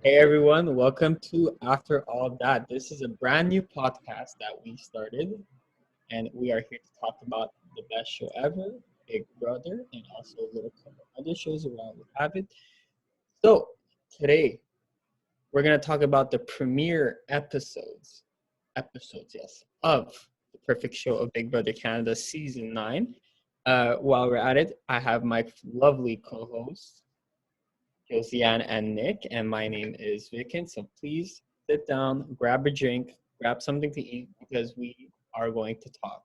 Hey everyone, welcome to After All That. This is a brand new podcast that we started, and we are here to talk about the best show ever, Big Brother, and also a little couple other shows around we have it. So today we're gonna talk about the premiere episodes, yes, of the perfect show of Big Brother Canada season 9. While we're at it, I have my lovely co-hosts Josiane and Nick, and my name is Vicken. So please sit down, grab a drink, grab something to eat because we are going to talk.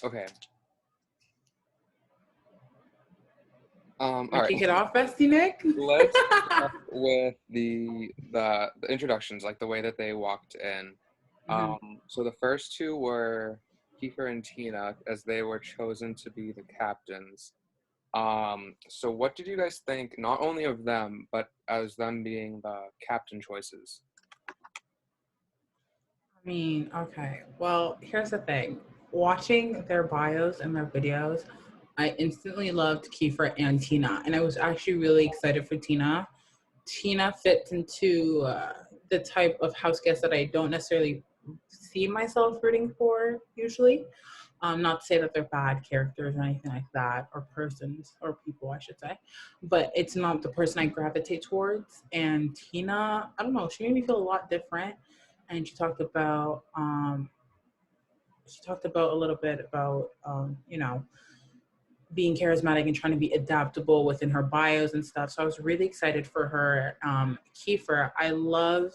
Okay. Want All to right. kick it off, Bestie Nick? Let's start with the introductions, like the way that they walked in. So the first two were Kiefer and Tina, as they were chosen to be the captains. So what did you guys think, not only of them, but as them being the captain choices? Okay. Well, here's the thing. Watching their bios and their videos, I instantly loved Kiefer and Tina. And I was actually really excited for Tina. Tina fits into the type of house guest that I don't necessarily see myself rooting for usually. Not to say that they're bad characters or anything like that, or persons or people, I should say, but it's not the person I gravitate towards. And Tina, I don't know, she made me feel a lot different. And she talked about a little bit about being charismatic and trying to be adaptable within her bios and stuff. So I was really excited for her. Kiefer, I love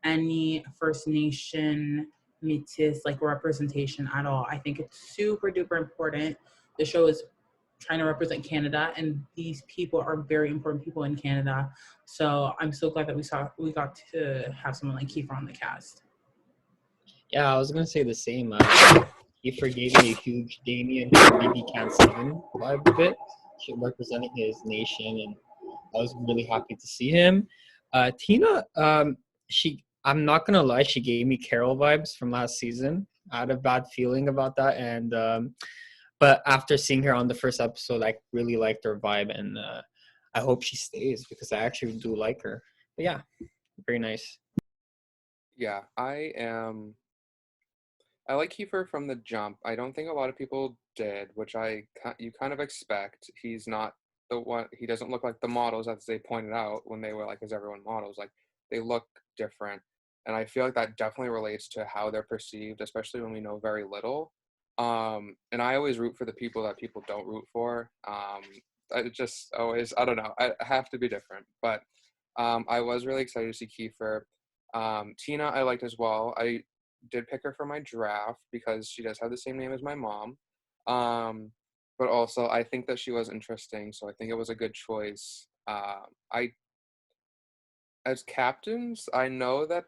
any First Nation Métis like representation at all. I think it's super duper important. The show is trying to represent Canada, and these people are very important people in Canada. So I'm so glad that we got to have someone like Kiefer on the cast. Yeah, I was gonna say the same. He forgave me a huge Damien maybe can't stand vibe of it, representing his nation, and I was really happy to see him. Tina, I'm not gonna lie, she gave me Carol vibes from last season. I had a bad feeling about that, and but after seeing her on the first episode, I really liked her vibe, and I hope she stays because I actually do like her. But yeah, very nice. Yeah, I like Kiefer from the jump. I don't think a lot of people did, which you kind of expect. He's not the one. He doesn't look like the models, as they pointed out when they were like, "Is everyone models?" Like they look different, and I feel like that definitely relates to how they're perceived, especially when we know very little. And I always root for the people that people don't root for. I just always, I don't know. I have to be different, but I was really excited to see Kiefer. Tina, I liked as well. I did pick her for my draft because she does have the same name as my mom. But also, I think that she was interesting, so I think it was a good choice. I, as captains, I know that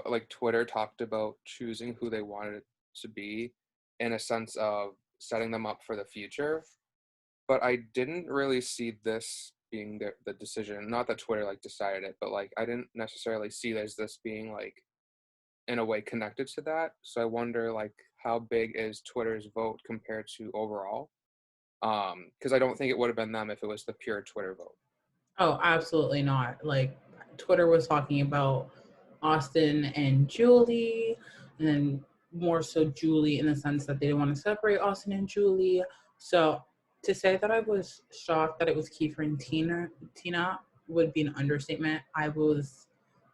like Twitter talked about choosing who they wanted it to be, in a sense of setting them up for the future. But I didn't really see this being the decision. Not that Twitter like decided it, but like I didn't necessarily see this being like in a way connected to that. So I wonder like how big is Twitter's vote compared to overall? Because I don't think it would have been them if it was the pure Twitter vote. Oh, absolutely not. Like Twitter was talking about Austin and Julie, and then more so Julie in the sense that they didn't want to separate Austin and Julie. So to say that I was shocked that it was Kiefer and Tina would be an understatement. I was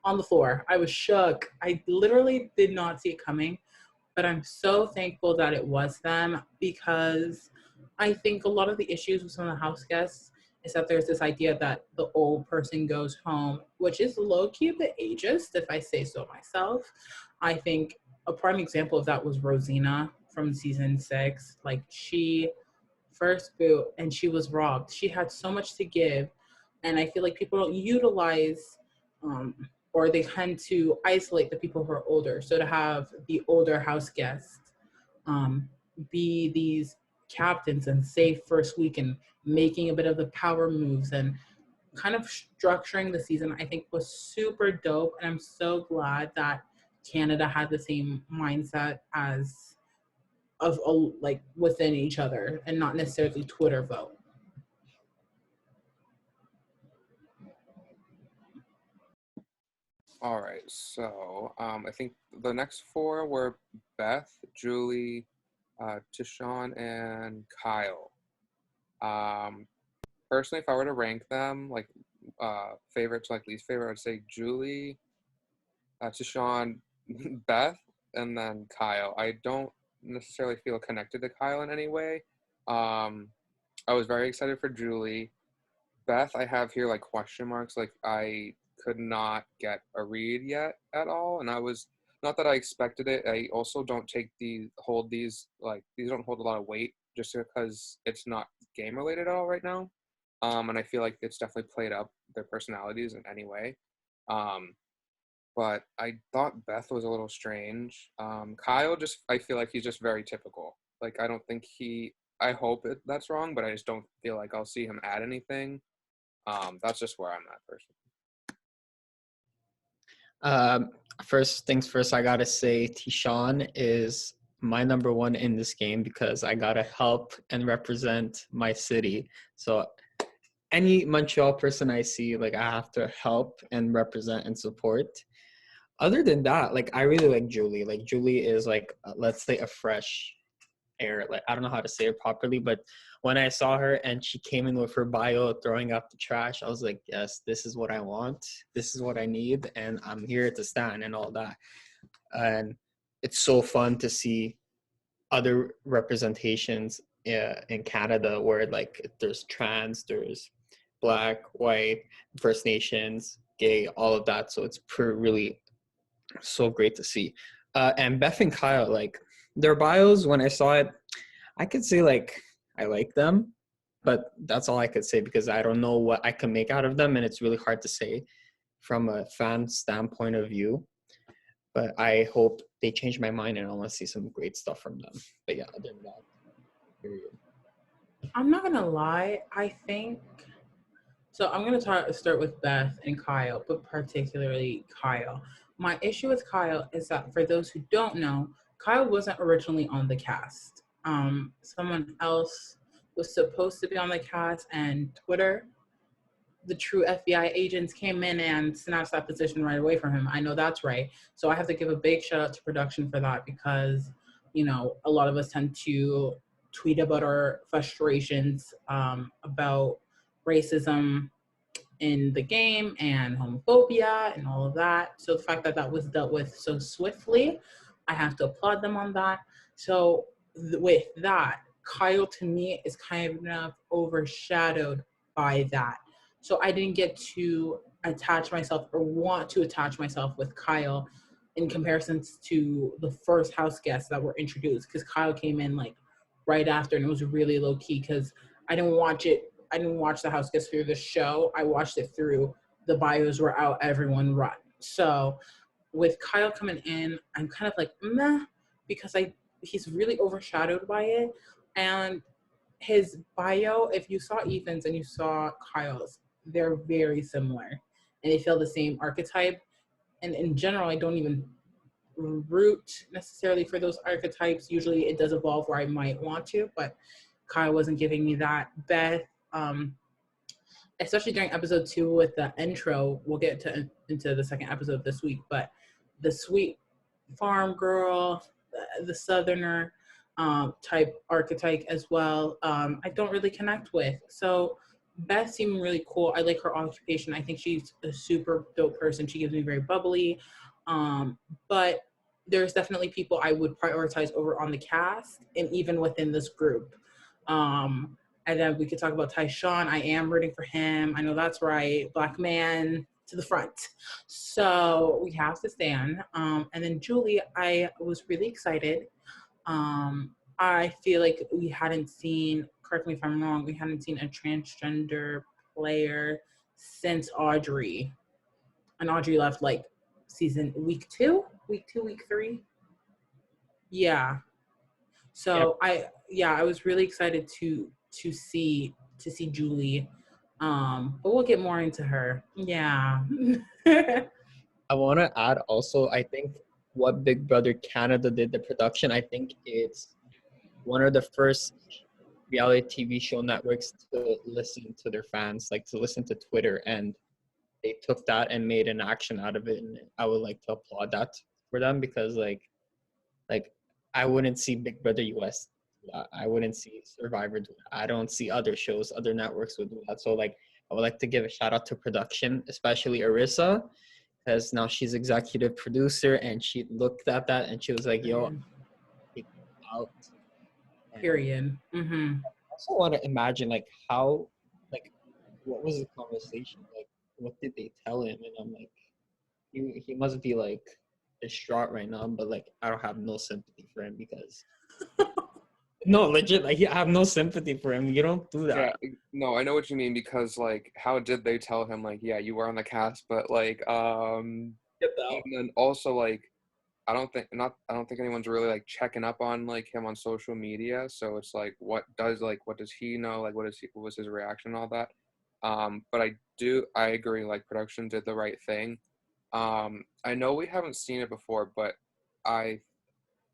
on the floor. I was shook. I literally did not see it coming, but I'm so thankful that it was them because I think a lot of the issues with some of the house guests is that there's this idea that the old person goes home, which is low-key a bit ageist, if I say so myself. I think a prime example of that was Rosina from season 6. Like she first boot and she was robbed. She had so much to give, and I feel like people don't utilize um, or they tend to isolate the people who are older. So to have the older house guests um, be these captains and save first week and making a bit of the power moves and kind of structuring the season, I think was super dope. And I'm so glad that Canada had the same mindset as of like within each other and not necessarily Twitter vote. All right, so I think the next four were Beth, Julie, Tishon, and Kyle. Um, Personally, if I were to rank them, like favorite to like least favorite, I'd say Julie, Tishon, Beth, and then Kyle. I don't necessarily feel connected to Kyle in any way. Um, I was very excited for Julie. Beth, I have here like question marks. Like I could not get a read yet at all, and I was not that I expected it. I also don't hold these like these don't hold a lot of weight just because it's not game related at all right now. And I feel like it's definitely played up their personalities in any way. Um, but I thought Beth was a little strange. Kyle I feel like he's just very typical. Like I don't think I hope that's wrong, but I just don't feel like I'll see him add anything. That's just where I'm at personally. Um, First things first, I gotta say Tishan is my number one in this game because I gotta help and represent my city. So any Montreal person I see, like I have to help and represent and support. Other than that, like I really like Julie. Like Julie is like let's say a fresh air. Like I don't know how to say it properly, but when I saw her and she came in with her bio throwing out the trash, I was like, yes, this is what I want. This is what I need, and I'm here to stand and all that. And it's so fun to see other representations in Canada where like there's trans, there's Black, white, First Nations, gay, all of that. So it's really so great to see. And Beth and Kyle, like their bios, when I saw it, I could say like I like them, but that's all I could say because I don't know what I can make out of them, and it's really hard to say from a fan standpoint of view. But I hope they change my mind, and I want to see some great stuff from them. But yeah, other than that, period. I'm not gonna lie. I think so. I'm gonna start with Beth and Kyle, but particularly Kyle. My issue with Kyle is that for those who don't know, Kyle wasn't originally on the cast. Someone else was supposed to be on the cast, and Twitter, the true FBI agents came in and snatched that position right away from him. I know that's right. So I have to give a big shout out to production for that because, a lot of us tend to tweet about our frustrations about racism in the game and homophobia and all of that. So the fact that that was dealt with so swiftly, I have to applaud them on that. So with that, Kyle to me is kind of overshadowed by that. So I didn't get to attach myself or want to attach myself with Kyle in comparisons to the first house guests that were introduced because Kyle came in like right after and it was really low key because I didn't watch the house guests through the show. I watched it through the bios were out, everyone run. So with Kyle coming in, I'm kind of like meh because he's really overshadowed by it. And his bio, if you saw Ethan's and you saw Kyle's, they're very similar and they feel the same archetype. And in general, I don't even root necessarily for those archetypes. Usually it does evolve where I might want to, but Kyle wasn't giving me that. Beth, especially during episode 2 with the intro, we'll get into the second episode this week, but the sweet farm girl, the southerner type archetype as well, I don't really connect with. So Beth seemed really cool. I like her occupation. I think she's a super dope person. She gives me very bubbly. But there's definitely people I would prioritize over on the cast and even within this group. And then we could talk about Tyshawn. I am rooting for him. I know that's right. Black man to the front. So we have to stand. And then Julie, I was really excited. I feel like we hadn't seen, correct me if I'm wrong, we hadn't seen a transgender player since Audrey. And Audrey left like week 2, week 3. Yeah. So I was really excited to see Julie. But we'll get more into her. Yeah. I want to add also, I think what Big Brother Canada did, the production, I think it's one of the first reality TV show networks to listen to their fans, like to listen to Twitter. And they took that and made an action out of it, and I would like to applaud that for them because like I wouldn't see Big Brother US do that. I wouldn't see Survivor do that. I don't see other shows, other networks would do that. So like I would like to give a shout out to production, especially Arissa, because now she's executive producer and she looked at that and she was like, yo, take it out. And Period. Mm-hmm. I also want to imagine like how like what was the conversation? Like what did they tell him? And I'm like, he must be like distraught right now, but like I don't have no sympathy for him because no, legit, like I have no sympathy for him. You don't do Yeah, that. no, I know what you mean because like, how did they tell him like, yeah, you were on the cast, but like, Get that out. and then also like, I don't think anyone's really like checking up on like him on social media. So it's like, what does he know? Like, what was his reaction and all that? But I agree. Like, production did the right thing. I know we haven't seen it before, but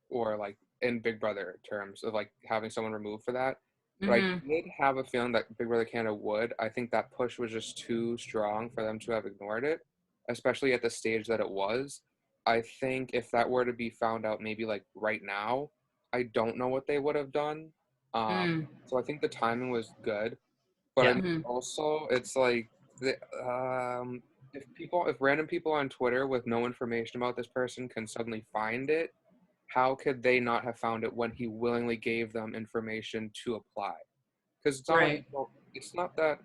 or like in Big Brother terms of like having someone removed for that. But I Mm-hmm. did have a feeling that Big Brother Canada would. I think that push was just too strong for them to have ignored it, especially at the stage that it was. I think if that were to be found out maybe like right now, I don't know what they would have done. Mm. So I think the timing was good. But I Yeah. mean, Mm-hmm. also, it's like if random people on Twitter with no information about this person can suddenly find it, how could they not have found it when he willingly gave them information to apply? Because Right. it's not that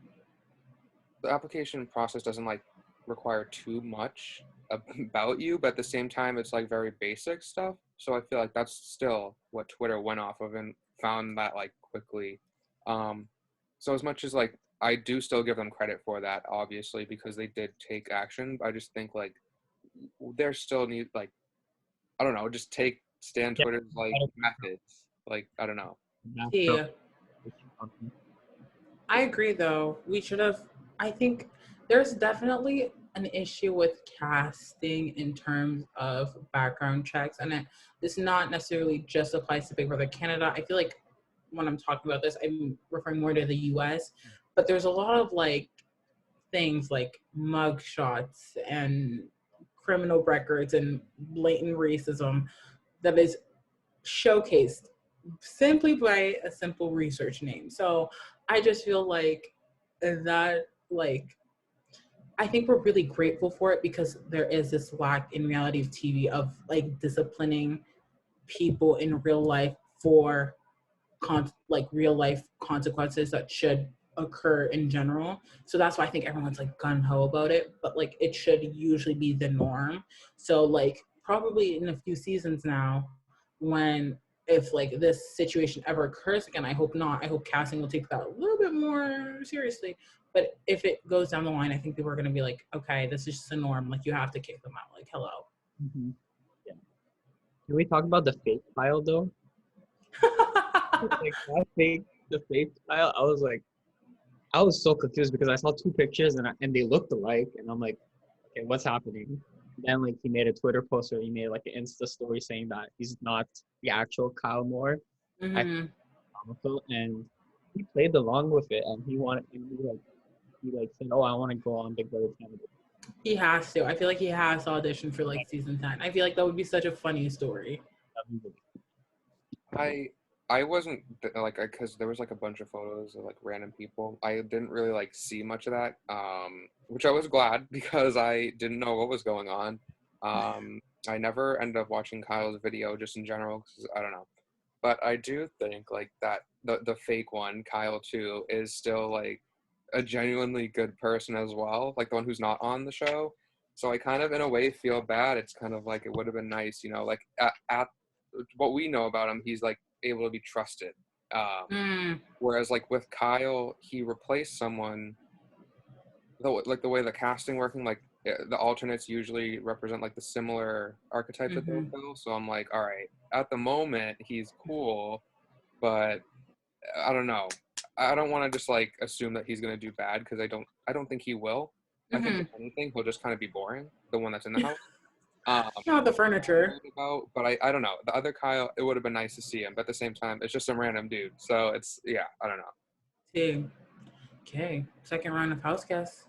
the application process doesn't like require too much about you, but at the same time, it's like very basic stuff. So I feel like that's still what Twitter went off of and found that like quickly. Um, so as much as like I do still give them credit for that, obviously, because they did take action. I just think like there still need like I don't know, just take Stan Yeah. Twitter's like methods. Like I don't know. Natural. Yeah. I agree, though. We should have. I think there's definitely an issue with casting in terms of background checks, and this not necessarily just applies to Big Brother Canada. I feel like when I'm talking about this, I'm referring more to the U.S., but there's a lot of like things like mug shots and criminal records and blatant racism that is showcased simply by a simple research name. So I just feel like that, like, I think we're really grateful for it because there is this lack in reality of TV of like disciplining people in real life for like real life consequences that should occur in general. So that's why I think everyone's like gun ho about it, but like it should usually be the norm. So like probably in a few seasons now, when if like this situation ever occurs again, I hope not. I hope casting will take that a little bit more seriously. But if it goes down the line, I think people are gonna be like, okay, this is just the norm. Like you have to kick them out. Like hello. Mm-hmm. Yeah. Can we talk about the fake file though? Like the fake file. I was so confused because I saw two pictures and they looked alike, and I'm like, okay, what's happening? And then like he made a Twitter post or he made like an Insta story saying that he's not the actual Kyle Moore. I hmm comical, and he played along with it, and he like said, "Oh, I want to go on Big Brother Canada." He has to. I feel like he has to audition for like season 10. I feel like that would be such a funny story. I wasn't like because there was like a bunch of photos of like random people. I didn't really like see much of that, which I was glad because I didn't know what was going on. I never ended up watching Kyle's video just in general because I don't know. But I do think like that the fake one, Kyle too, is still like a genuinely good person as well, like the one who's not on the show. So I kind of in a way feel bad. It's kind of like it would have been nice, like at what we know about him, he's like able to be trusted. Mm, Whereas like with Kyle, he replaced someone. Like the way the casting working, like the alternates usually represent like the similar archetypes that they'll hmm fill. So I'm like, all right, at the moment he's cool, but I don't know. I don't want to just like assume that he's gonna do bad because I don't think he will. I think hmm if anything, he'll just kind of be boring, the one that's in the house. Um, Not the furniture. worried about, but I don't know. The other Kyle, it would have been nice to see him, but at the same time, it's just some random dude. So it's I don't know. Two. Okay. Second round of house guests.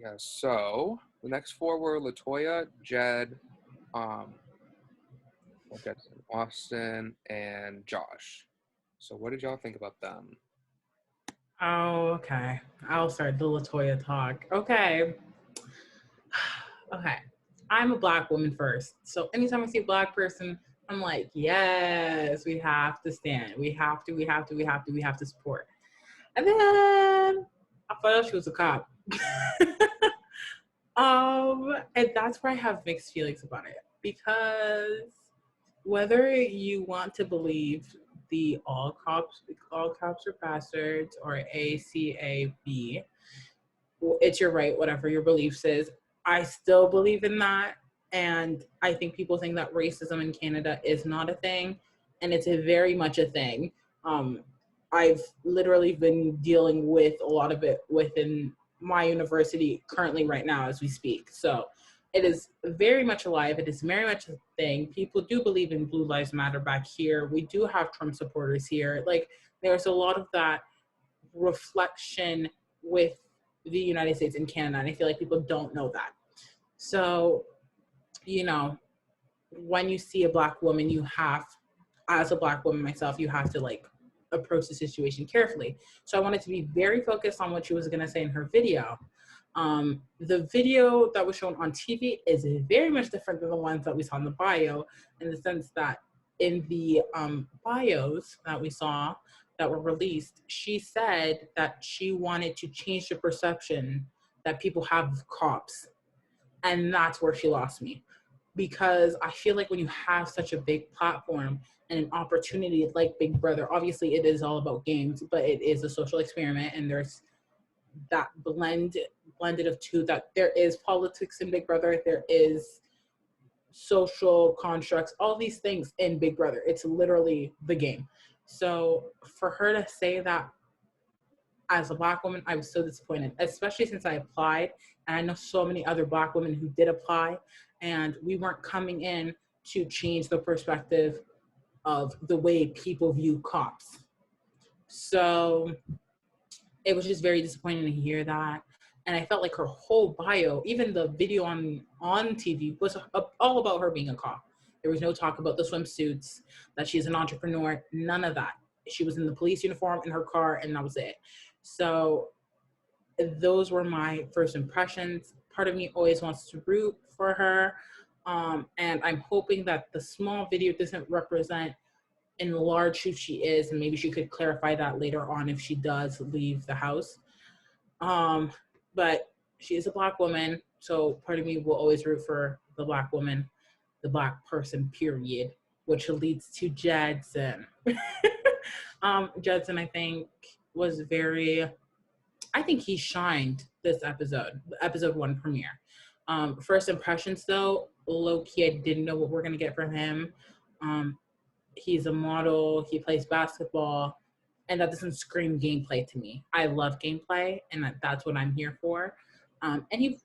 Yeah, so the next four were Latoya, Jed, Austin, and Josh. So what did y'all think about them? Oh, okay. I'll start the Latoya talk. Okay. Okay. I'm a Black woman first. So anytime I see a Black person, I'm like, yes, we have to stand. We have to support. And then I found out she was a cop. And that's where I have mixed feelings about it. Because whether you want to believe the all cops are bastards or ACAB, it's your right, whatever your beliefs is. I still believe in that. And I think people think that racism in Canada is not a thing. And it's very much a thing. I've literally been dealing with a lot of it within my university currently right now as we speak. So it is very much alive. It is very much a thing. People do believe in Blue Lives Matter back here. We do have Trump supporters here. Like, there's a lot of that reflection with the United States and Canada, and I feel like people don't know that. So, you know, when you see a Black woman, you have, as a Black woman myself, you have to like approach the situation carefully. So I wanted to be very focused on what she was going to say in her video. The video that was shown on TV is very much different than the ones that we saw in the bio, in the sense that in the bios that we saw that were released, she said that she wanted to change the perception that people have of cops. And that's where she lost me. Because I feel like when you have such a big platform and an opportunity like Big Brother, obviously it is all about games, but it is a social experiment, and there's that blended of two, that there is politics in Big Brother, there is social constructs, all these things in Big Brother. It's literally the game. So for her to say that as a Black woman, I was so disappointed, especially since I applied. And I know so many other Black women who did apply, and we weren't coming in to change the perspective of the way people view cops. So it was just very disappointing to hear that. And I felt like her whole bio, even the video on TV, was all about her being a cop. There was no talk about the swimsuits, that she's an entrepreneur, none of that. She was in the police uniform in her car, and that was it. So those were my first impressions. Part of me always wants to root for her. And I'm hoping that the small video doesn't represent in large who she is, and maybe she could clarify that later on if she does leave the house. But she is a Black woman, so part of me will always root for the Black woman, the Black person, period, which leads to Judson. Judson, I think, was I think he shined this episode 1 premiere. First impressions, though, low-key, I didn't know what we're going to get from him. He's a model, he plays basketball, and that doesn't scream gameplay to me. I love gameplay, and that's what I'm here for. And he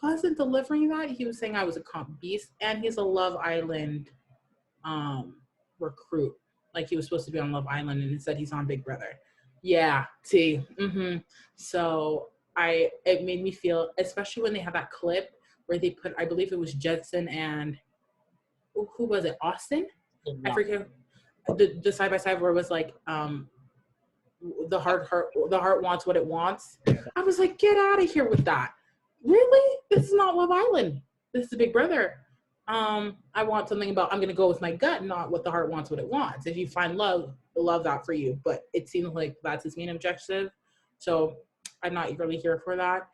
wasn't delivering that. He was saying I was a comp beast, and he's a Love Island recruit. Like, he was supposed to be on Love Island, and instead he's on Big Brother. Yeah, see. So it made me feel, especially when they had that clip where they put, I believe it was Judson and, who was it, Austin? I forget, the side by side where it was like, the heart wants what it wants. I was like, get out of here with that. Really? This is not Love Island. This is Big Brother. I want something about, I'm gonna go with my gut, not what the heart wants what it wants. If you find love that for you. But it seems like that's his main objective. So I'm not really here for that.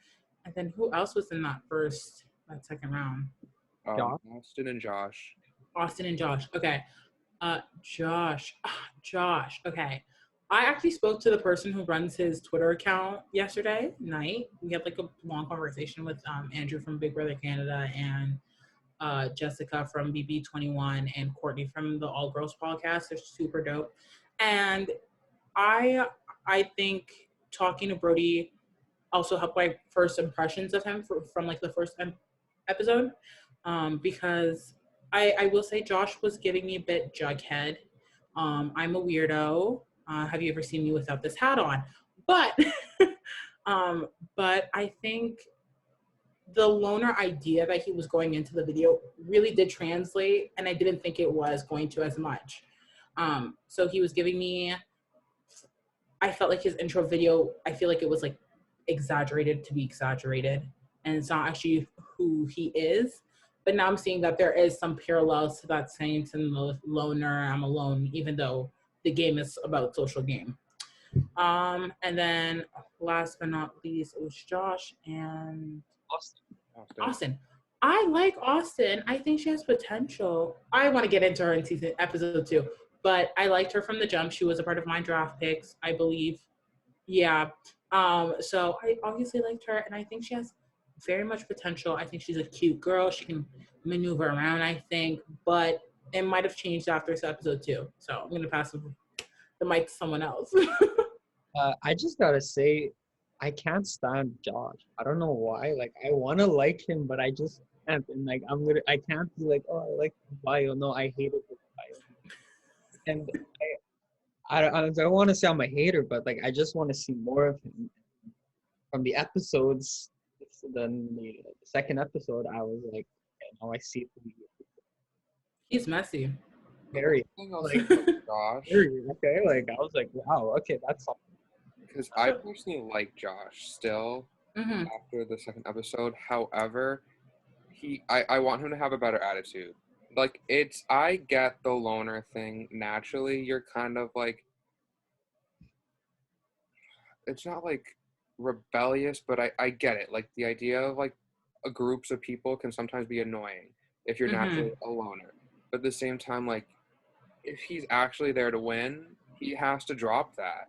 And then who else was in that second round? Austin and Josh. Austin and Josh. Okay. Josh. Okay. I actually spoke to the person who runs his Twitter account yesterday night. We had like a long conversation with Andrew from Big Brother Canada, and Jessica from BB21, and Courtney from the All Girls podcast. They're super dope. And I think talking to Brody also helped my first impressions of him from like the first episode, because I will say Josh was giving me a bit Jughead. I'm a weirdo. Have you ever seen me without this hat on? But but I think the loner idea that he was going into the video really did translate, and I didn't think it was going to as much. So he was giving me, I felt like his intro video, I feel like it was like exaggerated to be exaggerated, and it's not actually who he is. But now I'm seeing that there is some parallels to that same loner, I'm alone, even though the game is about social game. And then last but not least, it was Josh and Austin. I like Austin. I think she has potential. I want to get into her in episode 2, but I liked her from the jump. She was a part of my draft picks, I believe. Yeah. So I obviously liked her, and I think she has very much potential. I think she's a cute girl. She can maneuver around, I think, but it might have changed after episode 2. So I'm gonna pass the mic to someone else. I just gotta say, I can't stand Josh. I don't know why. Like, I wanna like him, but I just can't. And like, I can't be like, oh, I like his bio. No, I hated his bio. And I don't want to say I'm a hater, but like, I just want to see more of him. From the episodes, then the second episode, I was like, okay, now I see it. He's messy. Very, like Josh. Okay, like I was like, wow, okay, that's something. Because I personally like Josh still after the second episode. However, I want him to have a better attitude. Like, I get the loner thing naturally. You're kind of like, it's not like rebellious, but I get it. Like, the idea of like groups of people can sometimes be annoying if you're naturally a loner. But at the same time, like, if he's actually there to win, he has to drop that.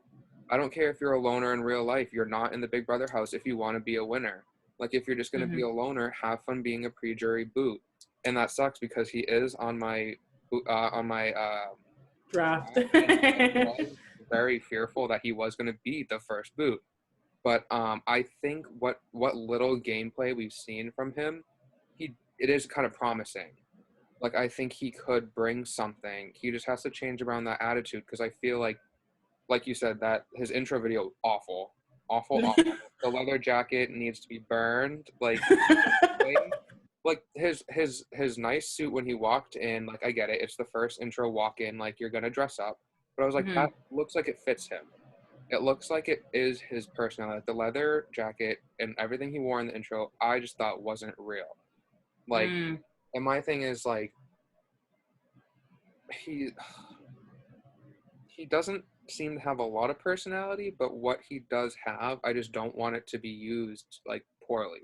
I don't care if you're a loner in real life. You're not in the Big Brother house if you want to be a winner. Like, if you're just going to be a loner, have fun being a pre-jury boot. And that sucks because he is on my draft. I was very fearful that he was going to be the first boot. But I think what little gameplay we've seen from him, it is kind of promising. Like, I think he could bring something. He just has to change around that attitude, because I feel like you said, that his intro video, awful. The leather jacket needs to be burned. Like his nice suit when he walked in, like, I get it. It's the first intro walk in, like, you're gonna dress up. But I was like, that looks like it fits him. It looks like it is his personality. The leather jacket and everything he wore in the intro, I just thought wasn't real. Like, and my thing is, like, he doesn't seem to have a lot of personality, but what he does have, I just don't want it to be used, like, poorly.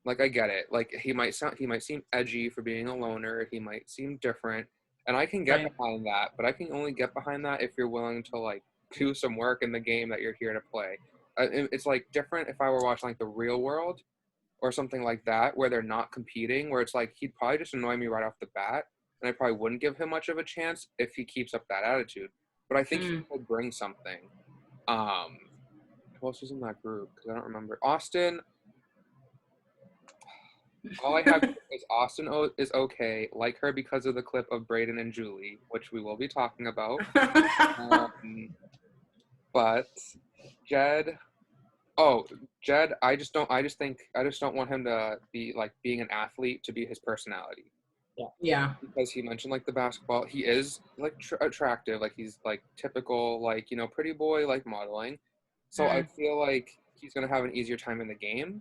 Like, I get it. Like, he might seem edgy for being a loner. He might seem different, and I can get behind that. But I can only get behind that if you're willing to, like, do some work in the game that you're here to play. It's like different if I were watching like The Real World or something like that, where they're not competing, where it's like he'd probably just annoy me right off the bat, and I probably wouldn't give him much of a chance if he keeps up that attitude. But I think he could bring something. Who else was in that group? Because I don't remember. Austin. All I have is Austin is okay. Like her because of the clip of Brayden and Julie, which we will be talking about. But Jed, I just don't want him to be like being an athlete to be his personality. Yeah. Because he mentioned like the basketball, he is like attractive, like he's like typical, like, you know, pretty boy, like modeling. So I feel like he's gonna have an easier time in the game.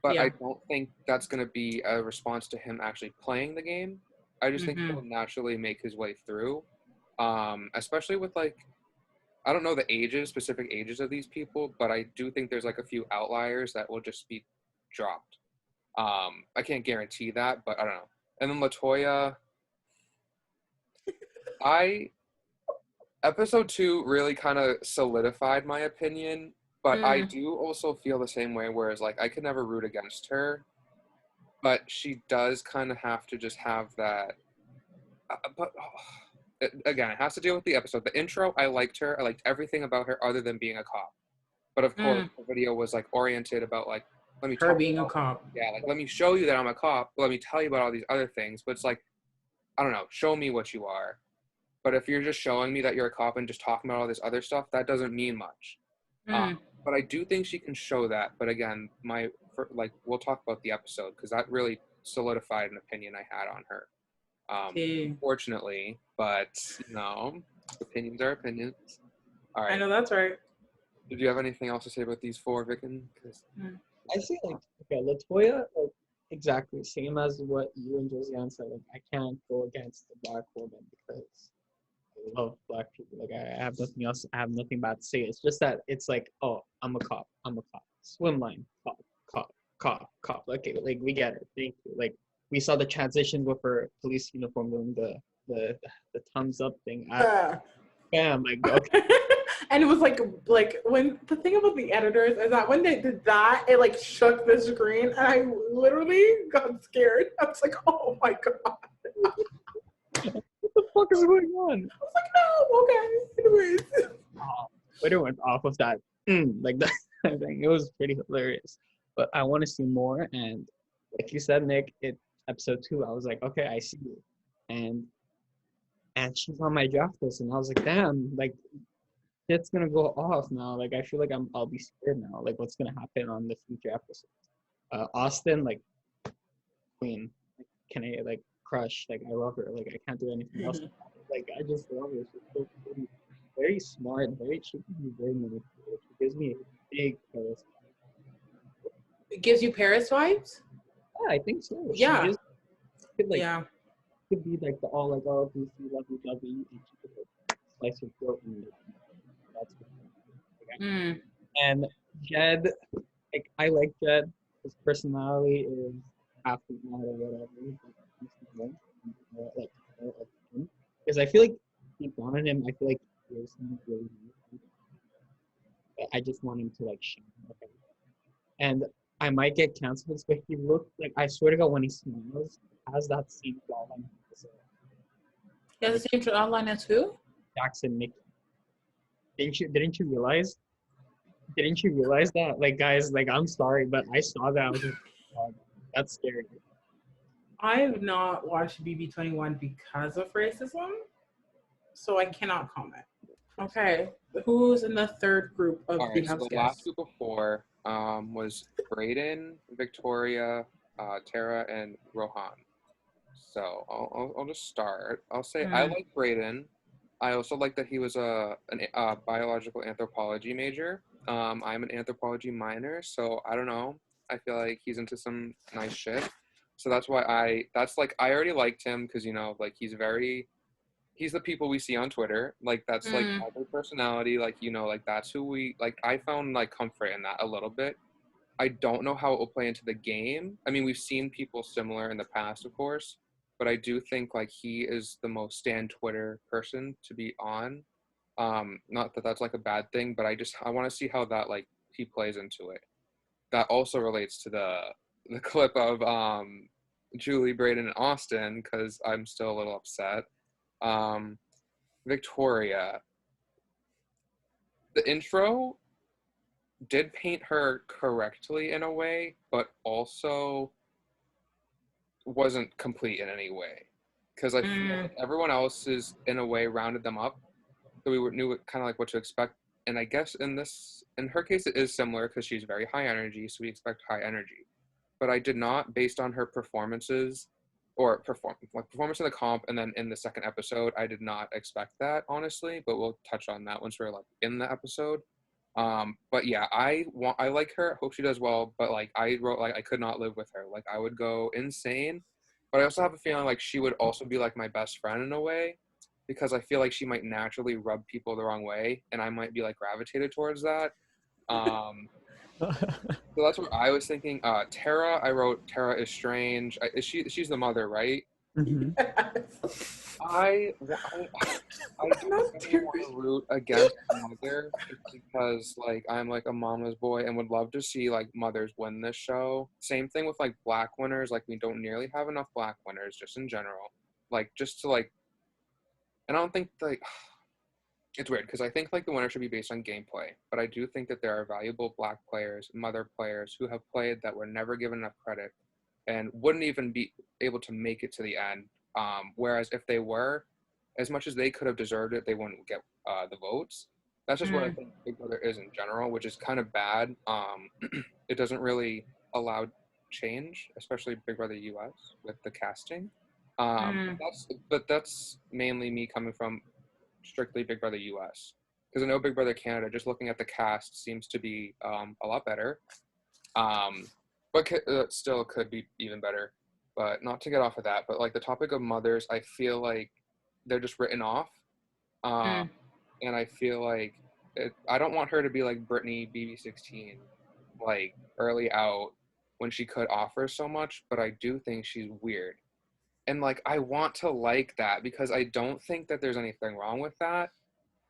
But I don't think that's gonna be a response to him actually playing the game. I just think he'll naturally make his way through. Especially with like, I don't know the specific ages of these people, but I do think there's like a few outliers that will just be dropped. I can't guarantee that, but I don't know. And then LaToya, episode 2 really kind of solidified my opinion, but I do also feel the same way, whereas like I could never root against her, but she does kind of have to just have that. Again, it has to deal with the episode. The intro, I liked her. I liked everything about her other than being a cop. But of course, the video was like oriented about like, let me her being a cop. Yeah, like, let me show you that I'm a cop. Let me tell you about all these other things. But it's like, I don't know, show me what you are. But if you're just showing me that you're a cop and just talking about all this other stuff, that doesn't mean much. But I do think she can show that. But again, my we'll talk about the episode because that really solidified an opinion I had on her. Unfortunately, but opinions are opinions. All right. I know that's right. Did you have anything else to say about these four, Vicken? I say okay, Latoya, exactly same as what you and Josiane said. I can't go against the black woman because I love black people. I have nothing else. I have nothing bad to say. It's just that it's oh, I'm a cop. Swim line, cop. Okay, we get it. Thank you. We saw the transition with her police uniform doing the thumbs up thing. Bam, okay. And it was when the thing about the editors is that when they did that, it shook the screen, and I literally got scared. I was like, oh my god. What the fuck is going on? I was like, no, okay. Anyways. Twitter went off of that. That thing. It was pretty hilarious. But I want to see more. And like you said, Nick, it's episode 2. I was like, okay, I see you. And she's on my draft list. And I was like, damn, it's going to go off now. I feel like I'll be scared now. What's going to happen on the future episodes. Austin, queen. Can I, crush. I love her. I can't do anything else. I just love her. She's so pretty. Very smart. She can be very manipulative. She gives me a big Paris vibe. It gives you Paris vibes? Yeah, I think so. Yeah. She just could, yeah. Could be the all oh, DC, lovey, and she could slice her throat and that's what And Jed, I like Jed. His personality is half the matter, whatever. Because I feel deep down in him, I feel he is really nice. But I just want him to shine. Okay. And I might get canceled, but he looks I swear to God, when he smiles, he has that same jawline. He has the same jawline as who? Jackson Mickey. Didn't you realize? Didn't you realize that? Guys, I'm sorry, but I saw that. I was like, oh, that's scary. I have not watched BB21 because of racism, so I cannot comment. Okay, who's in the third group of the house guests? The last group of 4 was Brayden, Victoria, Tara, and Rohan. So I'll just start. I'll say I like Brayden. I also like that he was a biological anthropology major. I'm an anthropology minor, so I don't know. I feel like he's into some nice shit. So that's why I already liked him because he's the people we see on Twitter. That's all their personality. That's who we I found comfort in that a little bit. I don't know how it will play into the game. I mean, we've seen people similar in the past, of course, but I do think he is the most stan Twitter person to be on. Not that that's a bad thing, but I want to see how that he plays into it. That also relates to the clip of Julie, Brayden, and Austin because I'm still a little upset. Victoria, the intro did paint her correctly in a way, but also wasn't complete in any way because I feel everyone else is in a way rounded them up, so we knew kind of what to expect. And I guess in her case it is similar because she's very high energy, so we expect high energy. But I did not, based on her performances or performance in the comp and then in the second episode, I did not expect that, honestly, but we'll touch on that once we're in the episode. But yeah, I like her, hope she does well, but I wrote I could not live with her. I would go insane, but I also have a feeling she would also be my best friend in a way because I feel she might naturally rub people the wrong way and I might be gravitated towards that. So that's what I was thinking. Tara, I wrote Tara is strange. She's the mother, right? Mm-hmm. I don't really want to root against mother because I'm a mama's boy and would love to see mothers win this show. Same thing with black winners. We don't nearly have enough black winners just in general. Just to and I don't think it's weird because I think the winner should be based on gameplay, but I do think that there are valuable black players, mother players who have played that were never given enough credit and wouldn't even be able to make it to the end. Whereas if they were, as much as they could have deserved it, they wouldn't get the votes. That's just what I think Big Brother is in general, which is kind of bad. It doesn't really allowed change, especially Big Brother US with the casting. Mm. That's mainly me coming from strictly Big Brother US, because I know Big Brother Canada, just looking at the cast, seems to be a lot better. But still could be even better. But not to get off of that, but like the topic of mothers, I feel like they're just written off. Mm. And I feel like I don't want her to be like Britney BB16, like early out when she could offer so much, but I do think she's weird. And like I want to like that because I don't think that there's anything wrong with that,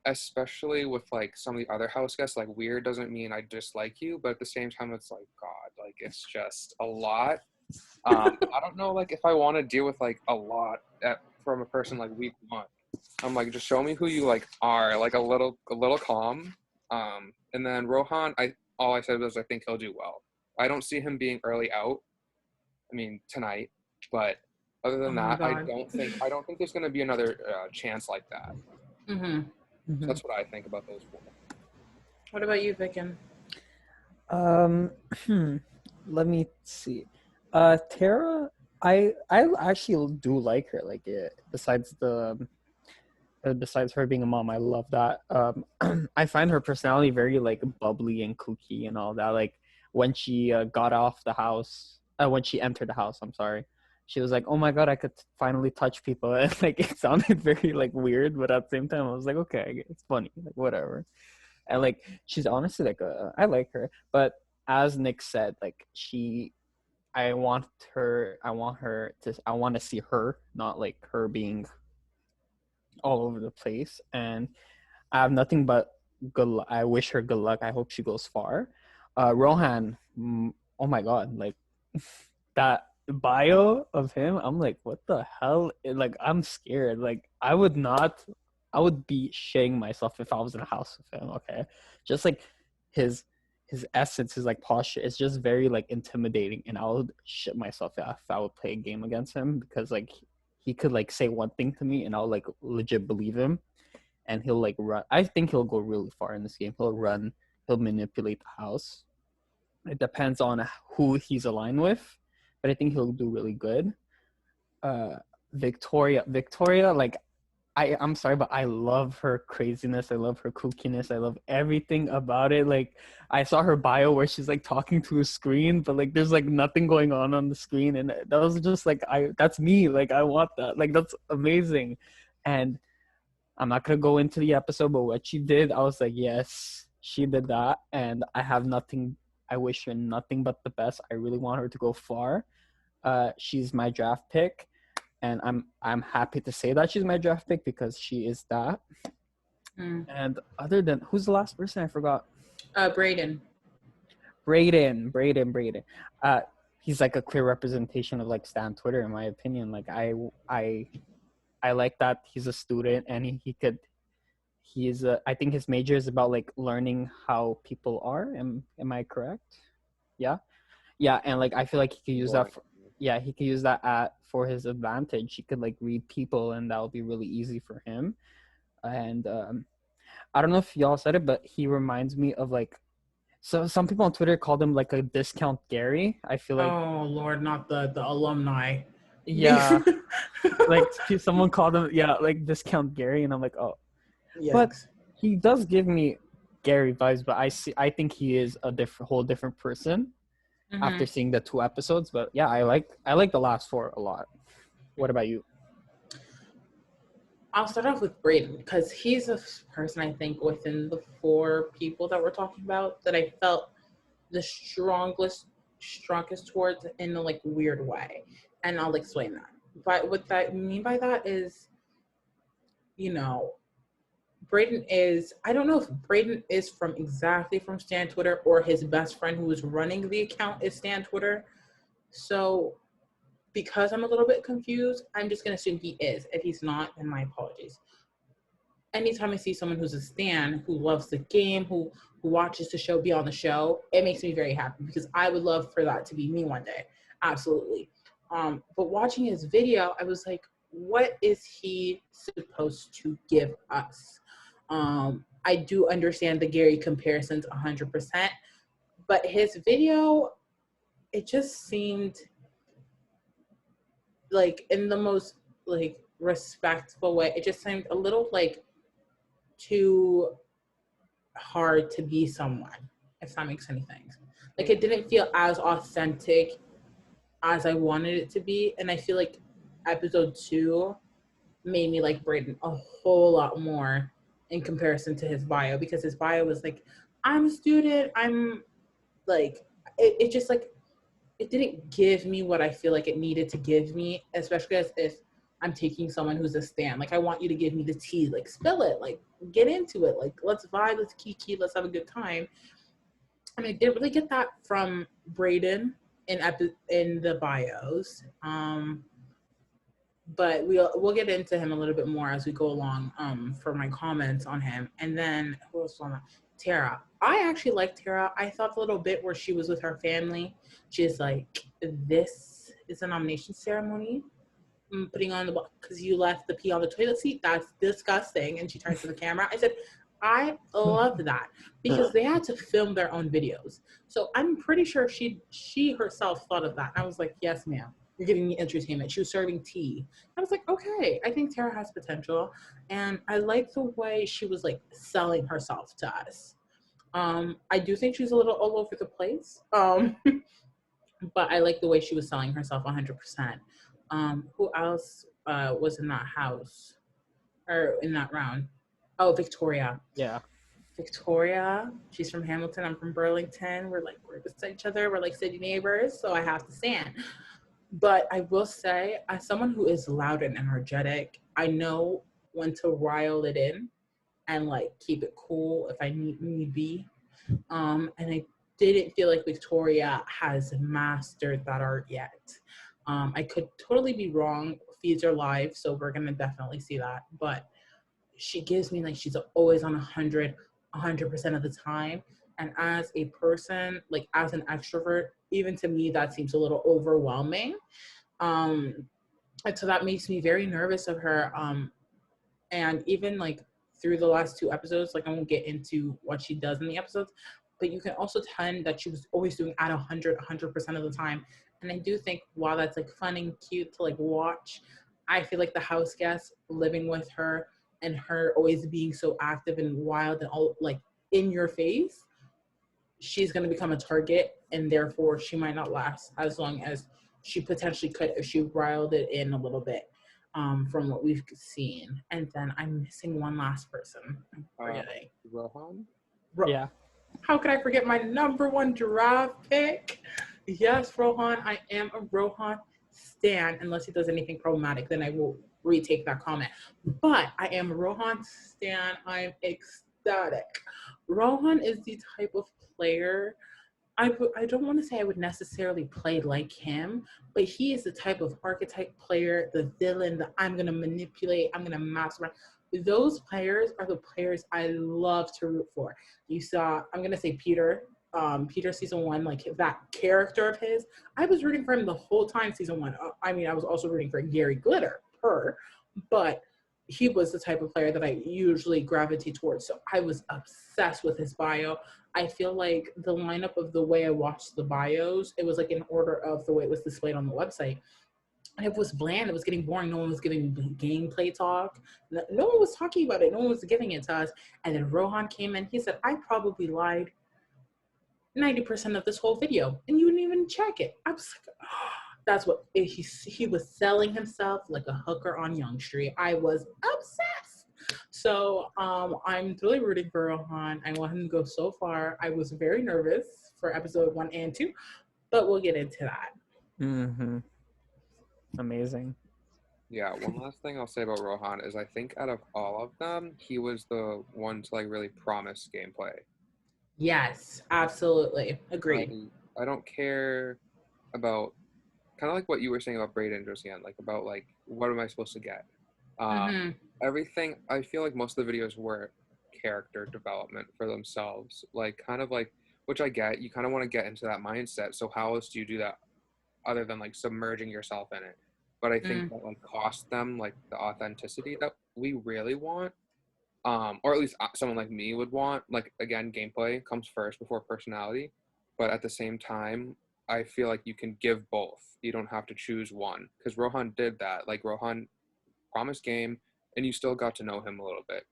especially with like some of the other house guests. Like weird doesn't mean I dislike you, but at the same time it's like God, like it's just a lot. I don't know like if I want to deal with like a lot from a person like week one. I'm like, just show me who you like are, like a little calm. And then Rohan, all I said was I think he'll do well. I don't see him being early out. I mean tonight, but other Oh than my that, I God. don't think there's gonna be another chance like that. Mm-hmm. So that's what I think about those four. What about you, Vicken? Um, let me see. Tara, I actually do like her. Like, besides her being a mom, I love that. I find her personality very like bubbly and kooky and all that. Like when she got off the house, when she entered the house, I'm sorry. She was like, "Oh my God, I could finally touch people." And like it sounded very like weird, but at the same time, I was like, "Okay, it's funny, like whatever." And like she's honestly like I like her, but as Nick said, like I want to see her, not like her being all over the place. And I have nothing but good luck. I wish her good luck. I hope she goes far. Rohan, oh my God, like that bio of him, I'm like, what the hell? Like, I'm scared. Like, I would be shitting myself if I was in a house with him. Okay, just like his essence, his like posture, it's just very like intimidating, and I would shit myself if I would play a game against him because like he could like say one thing to me and I'll like legit believe him, and he'll like run. I think he'll go really far in this game. He'll run. He'll manipulate the house. It depends on who he's aligned with, but I think he'll do really good. Uh, Victoria, like I'm sorry, but I love her craziness. I love her kookiness. I love everything about it. Like I saw her bio where she's like talking to a screen, but like there's like nothing going on the screen, and that was just like that's me. Like I want that. Like that's amazing, and I'm not gonna go into the episode, but what she did, I was like, yes, she did that, and I have nothing. I wish her nothing but the best. I really want her to go far. She's my draft pick, and I'm happy to say that she's my draft pick because she is that. Mm. And other than who's the last person I forgot? Brayden. Brayden. He's like a clear representation of like Stan Twitter in my opinion. Like I like that he's a student and I think his major is about like learning how people are. Am I correct? Yeah. Yeah, and like I feel like he could use that he could use that for his advantage. He could like read people and that would be really easy for him. And I don't know if y'all said it, but he reminds me of like some people on Twitter called him like a discount Gary. I feel like Oh Lord, not the alumni. yeah. Like someone called him like discount Gary, and I'm like, oh. Yes. But he does give me Gary vibes, but I think he is a whole different person after seeing the 2 episodes. But yeah, I like the last 4 a lot. What about you? I'll start off with Brayden because he's a person I think within the 4 people that we're talking about that I felt the strongest towards in a like weird way, and I'll explain that. But what I mean by that is, Brayden is, I don't know if Brayden is exactly from Stan Twitter or his best friend who is running the account is Stan Twitter. So because I'm a little bit confused, I'm just going to assume he is. If he's not, then my apologies. Anytime I see someone who's a Stan, who loves the game, who watches the show, be on the show, it makes me very happy because I would love for that to be me one day. Absolutely. But watching his video, I was like, what is he supposed to give us? I do understand the Gary comparisons 100%, but his video, it just seemed like in the most like respectful way. It just seemed a little like too hard to be someone, if that makes any sense. Like it didn't feel as authentic as I wanted it to be. And I feel like episode 2 made me like Brayden a whole lot more in comparison to his bio, because his bio was like, I'm a student, I'm like, it just like, it didn't give me what I feel like it needed to give me, especially as if I'm taking someone who's a stan. Like, I want you to give me the tea, like, spill it, like, get into it, like, let's vibe, let's kiki, let's have a good time. And I didn't really get that from Brayden in the bios. But we'll get into him a little bit more as we go along for my comments on him. And then who else on that? Tara. I actually like Tara. I thought the little bit where she was with her family, she's like, this is a nomination ceremony. I'm putting on the because you left the pee on the toilet seat. That's disgusting. And she turns to the camera. I said, I love that, because they had to film their own videos. So I'm pretty sure she herself thought of that. And I was like, yes, ma'am. You're giving me entertainment. She was serving tea. I was like, okay, I think Tara has potential. And I like the way she was like selling herself to us. I do think she's a little all over the place. But I like the way she was selling herself 100%. Who else was in that house or in that round? Oh, Victoria. Yeah. Victoria, she's from Hamilton. I'm from Burlington. We're beside each other. We're like city neighbors, so I have to stand. But I will say, as someone who is loud and energetic, I know when to rile it in and like keep it cool if I need be. And I didn't feel like Victoria has mastered that art yet. I could totally be wrong. Feeds are live, so we're gonna definitely see that. But she gives me like she's always on 100% of the time. And as a person, like as an extrovert, even to me, that seems a little overwhelming. And so that makes me very nervous of her. And even like through the last 2 episodes, like I won't get into what she does in the episodes, but you can also tell that she was always doing at 100% of the time. And I do think while that's like fun and cute to like watch, I feel like the house guests living with her and her always being so active and wild and all like in your face, she's going to become a target, and therefore she might not last as long as she potentially could if she riled it in a little bit. From what we've seen. And then I'm missing one last person. I'm forgetting. Rohan? Yeah. How could I forget my number 1 draft pick? Yes, Rohan. I am a Rohan stan. Unless he does anything problematic, then I will retake that comment. But I am a Rohan stan. I'm ecstatic. Rohan is the type of player I don't want to say I would necessarily play like him, but he is the type of archetype player, the villain that I'm going to manipulate, I'm going to master around. Those players are the players I love to root for. You saw, I'm going to say Peter, Peter season 1, like that character of his, I was rooting for him the whole time season 1. I mean, I was also rooting for Gary Glitter, but he was the type of player that I usually gravitate towards. So I was obsessed with his bio. I feel like the lineup of the way I watched the bios, it was like in order of the way it was displayed on the website. And it was bland. It was getting boring. No one was giving gameplay talk. No one was talking about it. No one was giving it to us. And then Rohan came in. He said, I probably lied 90% of this whole video. And you didn't even check it. I was like, oh, that's what he was selling himself like a hooker on Young Street. I was obsessed. So I'm really rooting for Rohan. I want him to go so far. I was very nervous for episode 1 and 2, but we'll get into that. Mm-hmm. Amazing. Yeah, one last thing I'll say about Rohan is I think out of all of them, he was the one to like really promise gameplay. Yes, absolutely. Agreed. I don't care about kind of like what you were saying about Brayden and Josiane, like about like what am I supposed to get? Everything, I feel like most of the videos were character development for themselves, like kind of like, which I get, you kind of want to get into that mindset. So how else do you do that other than like submerging yourself in it? But I think that like cost them like the authenticity that we really want, or at least someone like me would want. Like again, gameplay comes first before personality, but at the same time, I feel like you can give both. You don't have to choose one, because Rohan did that. Like, Rohan promised game, and you still got to know him a little bit.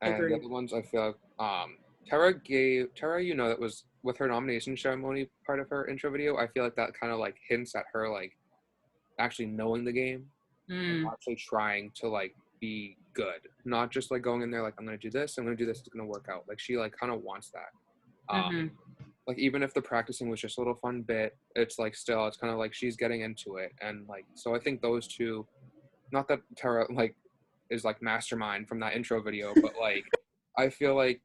And the Agreed. other ones, I feel like Tara, you know, that was with her nomination ceremony part of her intro video. I feel like that kind of like hints at her like actually knowing the game, and actually trying to like be good, not just like going in there like, I'm gonna do this, it's gonna work out. Like, she like kind of wants that. Like, even if the practicing was just a little fun bit, it's like still, it's kind of like she's getting into it. And like, so I think those two, not that Tara like is like mastermind from that intro video, but like, I feel like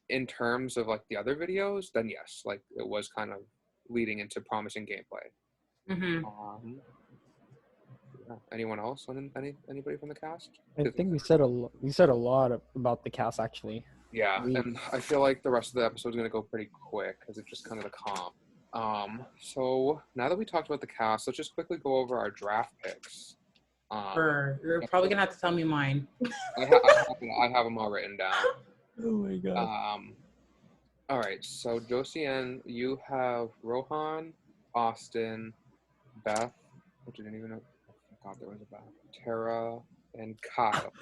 in terms of like the other videos, then yes, like it was kind of leading into promising gameplay. Anyone else? Anybody from the cast? I think we said a lot about the cast actually. Yeah, and I feel like the rest of the episode is going to go pretty quick because it's just kind of the comp. So now that we talked about the cast, let's just quickly go over our draft picks. You're probably gonna have to tell me mine. I have them all written down. Oh my god. All right, so Josiane, you have Rohan, Austin, Beth, which I didn't even know. I forgot there was a Beth. Tara, and Kyle.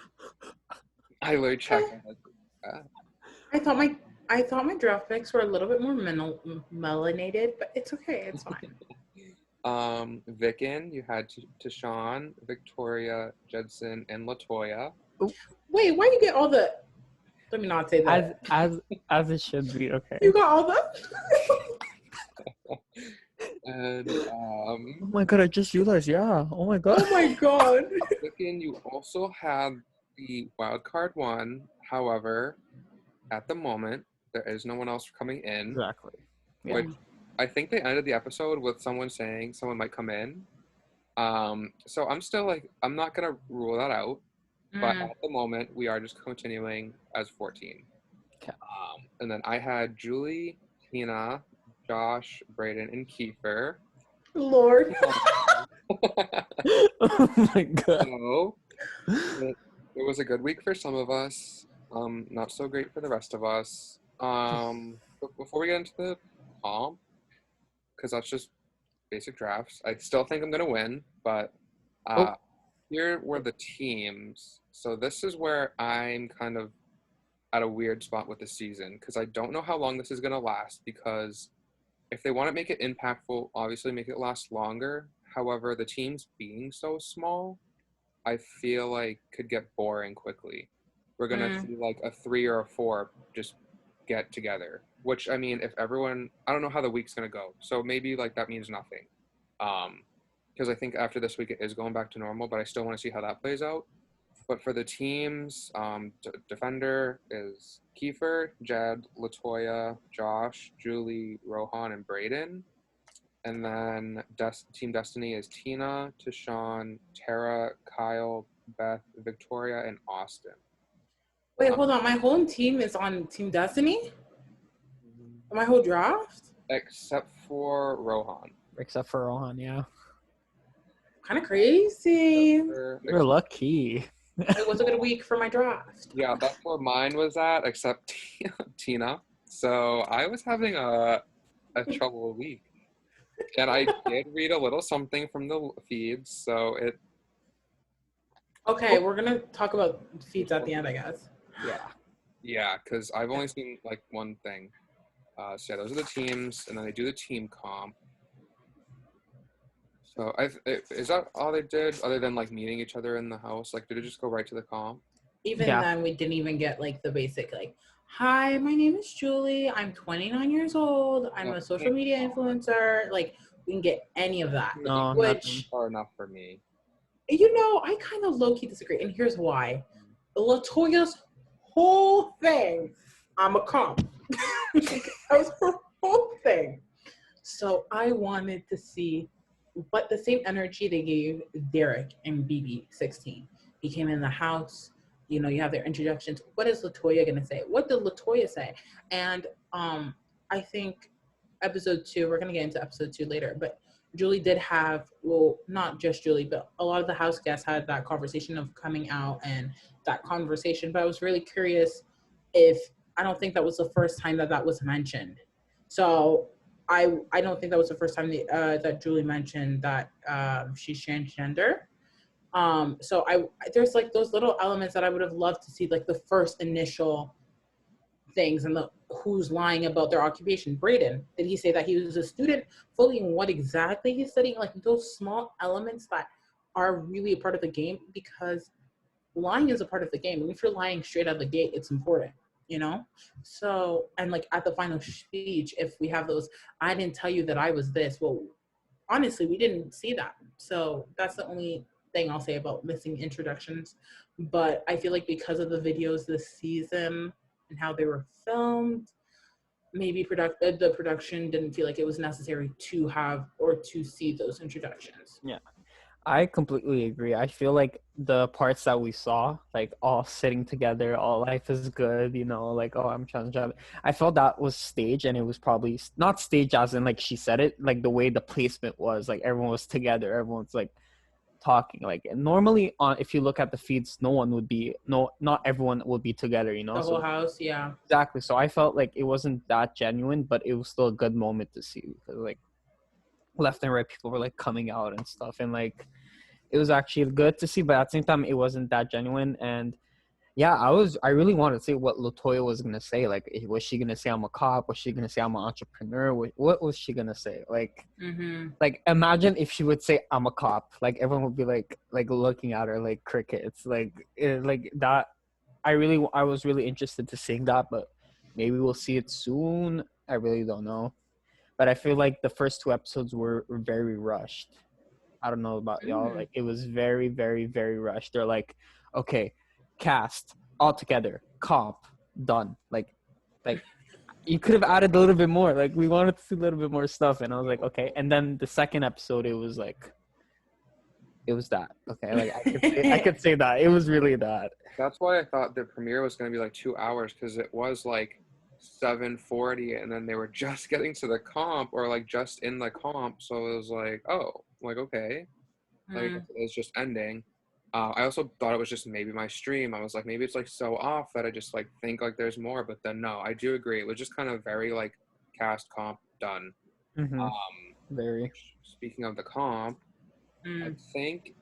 I literally checked. I thought my draft picks were a little bit more melanated, but it's okay. It's fine. Vicken, you had Tashawn, Victoria, Jedson, and Latoya. Wait, why you get all the? Let me not say that. As it should be. Okay. You got all the. And Oh my god! I just realized. Yeah. Oh my god. Oh my god. Vicken, you also had the wildcard one. However, at the moment, there is no one else coming in. Exactly. Yeah. Which I think they ended the episode with someone saying someone might come in. So I'm still like, I'm not going to rule that out. But at the moment, we are just continuing as 14. Okay. And then I had Julie, Tina, Josh, Brayden, and Kiefer. Lord. Oh my god. So, it was a good week for some of us. Not so great for the rest of us. But before we get into the comp, because that's just basic drafts, I still think I'm going to win. But here were the teams. So this is where I'm kind of at a weird spot with the season, because I don't know how long this is going to last, because if they want to make it impactful, obviously make it last longer. However, the teams being so small, I feel like could get boring quickly. We're going to see like a 3 or a 4 just get together, which, I mean, if everyone, I don't know how the week's going to go. So maybe like that means nothing. Because I think after this week it is going back to normal, but I still want to see how that plays out. But for the teams, defender is Kiefer, Jed, Latoya, Josh, Julie, Rohan, and Brayden. And then Team Destiny is Tina, Tashawn, Tara, Kyle, Beth, Victoria, and Austin. Wait, hold on. My whole team is on Team Destiny? My whole draft? Except for Rohan. Except for Rohan, yeah. Kind of crazy. You're lucky. It was a good week for my draft. Yeah, that's where mine was at, except Tina. So I was having a trouble week. And I did read a little something from the feeds, so it... Okay, we're going to talk about feeds at the end, I guess. Yeah. Yeah, because I've only seen, like, one thing. So, yeah, those are the teams, and then they do the team comp. So, is that all they did, other than, like, meeting each other in the house? Like, did it just go right to the comp? Even then, we didn't even get, like, the basic, like, hi, my name is Julie. I'm 29 years old. I'm a social media influencer. Like, we can get any of that. No, which, far enough for me. You know, I kind of low-key disagree, and here's why. Latoya's whole thing, I'm a comp. That was her whole thing. So I wanted to see what the same energy they gave Derek and BB16. He came in the house, you know, you have their introductions. What is Latoya going to say? What did Latoya say? And I think episode 2, we're going to get into episode 2 later, but Julie did have, well, not just Julie, but a lot of the house guests had that conversation of coming out and that conversation. But I was really curious if, I don't think that was the first time that was mentioned. So I don't think that was the first time that Julie mentioned that she's transgender. So there's like those little elements that I would have loved to see, like the first initial things and the who's lying about their occupation. Brayden, did he say that he was a student? Fully in what exactly he's studying? Like those small elements that are really a part of the game, because lying is a part of the game. And if you're lying straight out of the gate, it's important, you know? So, and like at the final speech, if we have those, I didn't tell you that I was this. Well, honestly, we didn't see that. So that's the only thing I'll say about missing introductions. But I feel like because of the videos this season and how they were filmed, maybe the production didn't feel like it was necessary to have or to see those introductions. Yeah. I completely agree. I feel like the parts that we saw, like all sitting together, all life is good, you know, like, oh, I'm transgender. I felt that was staged, and it was probably not staged as in like she said it, like the way the placement was, like everyone was together, everyone's like talking. Like normally on if you look at the feeds, not everyone would be together, you know. The whole So house, yeah. exactly. So I felt like it wasn't that genuine, but it was still a good moment to see, because like left and right people were like coming out and stuff, and like it was actually good to see, but at the same time it wasn't that genuine. And yeah, I really wanted to see what Latoya was gonna say. Like, was she gonna say I'm a cop? Was she gonna say I'm an entrepreneur? What was she gonna say? Like imagine if she would say I'm a cop, like everyone would be like looking at her like crickets, like that. I was really interested to seeing that, but maybe we'll see it soon. I really don't know, but I feel like the first two episodes were very rushed. I don't know about y'all. Like it was very, very, very rushed. They're like, okay, cast all together, comp done. Like you could have added a little bit more. Like we wanted to see a little bit more stuff, and I was like, okay. And then the second episode, it was that. Okay, like I could say that it was really that. That's why I thought the premiere was going to be like 2 hours, because it was like 7:40, and then they were just getting to the comp, or like just in the comp. So it was like, oh, like okay, like it's just ending. I also thought it was just maybe my stream. I was like, maybe it's like so off that I just like think like there's more, but then no, I do agree. It was just kind of very like cast comp done. Mm-hmm. Very. Speaking of the comp, I think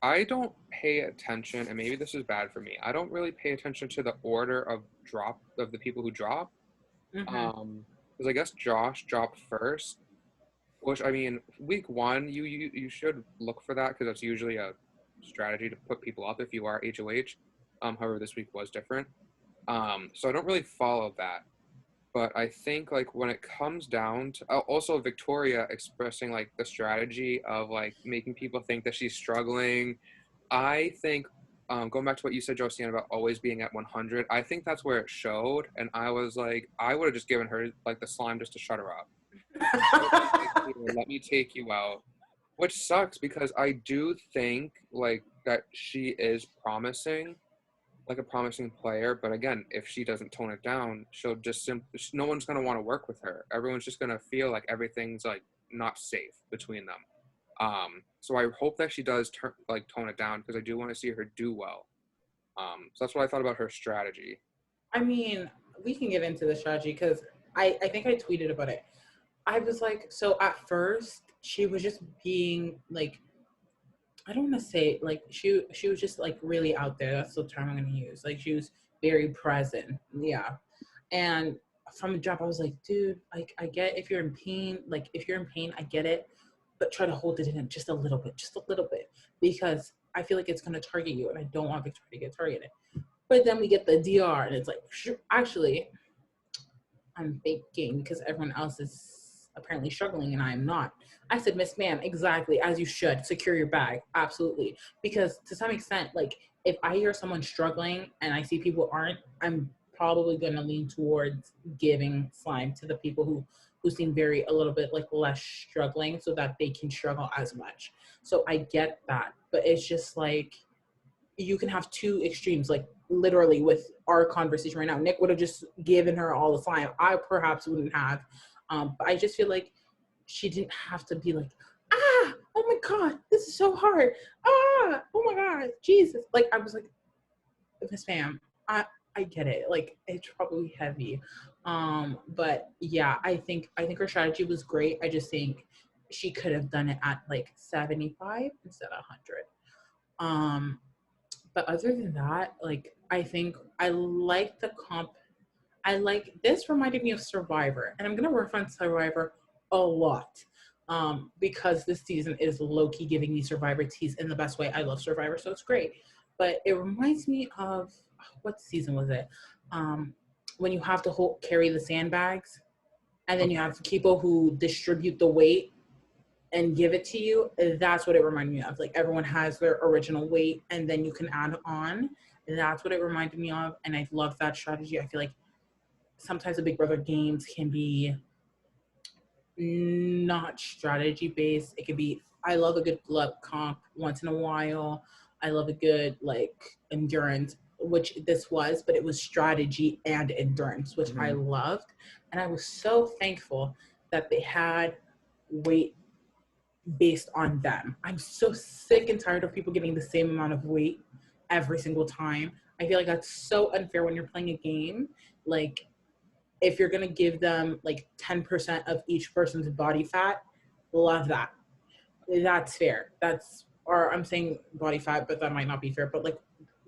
I don't pay attention, and maybe this is bad for me. I don't really pay attention to the order of drop of the people who drop. Because I guess Josh dropped first, which I mean, week one, you should look for that, because that's usually a strategy to put people up if you are HOH. However, this week was different. So I don't really follow that. But I think like when it comes down to also Victoria expressing like the strategy of like making people think that she's struggling, I think going back to what you said, Josiane, about always being at 100, I think that's where it showed. And I was like, I would have just given her like the slime just to shut her up. Let me take you out, which sucks, because I do think like that she is promising, like a promising player, but again, if she doesn't tone it down, she'll just no one's going to want to work with her. Everyone's just going to feel like everything's like not safe between them. So I hope that she does tone it down, because I do want to see her do well. So that's what I thought about her strategy. I mean, we can get into the strategy, because I think I tweeted about it. I was like, so at first she was just being like, I don't want to say like she was just like really out there. That's the term I'm going to use. Like she was very present. Yeah. And from the jump, I was like, dude, like I get if you're in pain, like if you're in pain, I get it, but try to hold it in just a little bit, because I feel like it's going to target you, and I don't want Victoria to get targeted. But then we get the DR, and it's like, actually, I'm faking because everyone else is apparently struggling and I am not. I said, Miss Ma'am, exactly, as you should. Secure your bag. Absolutely. Because to some extent, like, if I hear someone struggling and I see people aren't, I'm probably going to lean towards giving slime to the people who seem a little bit like less struggling, so that they can struggle as much. So I get that. But it's just like, you can have two extremes, like literally with our conversation right now. Nick would have just given her all the slime. I perhaps wouldn't have. But I just feel like she didn't have to be like, oh my God, this is so hard. Oh my God, Jesus. Like, I was like, Miss Ma'am, I get it. Like, it's probably heavy. But yeah, I think her strategy was great. I just think she could have done it at like 75 instead of 100. But other than that, like I think I like the comp. I like this reminded me of Survivor, and I'm gonna reference Survivor a lot. Because this season is low-key giving me Survivor tease in the best way. I love Survivor, so it's great. But it reminds me of what season was it? When you have to carry the sandbags, and then you have people who distribute the weight and give it to you. That's what it reminded me of. Like everyone has their original weight, and then you can add on. That's what it reminded me of, and I love that strategy. I feel like sometimes the Big Brother games can be not strategy based. It could be, I love a good luck comp once in a while. I love a good like endurance, which this was, but it was strategy and endurance, which I loved. And I was so thankful that they had weight based on them. I'm so sick and tired of people getting the same amount of weight every single time. I feel like that's so unfair when you're playing a game. Like if you're gonna give them like 10% of each person's body fat, love that. That's fair. That's, or I'm saying body fat, but that might not be fair. But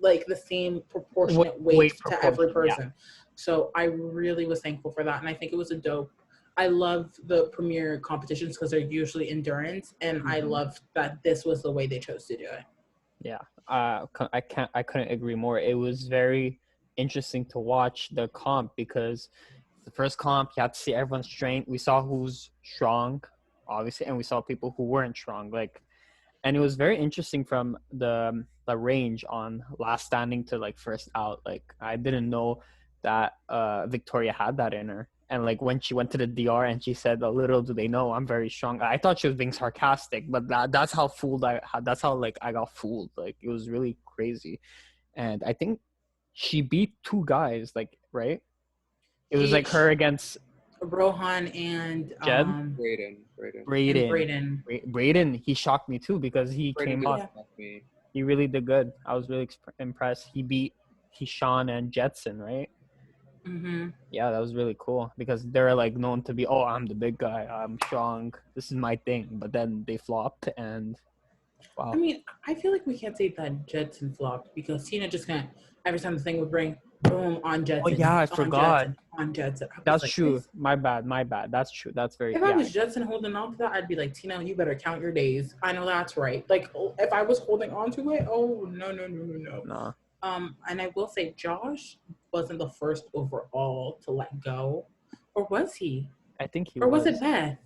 like the same proportionate weight to every person. Yeah. So I really was thankful for that, and I think it was a dope. I love the premier competitions because they're usually endurance, and I love that this was the way they chose to do it. Yeah, I couldn't agree more. It was very interesting to watch the comp because the first comp you had to see everyone's strength. We saw who's strong, obviously, and we saw people who weren't strong. Like, and it was very interesting from the range on last standing to like first out. Like, I didn't know that Victoria had that in her. And like when she went to the DR and she said, "A little do they know I'm very strong." I thought she was being sarcastic, but that's how fooled that's how like I got fooled. Like it was really crazy, and I think she beat two guys. Like right, it was like her against Rohan and Jed. Braden. He shocked me too because he came out. He really did good. I was really impressed. He beat Sean and Jetson, right? Mm-hmm. Yeah, that was really cool because they're like known to be, oh, I'm the big guy, I'm strong, this is my thing. But then they flopped, and wow. I mean, I feel like we can't say that Jetson flopped because Tina just can't. Every time the thing would bring, boom, on Jetson. Oh yeah, I forgot. On Jetson. That's like, true. My bad. That's true. That's very. If I was Jetson holding on to that, I'd be like, Tina, you better count your days. I know that's right. Like, if I was holding on to it, oh no. No. And I will say, Josh wasn't the first overall to let go, or was he? I think he was. Or was it Beth?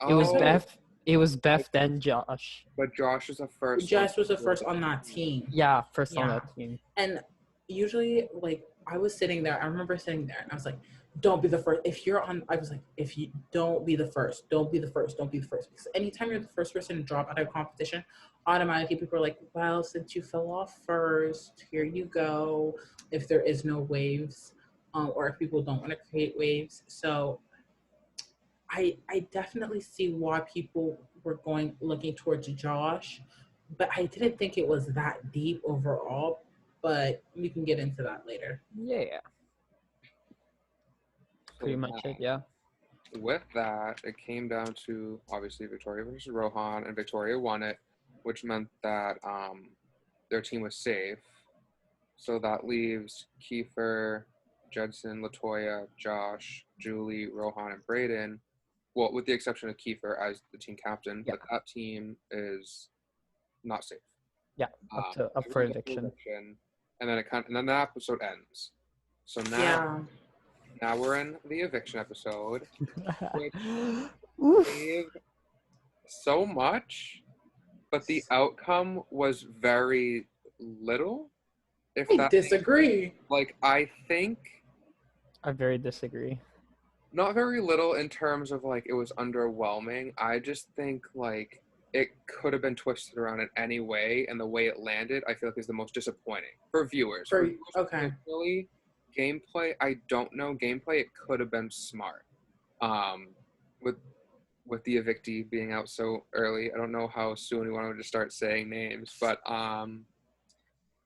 It was Beth. It was Beth, then Josh. But Josh was the first. Josh was the first on that team. Yeah, first on that team. And usually, like, I was sitting there. I remember sitting there, and I was like, "Don't be the first." If you're on, I was like, "If you don't be the first, don't be the first, don't be the first." Because anytime you're the first person to drop out of a competition, automatically people are like, "Well, since you fell off first, here you go." If there is no waves, or if people don't want to create waves, so. I definitely see why people were looking towards Josh, but I didn't think it was that deep overall, but we can get into that later. Yeah. Pretty much it, yeah. With that, it came down to obviously Victoria versus Rohan, and Victoria won it, which meant that their team was safe. So that leaves Kiefer, Judson, Latoya, Josh, Julie, Rohan, and Braden. Well, with the exception of Kiefer as the team captain, but that team is not safe. Yeah, up for eviction. And then the episode ends. So now we're in the eviction episode, which gave so much, but the outcome was very little. I disagree. I think I very disagree. Not very little in terms of it was underwhelming. I just think it could have been twisted around in any way, and the way it landed, I feel like is the most disappointing for viewers. Okay. Really, gameplay, I don't know. Gameplay, it could have been smart. With the evictee being out so early, I don't know how soon we wanted to start saying names, but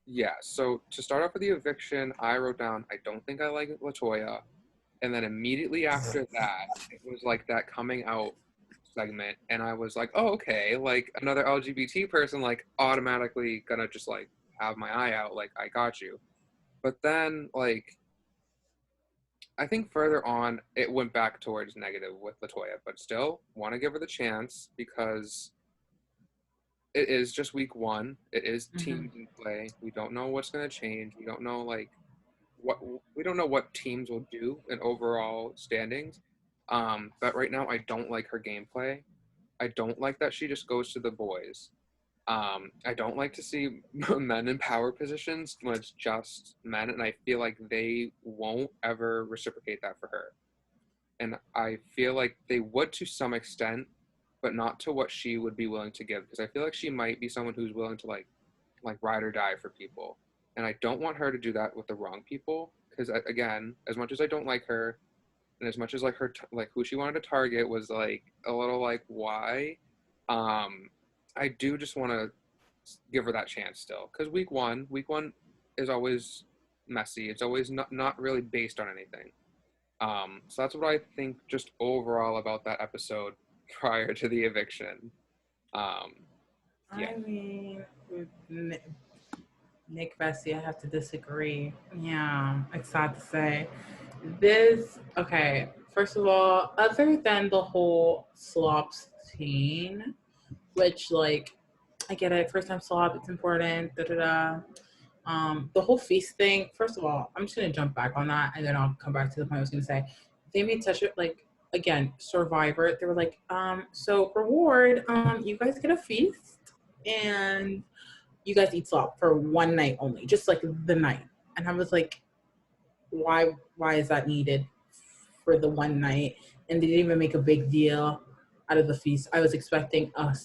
yeah. So to start off with the eviction, I wrote down, I don't think I like Latoya. And then immediately after that, it was like that coming out segment, and I was like, oh, okay, like another LGBT person, like automatically gonna just like have my eye out, like I got you. But then like I think further on it went back towards negative with Latoya, but still want to give her the chance because it is just week one. It is teams in play. We don't know what's gonna change. We don't know like we don't know what teams will do in overall standings. But right now I don't like her gameplay. I don't like that she just goes to the boys. I don't like to see men in power positions when it's just men, and I feel like they won't ever reciprocate that for her. And I feel like they would to some extent, but not to what she would be willing to give, because I feel like she might be someone who's willing to like ride or die for people. And I don't want her to do that with the wrong people, because again, as much as I don't like her, and as much as like her like who she wanted to target was like a little like why, I do just want to give her that chance still, because week one is always messy. It's always not really based on anything. So that's what I think just overall about that episode prior to the eviction. Yeah. I mean, with Nick Vesey, I have to disagree. Yeah, it's sad to say. Okay, first of all, other than the whole slop scene, which, like, I get it, first time slop, it's important, da-da-da. The whole feast thing, first of all, I'm just going to jump back on that, and then I'll come back to the point I was going to say. They made such a, like, again, Survivor, they were like, so reward, you guys get a feast, and you guys eat slop for one night only, just like the night. And I was like, why is that needed for the one night? And they didn't even make a big deal out of the feast. I was expecting a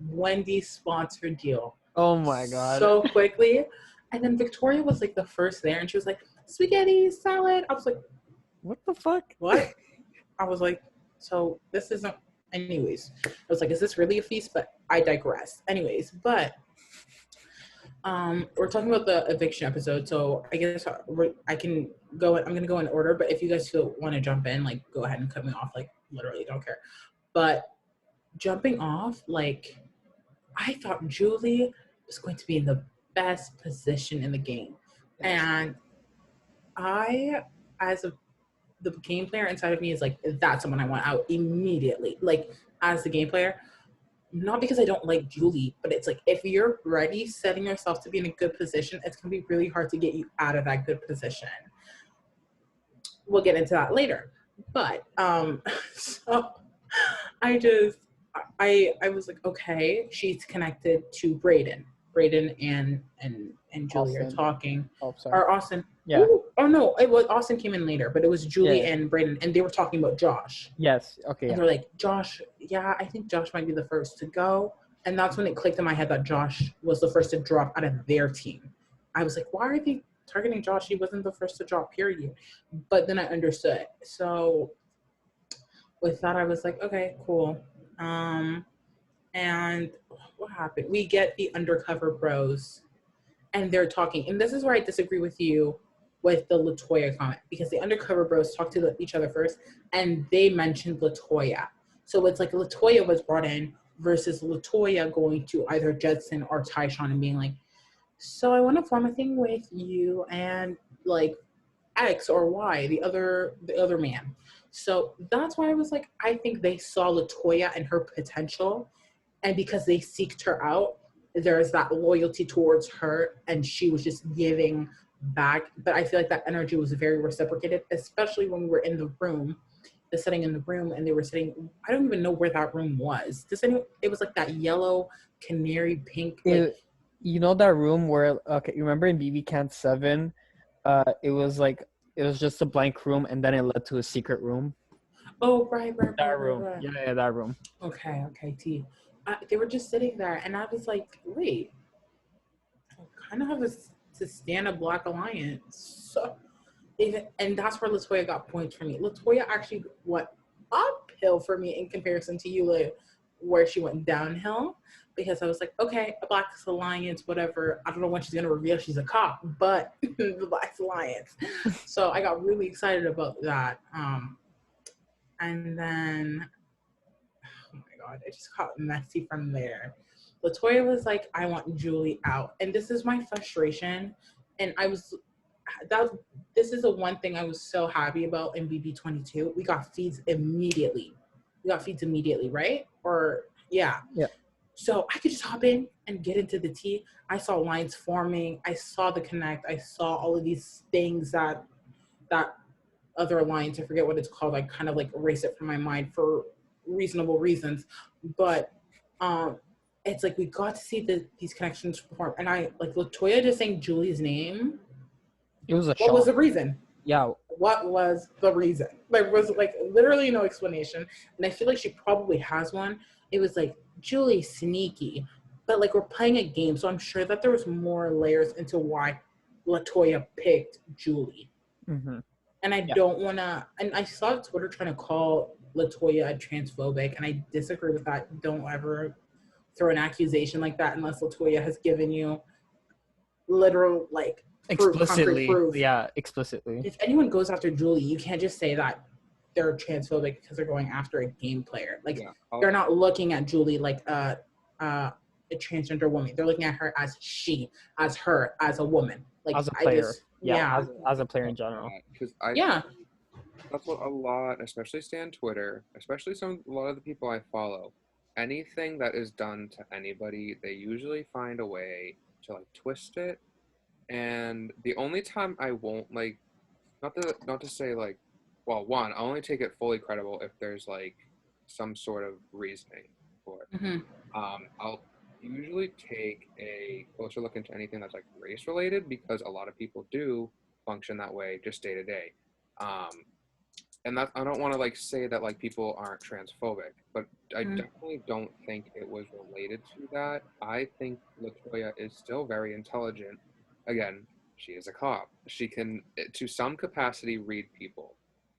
Wendy's sponsored deal. Oh my god. So quickly. And then Victoria was like the first there, and she was like, spaghetti, salad. I was like, what the fuck? What? I was like, so this isn't, anyways. I was like, is this really a feast? But I digress. Anyways, but we're talking about the eviction episode, so I guess I can go. I'm gonna go in order, but if you guys still want to jump in, like, go ahead and cut me off. Like, literally, don't care. But jumping off, like, I thought Julie was going to be in the best position in the game, and the game player inside of me is like, that's someone I want out immediately. Like, as the game player. Not because I don't like Julie, but it's like, if you're ready, setting yourself to be in a good position, it's going to be really hard to get you out of that good position. We'll get into that later. But, so I was like, okay, she's connected to Brayden. Brayden and Julie are talking. Oh, sorry. Or Austin. Yeah. Ooh, oh no, it was Austin came in later, but it was Julie and Brayden, and they were talking about Josh. Yes. Okay. And they're like, Josh, yeah, I think Josh might be the first to go. And that's when it clicked in my head that Josh was the first to drop out of their team. I was like, why are they targeting Josh? He wasn't the first to drop, period. But then I understood. So with that, I was like, okay, cool. And what happened? We get the undercover bros, and they're talking. And this is where I disagree with you with the Latoya comment, because the undercover bros talked to each other first, and they mentioned Latoya. So it's like Latoya was brought in versus Latoya going to either Judson or Tyshawn and being like, so I want to form a thing with you and like X or Y, the other man. So that's why I was like, I think they saw Latoya and her potential, and because they seeked her out, there's that loyalty towards her, and she was just giving back. But I feel like that energy was very reciprocated, especially when we were in the room, the setting in the room, and they were sitting, I don't even know where that room was. It was like that yellow canary pink. Like, you know that room where, okay, you remember in BB Can 7, it was just a blank room, and then it led to a secret room. Oh, right. That room. Right. Yeah, that room. Okay, T. They were just sitting there, and I was like, wait, I kind of have to stand a Black Alliance. So, and that's where Latoya got points for me. Latoya actually went uphill for me in comparison to you, where she went downhill, because I was like, okay, a Black Alliance, whatever. I don't know when she's gonna reveal she's a cop, but the Black Alliance. So I got really excited about that. And then, oh my God, it just got messy from there. Latoya was like, I want Julie out. And this is my frustration. And this is the one thing I was so happy about in BB22. We got feeds immediately. Right? Or, yeah. Yeah. So I could just hop in and get into the tea. I saw lines forming. I saw the connect. I saw all of these things that other alliance, I forget what it's called. I kind of like erase it from my mind for reasonable reasons. But it's like we got to see these connections form. And I like Latoya just saying Julie's name. It was a What shock. was the reason? Yeah. What was the reason? There was like literally no explanation. And I feel like she probably has one. It was like, Julie sneaky. But like we're playing a game, so I'm sure that there was more layers into why Latoya picked Julie. Mm-hmm. And I don't want to, and I saw Twitter trying to call Latoya transphobic, and I disagree with that. Don't ever throw an accusation like that unless Latoya has given you literal, like, Explicitly. proof. Yeah, explicitly. If anyone goes after Julie, you can't just say that they're transphobic because they're going after a game player. Like, they're not looking at Julie like a transgender woman. They're looking at her as she, as her, as a woman. Like, as a player. Yeah. As a player in general. That's what a lot, especially stay on Twitter, especially a lot of the people I follow. Anything that is done to anybody, they usually find a way to like twist it. And the only time I won't like, not to say like, well, one, I only take it fully credible if there's like some sort of reasoning for it. Mm-hmm. I'll usually take a closer look into anything that's like race related, because a lot of people do function that way just day to day. And that, I don't want to like say that like people aren't transphobic, but I definitely don't think it was related to that. I think Latoya is still very intelligent. Again, she is a cop. She can, to some capacity, read people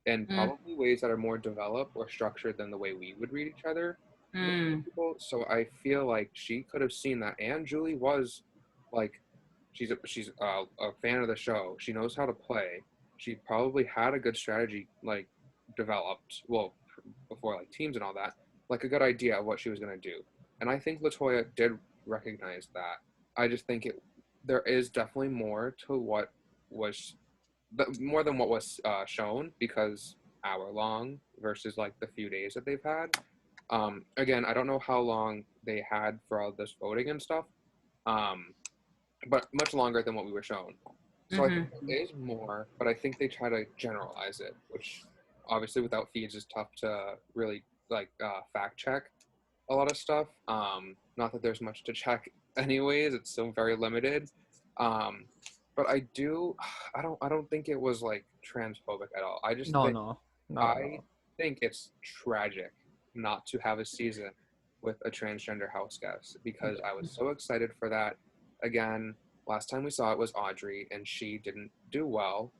in probably ways that are more developed or structured than the way we would read each other. People. So I feel like she could have seen that. And Julie was like, she's a fan of the show. She knows how to play. She probably had a good strategy like developed, well, before like teams and all that, like a good idea of what she was going to do. And I think Latoya did recognize that. I just think there is definitely more to what was, more than what was shown, because hour long versus like the few days that they've had. Again, I don't know how long they had for all this voting and stuff, but much longer than what we were shown. So I think there is more, but I think they try to generalize it, which obviously without feeds is tough to really like fact check a lot of stuff. Not that there's much to check anyways, it's still very limited. But I don't think it was like transphobic at all. I just think it's tragic not to have a season with a transgender house guest, because I was so excited for that. Again, last time we saw it was Audrey, and she didn't do well.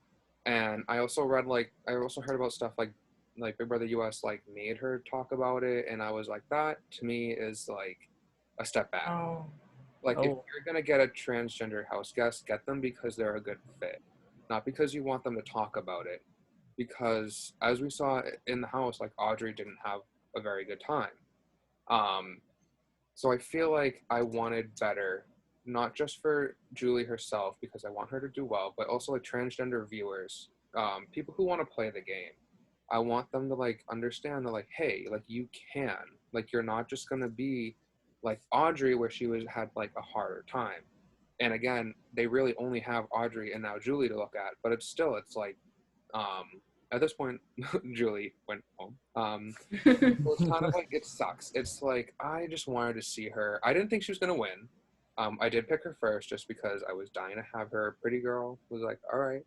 And I also heard about stuff like Big Brother US like made her talk about it, and I was like, that to me is like a step back. If you're gonna get a transgender house guest, get them because they're a good fit, not because you want them to talk about it. Because as we saw in the house, like Audrey didn't have a very good time. So I feel like I wanted better, not just for Julie herself, because I want her to do well, but also like transgender viewers, people who want to play the game. I want them to like understand that like, hey, like you can, like you're not just gonna be like Audrey, where she had like a harder time. And again, they really only have Audrey and now Julie to look at, but it's like, at this point, Julie went home. So it's kind of like, it sucks. It's like, I just wanted to see her. I didn't think she was going to win. I did pick her first just because I was dying to have her. Pretty girl was like, all right.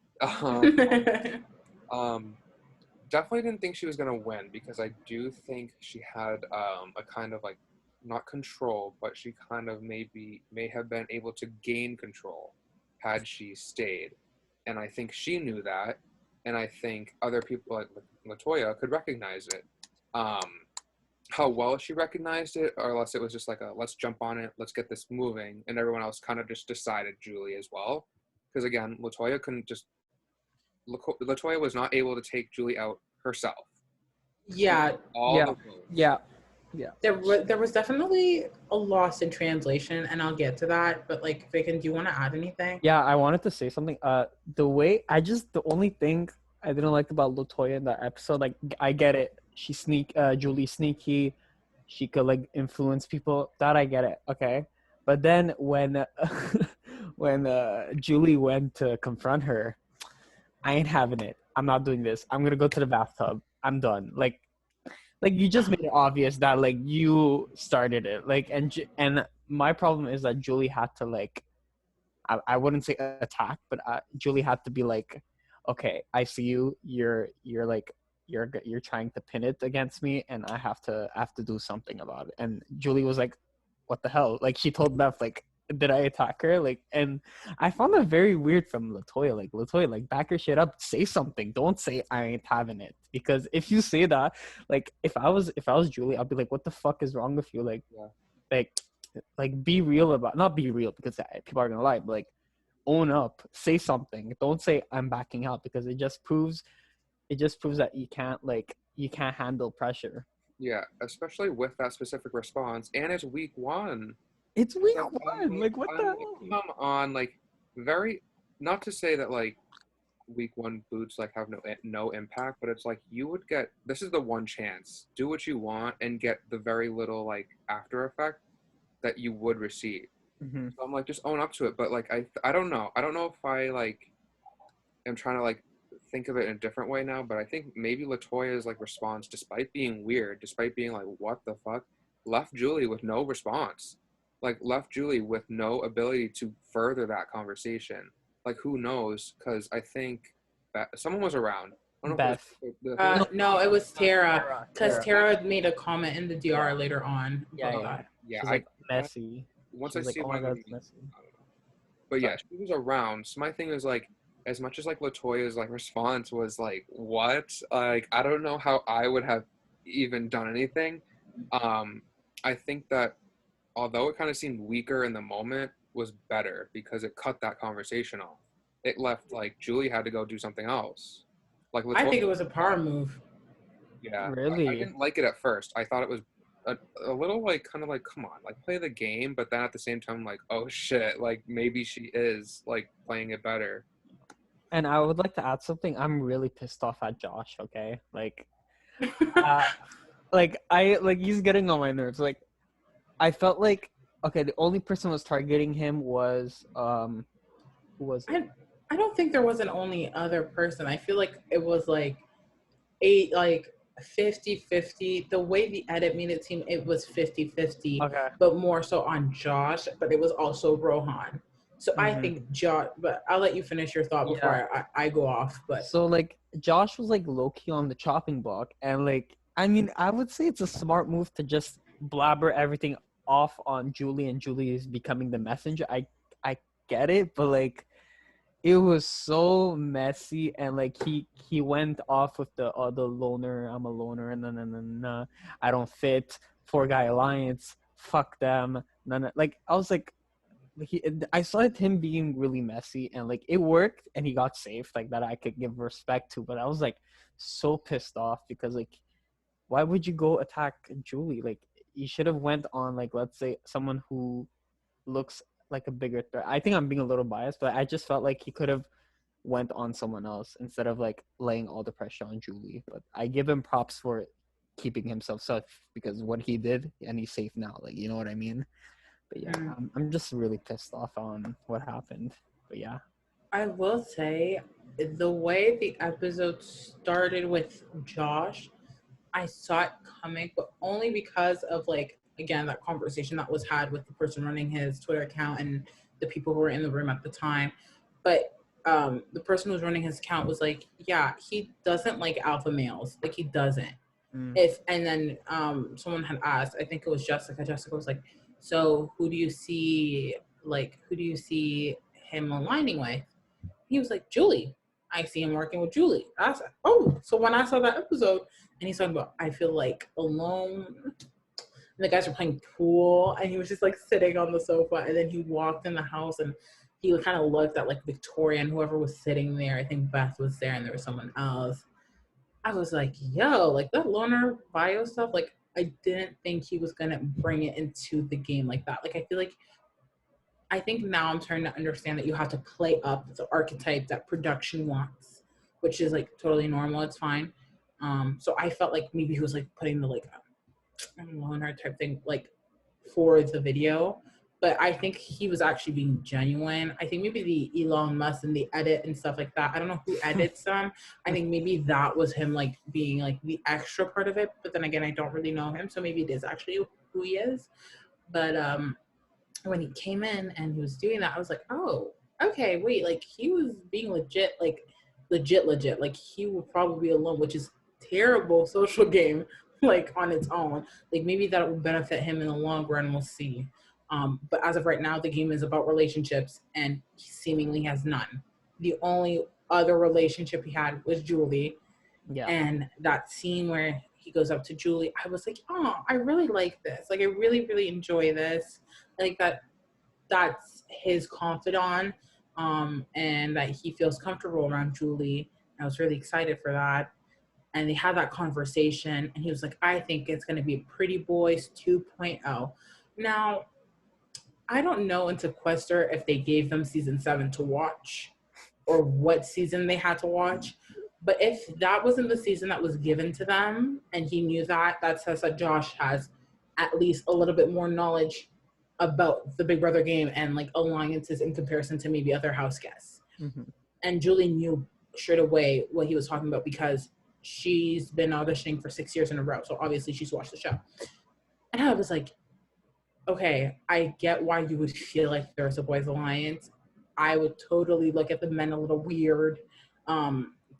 Definitely didn't think she was going to win, because I do think she had a kind of like, not control, but she kind of may have been able to gain control had she stayed. And I think she knew that. And I think other people like Latoya could recognize it. how well she recognized it, or unless it was just like a let's jump on it, let's get this moving, and everyone else kind of just decided Julie as well. Because again, Latoya couldn't just. Latoya was not able to take Julie out herself. Yeah, All Yeah. the votes. Yeah. there was definitely a loss in translation, and I'll get to that. But like, Vicken, do you want to add anything? Yeah, I wanted to say something. The only thing I didn't like about Latoya in that episode, like I get it. Julie's sneaky. She could like influence people. That I get it. Okay. But then when when Julie went to confront her, I ain't having it. I'm not doing this. I'm gonna go to the bathtub. I'm done. Like you just made it obvious that like you started it. Like and my problem is that Julie had to like I wouldn't say attack, but Julie had to be like, okay, I see you. You're like you're trying to pin it against me, and I have to do something about it. And Julie was like, what the hell? Like she told Beth like, did I attack her? Like, and I found that very weird from Latoya. Like Latoya, like back your shit up. Say something. Don't say I ain't having it. Because if you say that, like if I was Julie, I'd be like, what the fuck is wrong with you? Like, Yeah. like be real about not be real because people are gonna lie, but like own up, say something. Don't say I'm backing out because it just proves that you can't handle pressure. Yeah, especially with that specific response, and it's week 1. It's week Like, one. Like what the hell? Come on, like very. Not to say that like week 1 boots like have no impact, but it's like you would get. This is the one chance. Do what you want and get the very little like after effect that you would receive. Mm-hmm. So I'm like, just own up to it. But like I don't know. I don't know if I like am trying to like think of it in a different way now, but I think maybe Latoya's like response, despite being weird, despite being like, what the fuck, left Julie with no response. Like left Julie with no ability to further that conversation. Like who knows? Because I think someone was around. I don't know Beth. if it was No, it was Tara, because Tara. Tara made a comment in the DR later on about that. yeah. She's like messy. Once She I was like, see oh my god, it's messy. I don't know. But yeah, she was around. So my thing is like, as much as like Latoya's like response was like, what? Like I don't know how I would have even done anything. I think that although it kind of seemed weaker in the moment, was better because it cut that conversation off. It left like Julie had to go do something else. Like Latoya, I think it was a power move. yeah. Really? I didn't like it at first. I thought it was a little like kind of like, come on, like play the game, but then at the same time like, oh shit, like maybe she is like playing it better. And I would like to add something. I'm really pissed off at Josh. Okay, like he's getting on my nerves. Like I felt like okay, the only person who was targeting him was who was it? I don't think there was an only other person. I feel like it was like 50-50. The way the edit made it seem, it was 50-50, Okay. but more so on Josh, but it was also Rohan. So I think Josh, but I'll let you finish your thought before I go off. But so like Josh was like low key on the chopping block, and like I mean I would say it's a smart move to just blabber everything off on Julie, and Julie is becoming the messenger. I get it, but like it was so messy, and like he went off with the loner. I'm a loner, and then I don't fit. 4-guy alliance. Fuck them. Like I was like. I saw him being really messy, and like it worked, and he got safe, like that I could give respect to. But I was like so pissed off because like, why would you go attack Julie? Like you should have went on like let's say someone who looks like a bigger threat. I think I'm being a little biased, but I just felt like he could have went on someone else instead of like laying all the pressure on Julie. But I give him props for keeping himself safe because what he did, and he's safe now. Like you know what I mean. But yeah, I'm just really pissed off on what happened. But yeah. I will say the way the episode started with Josh, I saw it coming, but only because of like, again, that conversation that was had with the person running his Twitter account and the people who were in the room at the time. But the person who was running his account was like, yeah, he doesn't like alpha males. Like he doesn't. And then someone had asked, I think it was Jessica. Jessica was like, so who do you see him aligning with? He was like, Julie. I see him working with Julie. I was like, oh. So when I saw that episode, and he's talking about, I feel like alone. And the guys were playing pool, and he was just like sitting on the sofa. And then he walked in the house, and he kind of looked at like Victoria and whoever was sitting there. I think Beth was there, and there was someone else. I was like, yo, like that loner bio stuff. Like, I didn't think he was gonna bring it into the game like that. Like, I think now I'm starting to understand that you have to play up the archetype that production wants, which is like totally normal. It's fine. So I felt like maybe he was like putting the like loner type thing like for the video, but I think he was actually being genuine. I think maybe the Elon Musk and the edit and stuff like that. I don't know who edits them. I think maybe that was him like being like the extra part of it. But then again, I don't really know him, so maybe it is actually who he is. But when he came in and he was doing that, I was like, oh, okay, wait, like he was being legit, like legit. Like he would probably be alone, which is terrible social game, like on its own. Like maybe that will benefit him in the long run. We'll see. But as of right now, the game is about relationships, and he seemingly has none. The only other relationship he had was Julie, Yeah. and that scene where he goes up to Julie, I was like, oh, I really like this. Like, I really, really enjoy this. Like that's his confidant, and that he feels comfortable around Julie. I was really excited for that. And they had that conversation, and he was like, I think it's going to be Pretty Boys 2.0. Now, I don't know in Sequester if they gave them season 7 to watch or what season they had to watch. But if that wasn't the season that was given to them, and he knew that, that says that Josh has at least a little bit more knowledge about the Big Brother game and like alliances in comparison to maybe other house guests. Mm-hmm. And Julie knew straight away what he was talking about because she's been auditioning for 6 years in a row. So obviously she's watched the show. And I was like, okay, I get why you would feel like there's a boys alliance. I would totally look at the men a little weird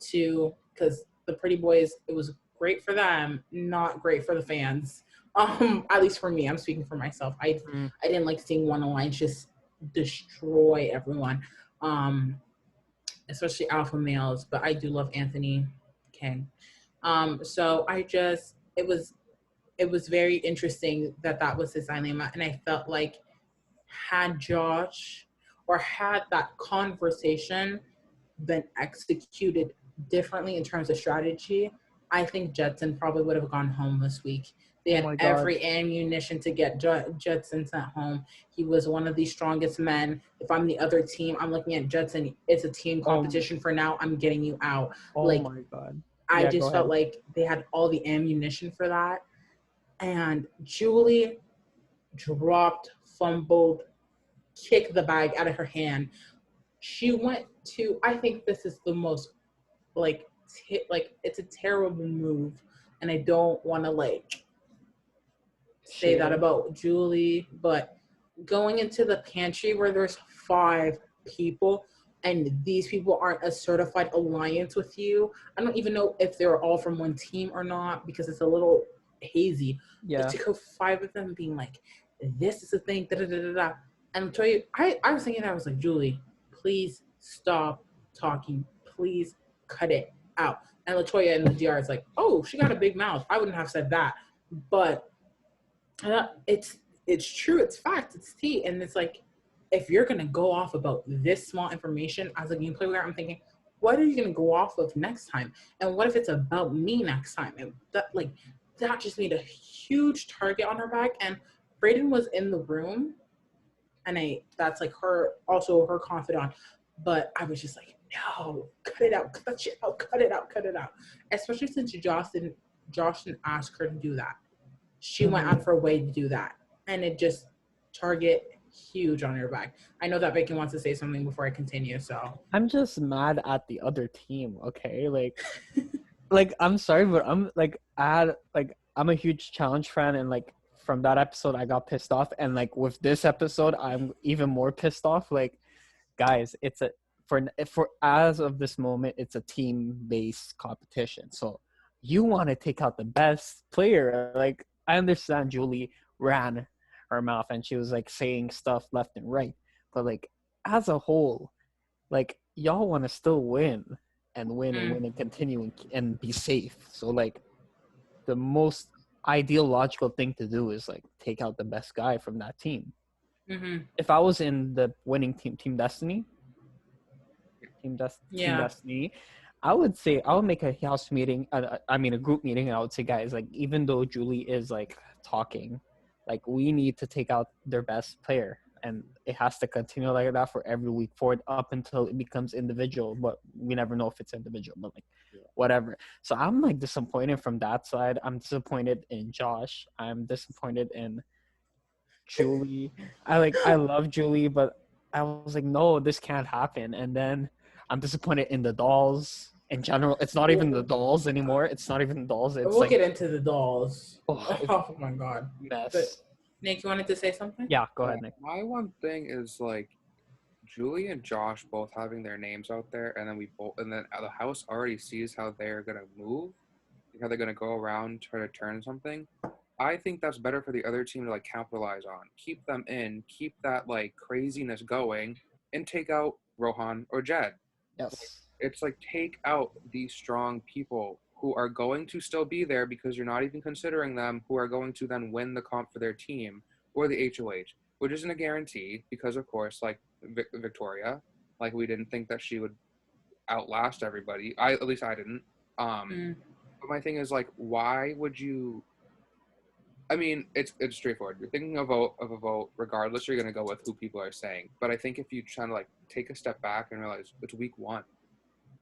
too, because the Pretty Boys, it was great for them, not great for the fans. At least for me, I'm speaking for myself. I didn't like seeing one alliance just destroy everyone, especially alpha males. But I do love Anthony King. So it was very interesting that was his dilemma, and I felt like had Josh or had that conversation been executed differently in terms of strategy, I think Jetson probably would have gone home this week. They had every ammunition to get Jetson sent home. He was one of the strongest men. If I'm the other team, I'm looking at Jetson. It's a team competition for now. I'm getting you out. Oh like, my God. I just felt like they had all the ammunition for that. And Julie dropped, fumbled, kicked the bag out of her hand. She went to, I think this is the most, it's a terrible move. And I don't want to, say that about Julie, but going into the pantry where there's 5 people and these people aren't a certified alliance with you, I don't even know if they're all from one team or not because it's a little hazy. Yeah. But to go 5 of them being like, this is the thing, da-da-da-da-da. And I'll tell you, I was thinking that, I was like, Julie, please stop talking. Please cut it out. And LaToya in the DR is like, oh, she got a big mouth. I wouldn't have said that. But it's true. It's fact. It's tea. And it's like, if you're going to go off about this small information as a gameplay player, I'm thinking, what are you going to go off of next time? And what if it's about me next time? And that just made a huge target on her back. And Brayden was in the room, and that's like her confidant. But I was just like, no, cut it out, cut that shit out, cut it out. Especially since Josh didn't ask her to do that. She went out of her way to do that. And it just target huge on her back. I know that Vicken wants to say something before I continue, so. I'm just mad at the other team, okay? I'm sorry, but I'm I'm a huge challenge fan, and from that episode I got pissed off, and with this episode I'm even more pissed off. Guys, it's for as of this moment, it's a team-based competition. So you want to take out the best player. I understand Julie ran her mouth and she was saying stuff left and right, but as a whole, y'all want to still win and continue and be safe. So the most ideological thing to do is like take out the best guy from that team. Mm-hmm. If I was in the winning Team Destiny, Team Yeah. Destiny, I would say I would make a house meeting. A group meeting, and I would say, guys, like even though Julie is like talking, like we need to take out their best player, and it has to continue like that for every week forward up until it becomes individual. But we never know if it's individual, but like whatever. So I'm like disappointed from that side. I'm disappointed in Josh. I'm disappointed in Julie. I love Julie, but I was like, no, this can't happen. And then I'm disappointed in the dolls in general. It's not even the dolls anymore. It's not even dolls. It's We'll like get into the dolls. it's Oh my god. mess. But Nick, you wanted to say something? Yeah, go ahead, Nick. My one thing is like Julie and Josh both having their names out there, and then the house already sees how they're gonna move, how they're gonna go around, try to turn something. I think that's better for the other team to like capitalize on, keep them in, keep that like craziness going, and take out Rohan or Jed. Yes. It's like take out these strong people who are going to still be there because you're not even considering them, who are going to then win the comp for their team or the HOH, which isn't a guarantee because, of course, like Victoria, like we didn't think that she would outlast everybody. At least I didn't. But my thing is like, why would you? I mean, it's straightforward. You're thinking of a vote, regardless. You're gonna go with who people are saying. But I think if you try to like take a step back and realize it's week 1.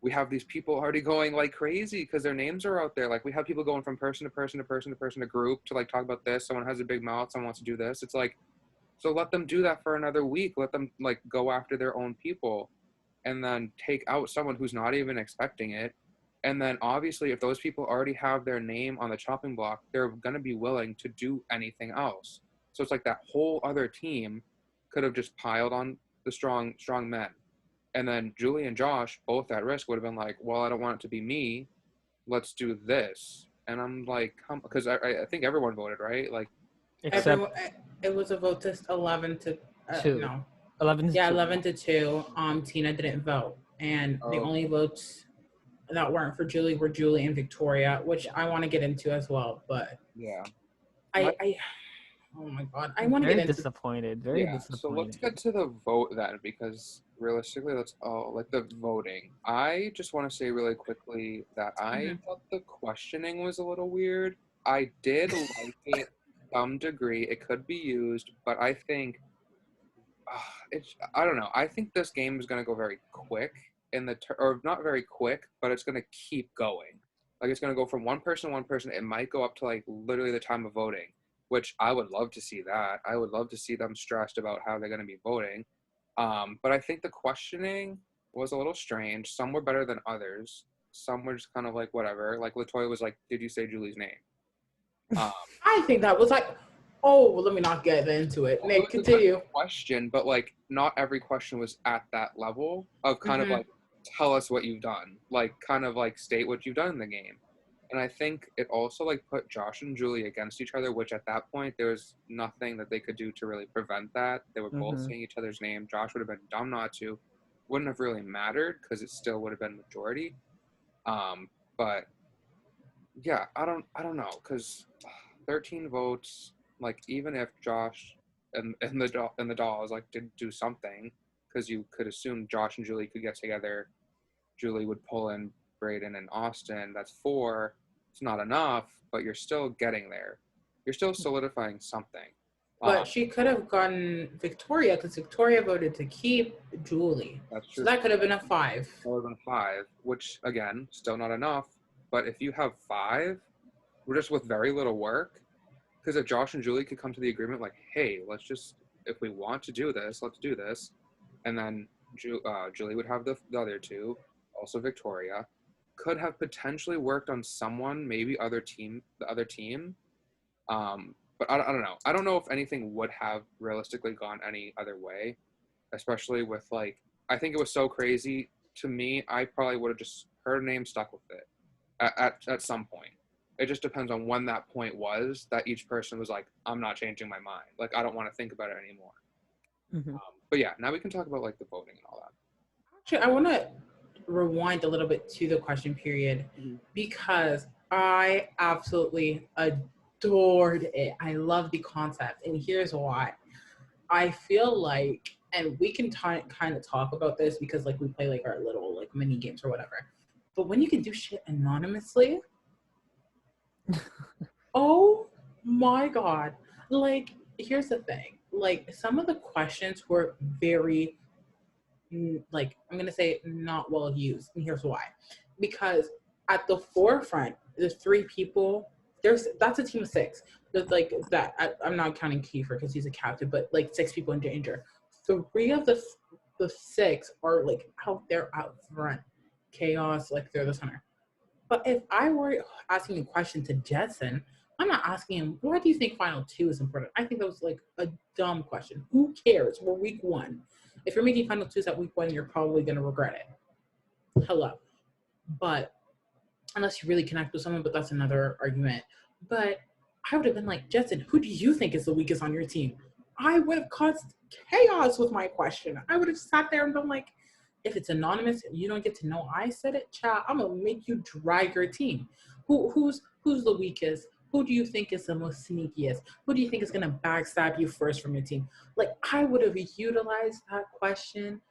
We have these people already going like crazy because their names are out there. Like we have people going from person to person to person to person to group to like talk about this. Someone has a big mouth. Someone wants to do this. It's like, so let them do that for another week. Let them like go after their own people and then take out someone who's not even expecting it. And then obviously if those people already have their name on the chopping block, they're going to be willing to do anything else. So it's like that whole other team could have just piled on the strong men. And then Julie and Josh, both at risk, would have been like, well, I don't want it to be me. Let's do this. And I'm like, because I think everyone voted, right? Like, Except it was a vote test 11 to 2. no. 11 to 2. 11 to 2. Tina didn't vote, and the only votes that weren't for Julie were Julie and Victoria, which I want to get into as well. But yeah, oh my god, I want to get into. Disappointed. Very disappointed. So let's get to the vote then, because realistically, the voting. I just want to say really quickly that I thought the questioning was a little weird. I did like it to some degree. It could be used, but I think I don't know. I think this game is going to go very quick or not very quick, but it's going to keep going. Like it's going to go from one person to one person. It might go up to like literally the time of voting, which I would love to see that. I would love to see them stressed about how they're going to be voting. But I think the questioning was a little strange. Some were better than others. Some were just kind of like whatever. Like LaToya was like, "Did you say Julie's name?" I think that was like, oh, well, let me not get into it. Nick, continue. Question, but like not every question was at that level of kind of like tell us what you've done, like kind of like state what you've done in the game. And I think it also like put Josh and Julie against each other, which at that point there was nothing that they could do to really prevent that. They were both saying each other's name. Josh would have been dumb not to. Wouldn't have really mattered because it still would have been majority. But yeah, I don't know, because 13 votes, like even if Josh and the dolls like did do something, because you could assume Josh and Julie could get together. Julie would pull in Braden and Austin. That's 4. It's not enough, but you're still getting there. You're still solidifying something. But she could have gotten Victoria because Victoria voted to keep Julie. That's true. So that could have been a 5. That would have been 5, which again, still not enough. But if you have 5, we're just with very little work. Because if Josh and Julie could come to the agreement, like, hey, let's just, if we want to do this, let's do this. And then Julie would have the other 2, also Victoria, could have potentially worked on someone, maybe the other team. But I don't know. I don't know if anything would have realistically gone any other way, especially with like, I think it was so crazy. To me, I probably would have just, her name stuck with it at some point. It just depends on when that point was that each person was like, I'm not changing my mind. Like, I don't want to think about it anymore. But yeah, now we can talk about like the voting and all that. Actually, I want to rewind a little bit to the question period because I absolutely adored it. I love the concept, and here's why. I feel like, and we can kind of talk about this because like we play like our little like mini games or whatever. But when you can do shit anonymously, oh my god! Like, here's the thing. Like, some of the questions were very like I'm gonna say not well used, and here's why. Because at the forefront, there's three people. That's a team of six. There's like that. I'm not counting Kiefer because he's a captain, but like six people in danger. Three of the six are like out there out front, chaos. Like they're the center. But if I were asking a question to Jetson, I'm not asking him, why do you think Final Two is important? I think that was like a dumb question. Who cares? We're week one. If you're making Final Twos at week one, you're probably going to regret it. Hello. But unless you really connect with someone, but that's another argument. But I would have been like, Jetson, who do you think is the weakest on your team? I would have caused chaos with my question. I would have sat there and been like, if it's anonymous, you don't get to know I said it, child, I'm gonna make you drag your team. Who's the weakest? Who do you think is the most sneakiest? Who do you think is gonna backstab you first from your team? Like, I would have utilized that question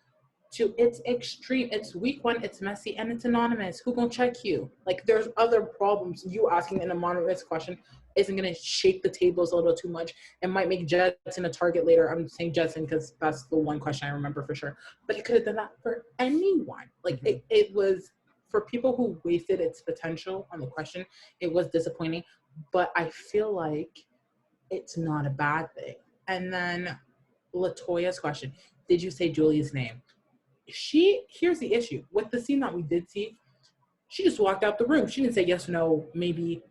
to its extreme. It's week one, it's messy, and it's anonymous. Who gonna check you? Like, there's other problems. You asking an anonymous question isn't gonna shake the tables a little too much. It might make Jetson a target later. I'm saying Jetson because that's the one question I remember for sure. But it could have done that for anyone. Like, it was for people who wasted its potential on the question. It was disappointing, but I feel like it's not a bad thing. And then Latoya's question: did you say Julie's name? Here's the issue with the scene that we did see. She just walked out the room. She didn't say yes, no, maybe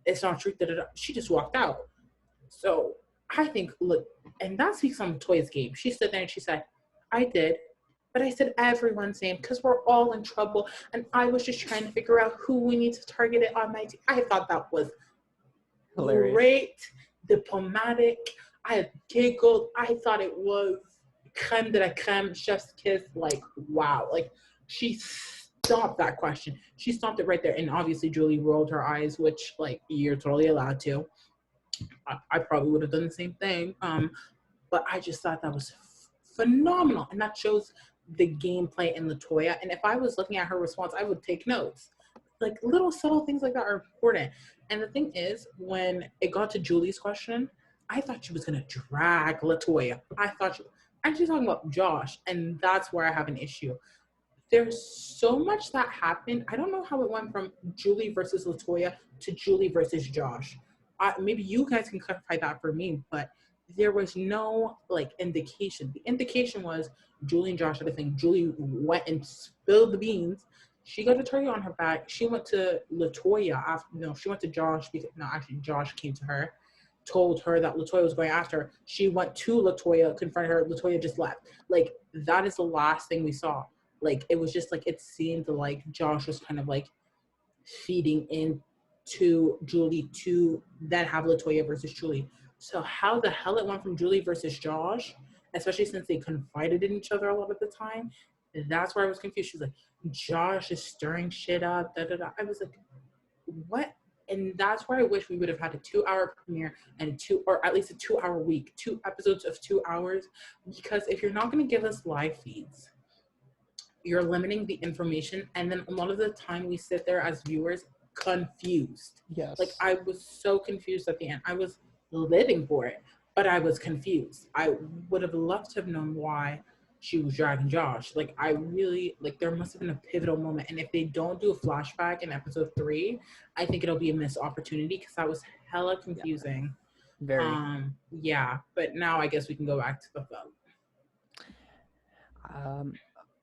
it's not true. She just walked out. So I think, look, and that speaks on Toya's game. She stood there and she said, I did, but I said everyone's name because we're all in trouble, and I was just trying to figure out who we need to target it on my team. I thought that was Hilarious. great, diplomatic. I giggled. I thought it was creme de la creme, chef's kiss. Like, wow. Like, she stopped that question. She stopped it right there. And obviously Julie rolled her eyes, which, like, you're totally allowed to. I probably would have done the same thing. But I just thought that was phenomenal. And that shows the gameplay in Latoya. And if I was looking at her response, I would take notes. Like, little subtle things like that are important. And the thing is, when it got to Julie's question, I thought she was going to drag Latoya. And she's talking about Josh, and that's where I have an issue. There's so much that happened. I don't know how it went from Julie versus Latoya to Julie versus Josh. Maybe you guys can clarify that for me, but there was no like indication. The indication was Julie and Josh had a thing. Julie went and spilled the beans. She got a target on her back. She went to Latoya after. No, she went to Josh because no, actually Josh came to her, told her that Latoya was going after her. She went to Latoya, confronted her. Latoya just left. Like, that is the last thing we saw. Like, it was just like, it seemed like Josh was kind of like feeding into Julie to then have Latoya versus Julie. So how the hell it went from Julie versus Josh, especially since they confided in each other a lot of the time, that's where I was confused. She's like, Josh is stirring shit up, da da da. I was like, what? And that's where I wish we would have had a 2-hour premiere and or at least a 2-hour week, 2 episodes of 2 hours. Because if you're not going to give us live feeds, you're limiting the information. And then a lot of the time we sit there as viewers confused. Yes. Like, I was so confused at the end. I was living for it, but I was confused. I would have loved to have known why she was dragging Josh. Like, I really, like, there must have been a pivotal moment. And if they don't do a flashback in episode 3, I think it'll be a missed opportunity because that was hella confusing. Very. Yeah, but now I guess we can go back to the film.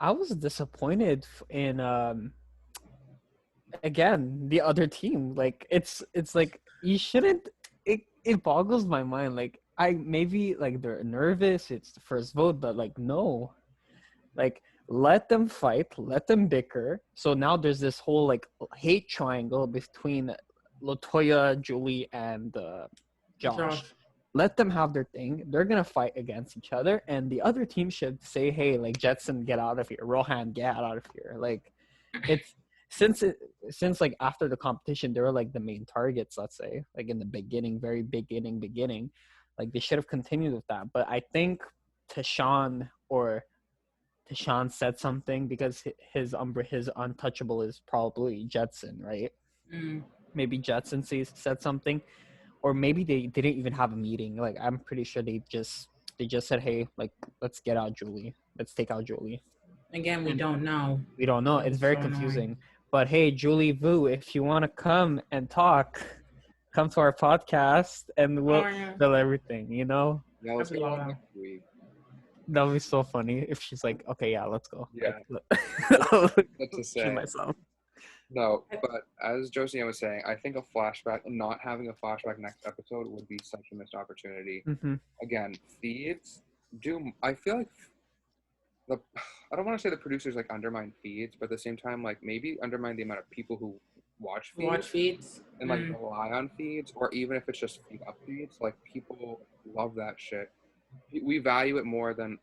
I was disappointed in again the other team. Like, it's like you shouldn't. It boggles my mind. Like, I maybe like they're nervous. It's the first vote, but like no, like let them fight, let them bicker. So now there's this whole like hate triangle between Latoya, Julie, and Josh. Let them have their thing. They're gonna fight against each other, and the other team should say, "Hey, like Jetson, get out of here. Rohan, get out of here." Like, since like after the competition they were like the main targets, let's say, like in the beginning, very beginning, like they should have continued with that. But I think Tashawn said something because his untouchable is probably Jetson, right? Maybe Jetson said something, or maybe they didn't even have a meeting. Like I'm pretty sure they just said, hey, like let's take out Julie. Again, we don't know. We don't know. It's very so confusing. annoying. But hey, Julie Vu, if you want to come and talk, come to our podcast and we'll spill everything, you know? Yeah, let's That'd be go wild. next week. That would be so funny if she's like, okay, yeah, let's go. Yeah. I'll What to shoot say. myself. No, but as Josiane was saying, I think not having a flashback next episode would be such a missed opportunity. Mm-hmm. Again, feeds I feel like I don't want to say the producers like undermine feeds, but at the same time, like maybe undermine the amount of people who watch feeds and like rely on feeds, or even if it's just feed up feeds, like people love that shit. We value it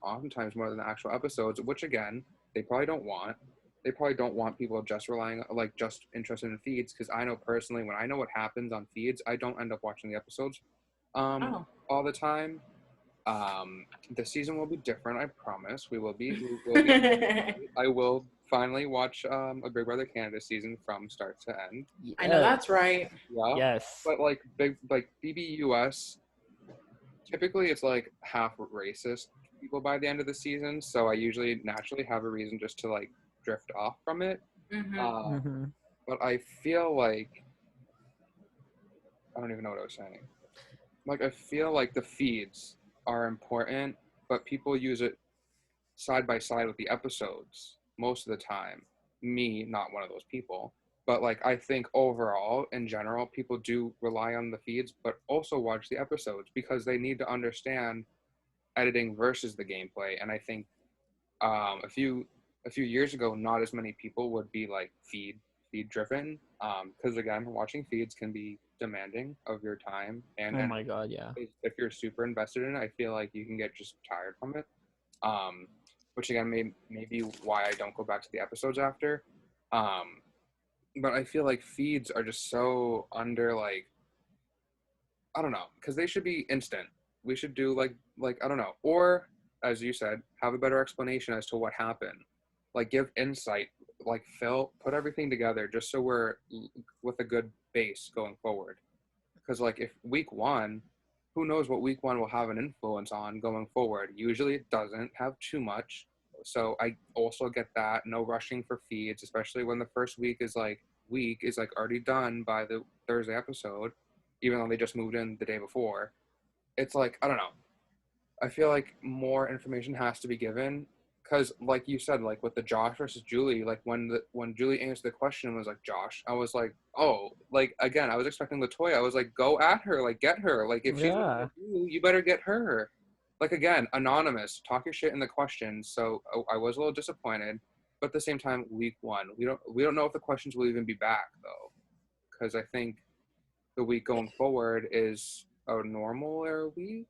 oftentimes more than the actual episodes, which again, they probably don't want. They probably don't want people just relying, like just interested in feeds, because I know personally when I know what happens on feeds, I don't end up watching the episodes all the time. This season will be different, I promise. We will be I will finally watch a Big Brother Canada season from start to end. Yes. I know that's right. Yeah. Yes. But like BBUS, typically it's like half racist people by the end of the season, so I usually naturally have a reason just to like drift off from it. But I feel like I don't even know what I was saying. Like I feel like the feeds are important, but people use it side by side with the episodes most of the time. Me, not one of those people. But like I think overall, in general, people do rely on the feeds, but also watch the episodes because they need to understand editing versus the gameplay. And I think a few years ago, not as many people would be like feed driven, because again, watching feeds can be demanding of your time. And oh my god, yeah. If you're super invested in it, I feel like you can get just tired from it. Which again, maybe why I don't go back to the episodes after. But I feel like feeds are just so under like, I don't know, because they should be instant. We should do like I don't know, or as you said, have a better explanation as to what happened. Like give insight, like put everything together just so we're with a good base going forward. Because like if week one, who knows what week one will have an influence on going forward. Usually it doesn't have too much. So I also get that. No rushing for feeds, especially when the first week is already done by the Thursday episode, even though they just moved in the day before. It's like, I don't know. I feel like more information has to be given. Because like you said, like with the Josh versus Julie, like when Julie answered the question and was like, Josh, I was like, oh, like again, I was expecting LaToya. I was like, go at her, like get her. Like if she's with you better get her. Like again, anonymous, talk your shit in the questions. So I was a little disappointed. But at the same time, week one, we don't know if the questions will even be back though. Because I think the week going forward is a normal week.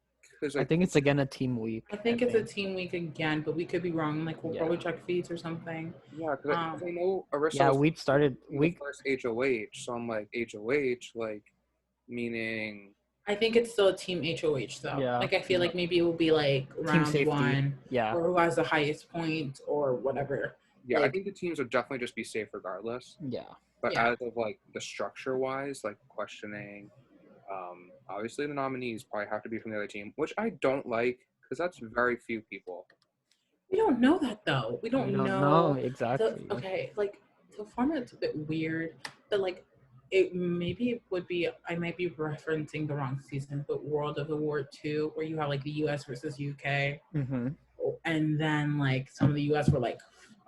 I think it's again a team week. I think it's a team week again, but we could be wrong. Like we'll probably check feeds or something. Yeah, because I know Arissa. Yeah, we started first HOH, so I'm like HOH, like meaning. I think it's still a team HOH though. Yeah. Like I feel like maybe it will be like round one. Yeah. Or who has the highest point or whatever. Yeah, like, I think the teams would definitely just be safe regardless. Yeah. But as of like the structure wise, like questioning. Obviously the nominees probably have to be from the other team, which I don't like because that's very few people. We don't know that though. We don't know exactly. Like the format's a bit weird, but like it would be. I might be referencing the wrong season, but World of War 2, where you have like the U.S. versus UK, and then like some of the U.S. were like,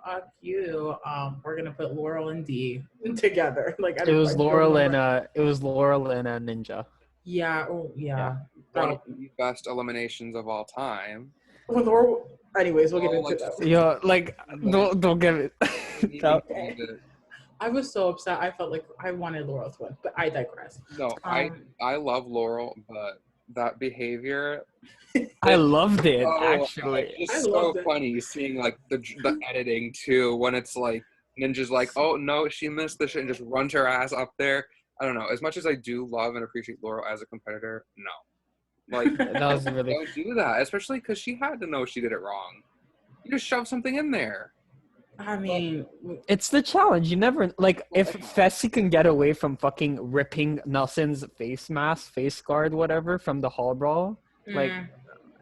"Fuck you, we're gonna put Laurel and Dee together." Like it was Laurel and a Ninja. Yeah. Oh, yeah. One of the best eliminations of all time. Anyways, we'll get into that. Yeah, like don't give it. I was so upset. I felt like I wanted Laurel to win, but I digress. No, I love Laurel, but that behavior. I loved it actually. It's so funny seeing like the editing too when it's like Ninja's like, oh no, she missed the shit and just runs her ass up there. I don't know. As much as I do love and appreciate Laurel as a competitor, no. Like, That was really. don't do that, especially because she had to know she did it wrong. You just shove something in there. I mean, It's the challenge. You never like if Fessy can get away from fucking ripping Nelson's face mask, face guard, whatever, from the hall brawl. Like,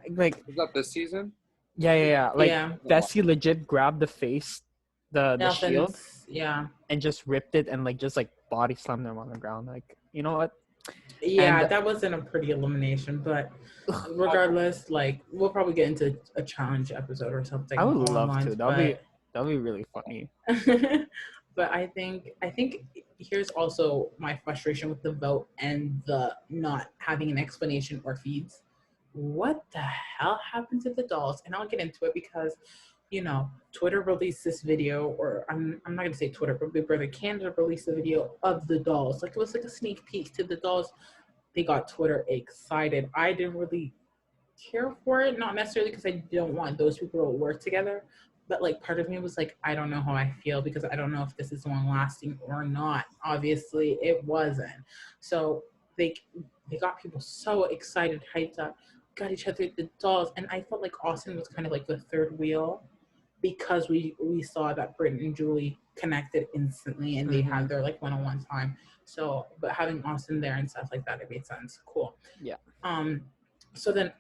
Is that this season? yeah. Like yeah, Fessy legit grabbed the face, the shield, Nelson's, yeah. and just ripped it and like just like body slammed them on the ground. Like, you know what? Yeah, And- that wasn't a pretty elimination, but regardless, like we'll probably get into a challenge episode or something. I would along love lines, to. That'll be really funny. but I think here's also my frustration with the vote and the not having an explanation or feeds. What the hell happened to the dolls? And I'll get into it because, you know, Twitter released this video, or I'm not gonna say Twitter, but Big Brother Canada released a video of the dolls. Like it was like a sneak peek to the dolls. They got Twitter excited. I didn't really care for it, not necessarily because I don't want those people to work together, but like part of me was like, I don't know how I feel because I don't know if this is long lasting or not. Obviously it wasn't. So they got people so excited, hyped up, got each other the dolls, and I felt like Austin was kind of like the third wheel because we saw that Brittany and Julie connected instantly and they had their like one-on-one time. So but having Austin there and stuff like that, it made sense. Cool. Yeah. So then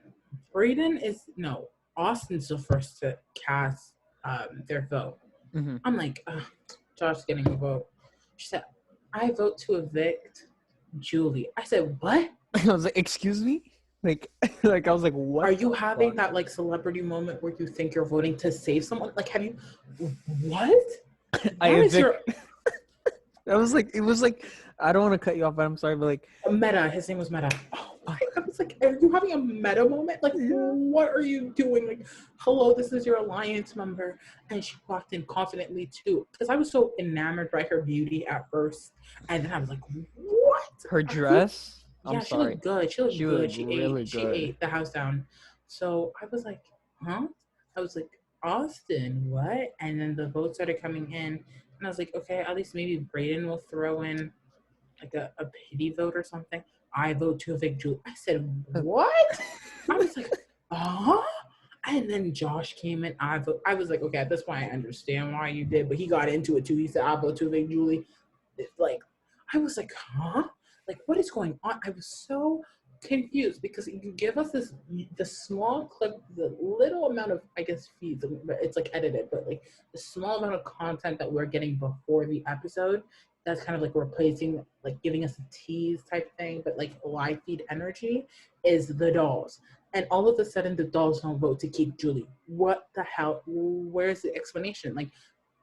Austin's the first to cast their vote. I'm like, Josh's getting a vote. She said, I vote to evict Julie. I said, what? I was like, excuse me? Like I was like, what? Are you having that like celebrity moment where you think you're voting to save someone? Like, have you, what? It was like, I don't want to cut you off, but I'm sorry, but like. Meta, his name was Meta. Oh my, I was like, are you having a meta moment? Like, what are you doing? Like, hello, this is your alliance member. And she walked in confidently too. Because I was so enamored by her beauty at first. And then I was like, what? Her dress? Yeah, she looked good. She looked good. She good. ate the house down. So I was like, huh? I was like, Austin, what? And then the votes started coming in. And I was like, okay, at least maybe Brayden will throw in like a pity vote or something. I vote to evict Julie. I said, what? I was like, and then Josh came in. I was like, okay, at this point I understand why you did, but he got into it too. He said, I vote to evict Julie. Like, I was like, huh? Like, what is going on? I was so confused because you give us the small clip, the little amount of, I guess, feeds. It's like edited, but like the small amount of content that we're getting before the episode. That's kind of like replacing, like giving us a tease type thing, but like live feed energy is the dolls. And all of a sudden the dolls don't vote to keep Julie. What the hell? Where's the explanation? Like,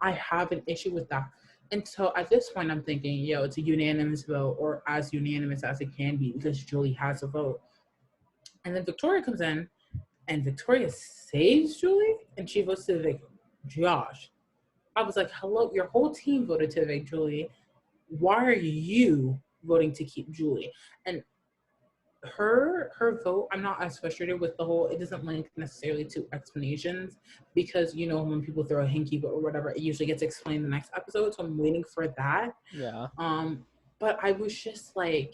I have an issue with that. And so at this point I'm thinking, it's a unanimous vote, or as unanimous as it can be because Julie has a vote. And then Victoria comes in and Victoria saves Julie and she votes to evict Josh. I was like, hello, your whole team voted to evict Julie. Why are you voting to keep Julie? And her vote, I'm not as frustrated with the whole, it doesn't link necessarily to explanations because, when people throw a hinky vote or whatever, it usually gets explained in the next episode. So I'm waiting for that. Yeah. But I was just like,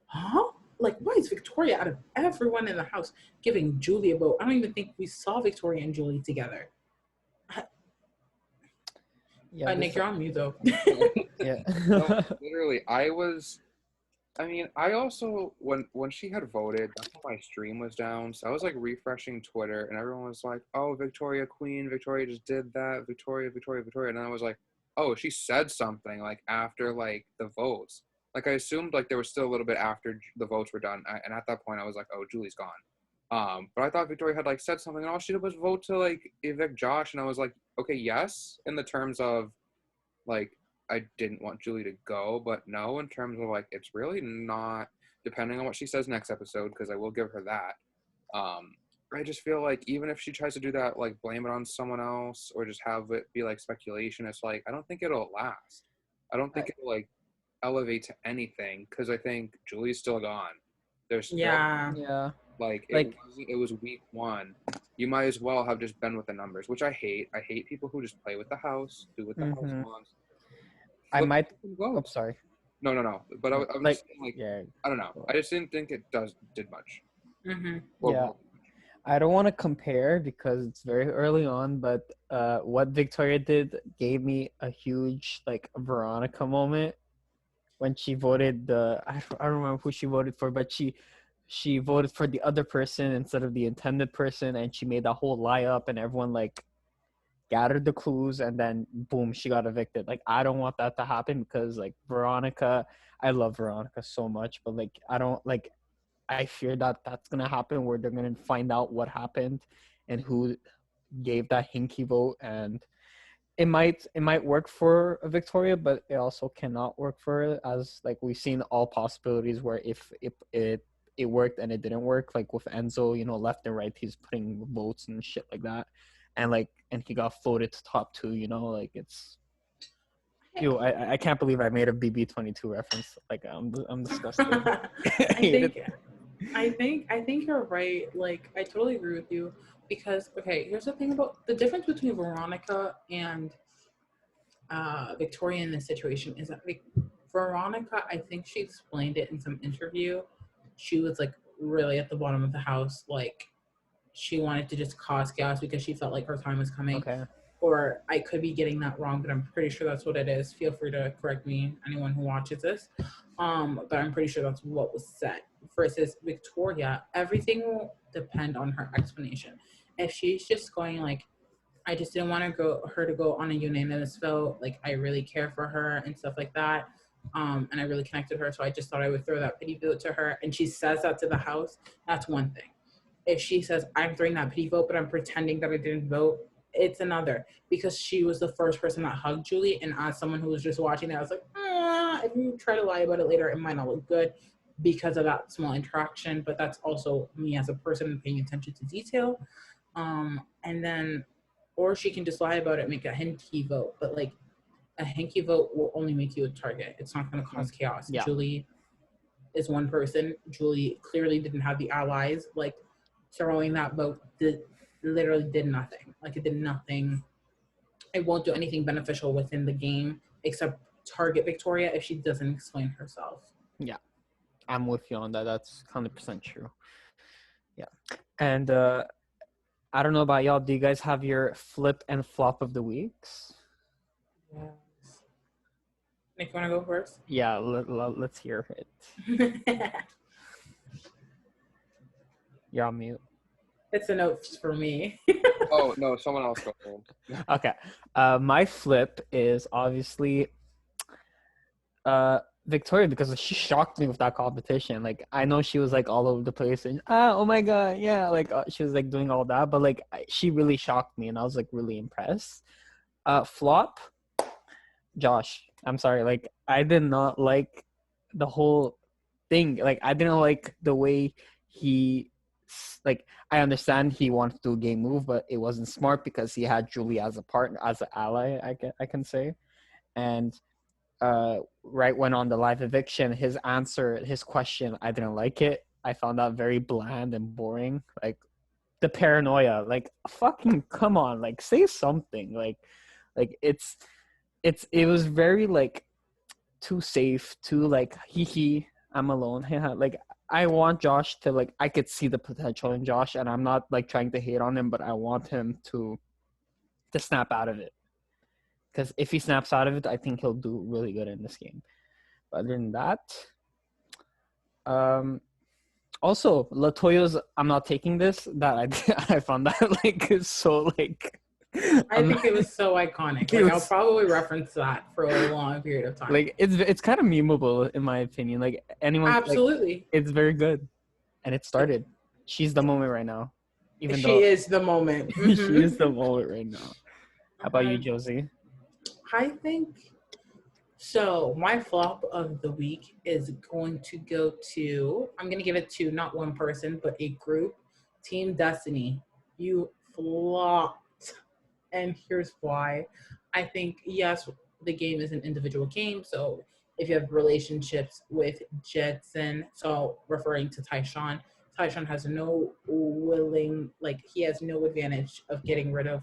huh? Like, why is Victoria out of everyone in the house giving Julie a vote? I don't even think we saw Victoria and Julie together. Yeah, Nick, you're on mute though. Yeah. No, literally, I also, when she had voted, that's when my stream was down, so I was like refreshing Twitter, and everyone was like, oh, Victoria Queen, Victoria just did that, Victoria, and then I was like, oh, she said something, like, after, like, the votes. Like, I assumed, like, there was still a little bit after the votes were done, and at that point, I was like, oh, Julie's gone. But I thought Victoria had, like, said something, and all she did was vote to, like, evict Josh, and I was like, okay, yes, in the terms of, like, I didn't want Julie to go, but no, in terms of, like, it's really not, depending on what she says next episode, because I will give her that. I just feel like even if she tries to do that, like, blame it on someone else or just have it be, like, speculation, it's like, I don't think it'll last. I don't think it'll, like, elevate to anything, because I think Julie's still gone. There's still Yeah. like Like- it was week 1. You might as well have just been with the numbers, which I hate. I hate people who just play with the house, do what the house Mhm. wants. I Flip might. and Oh, go. sorry. No. But I'm Like, just saying, like, yeah, I don't know. I just didn't think it did much. Mm-hmm. Yeah. I don't want to compare because it's very early on, but what Victoria did gave me a huge like Veronica moment when she voted I don't remember who she voted for, but she voted for the other person instead of the intended person, and she made that whole lie up, and everyone like gathered the clues, and then boom, she got evicted. Like, I don't want that to happen because like Veronica, I love Veronica so much, but like I don't like I fear that that's gonna happen where they're gonna find out what happened and who gave that hinky vote, and it might work for Victoria, but it also cannot work for her, as like we've seen all possibilities where if it worked and it didn't work, like with Enzo, left and right he's putting votes and shit like that, and he got voted to top 2, like it's. Ew, I can't believe I made a BB22 reference. Like I'm disgusted. I think you're right. Like, I totally agree with you because, okay, here's the thing about the difference between Veronica and Victoria in this situation is that Veronica, I think she explained it in some interview. She was like really at the bottom of the house, like she wanted to just cause chaos because she felt like her time was coming. Okay. Or I could be getting that wrong, but I'm pretty sure that's what it is. Feel free to correct me, anyone who watches this. But I'm pretty sure that's what was said. Versus Victoria, everything will depend on her explanation. If she's just going like, I just didn't want her to go on a unanimous vote. Like, I really care for her and stuff like that. And I really connected her, so I just thought I would throw that pity vote to her. And she says that to the house. That's one thing. If she says, I'm throwing that pity vote, but I'm pretending that I didn't vote, it's another, because she was the first person that hugged Julie. And as someone who was just watching it, I was like, if you try to lie about it later, it might not look good because of that small interaction. But that's also me as a person paying attention to detail. And then, or she can just lie about it, make a hinky vote. But like, a hinky vote will only make you a target. It's not going to cause chaos. Yeah. Julie is one person. Julie clearly didn't have the allies. Like, throwing that vote literally did nothing. Like, it did nothing. It won't do anything beneficial within the game except target Victoria if she doesn't explain herself. Yeah, I'm with you on that. That's 100% true. Yeah. And I don't know about y'all. Do you guys have your flip and flop of the weeks? Yes. Nick, you want to go first? Yeah, let's hear it. You're on mute. It's a note for me. Oh no, someone else go first. Okay. My flip is obviously Victoria, because she shocked me with that competition. Like, I know she was like all over the place and oh my god, yeah, like she was like doing all that, but like she really shocked me and I was like really impressed. Flop, Josh. I'm sorry, like I did not like the whole thing. Like, I didn't like the way he, like, I understand he wanted to do a game move, but it wasn't smart because he had Julie as a partner, as an ally, I can say. And right when on the live eviction, his question, I didn't like it. I found that very bland and boring. Like, the paranoia, like, fucking come on, like, say something. Like it was very like too safe, too like I'm alone. Like, I want Josh to, like, I could see the potential in Josh, and I'm not like trying to hate on him, but I want him to snap out of it. Because if he snaps out of it, I think he'll do really good in this game. But other than that, also Latoya's "I'm not taking this." That I found that like so like. I think it was so iconic. Like, I'll probably reference that for a long period of time. Like, it's kind of memeable in my opinion. Like, anyone, absolutely, like, it's very good, and it started. She's the moment right now. Even she though is the moment. she is the moment right now. How about you, Josie? I think so. My flop of the week is going to go to, I'm going to give it to not one person, but a group. Team Destiny. You flopped. And here's why. I think, yes, the game is an individual game, so if you have relationships with Jetson, so referring to Tyshawn, Tyshawn has no he has no advantage of getting rid of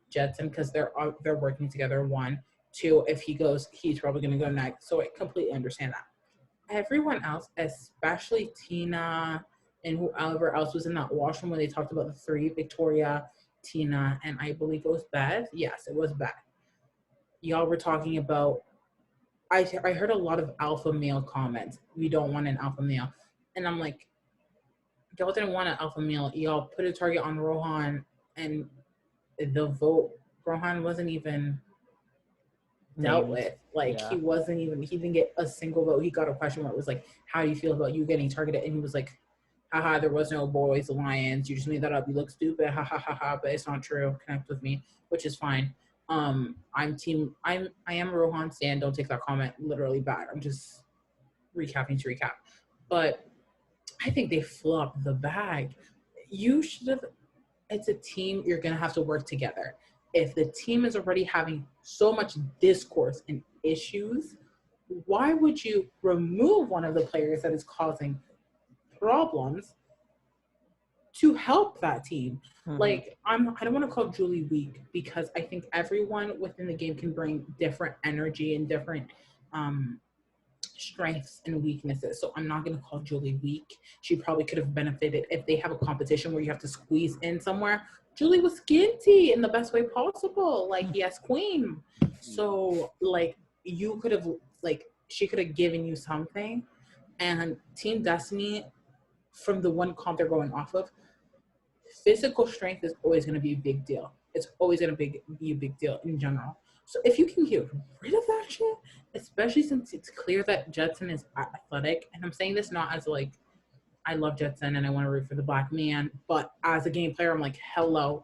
Jetson because they're working together. One, two, if he goes, he's probably going to go next. So I completely understand that. Everyone else, especially Tina and whoever else was in that washroom when they talked about the three, Victoria, Tina, and I believe it was Beth. Yes, it was Beth. Y'all were talking about, I heard a lot of alpha male comments. We don't want an alpha male. And I'm like, y'all didn't want an alpha male. Y'all put a target on Rohan, and the vote, Rohan wasn't even dealt with. Like, Yeah. he didn't get a single vote. He got a question where it was like, how do you feel about you getting targeted? And he was like, haha, there was no boys alliance. You just made that up. You look stupid. Ha ha ha ha. But it's not true. Connect with me, which is fine. I am a Rohan stan. Don't take that comment literally bad. I'm just recapping to recap. But I think they flopped the bag. You should have. It's a team. You're gonna have to work together. If the team is already having so much discourse and issues, why would you remove one of the players that is causing problems to help that team? Mhm. Like, I don't want to call Julie weak because I think everyone within the game can bring different energy and different strengths and weaknesses. So I'm not going to call Julie weak. She probably could have benefited if they have a competition where you have to squeeze in somewhere. Julie was skinty in the best way possible. Like, yes, queen. So, like, you could have, like, she could have given you something. And Team Destiny, from the one comp they're going off of, physical strength is always going to be a big deal. It's always going to be a big deal in general. So if you can get rid of that shit, especially since it's clear that Jetson is athletic, and I'm saying this not as like, I love Jetson and I want to root for the black man, but as a game player, I'm like, hello,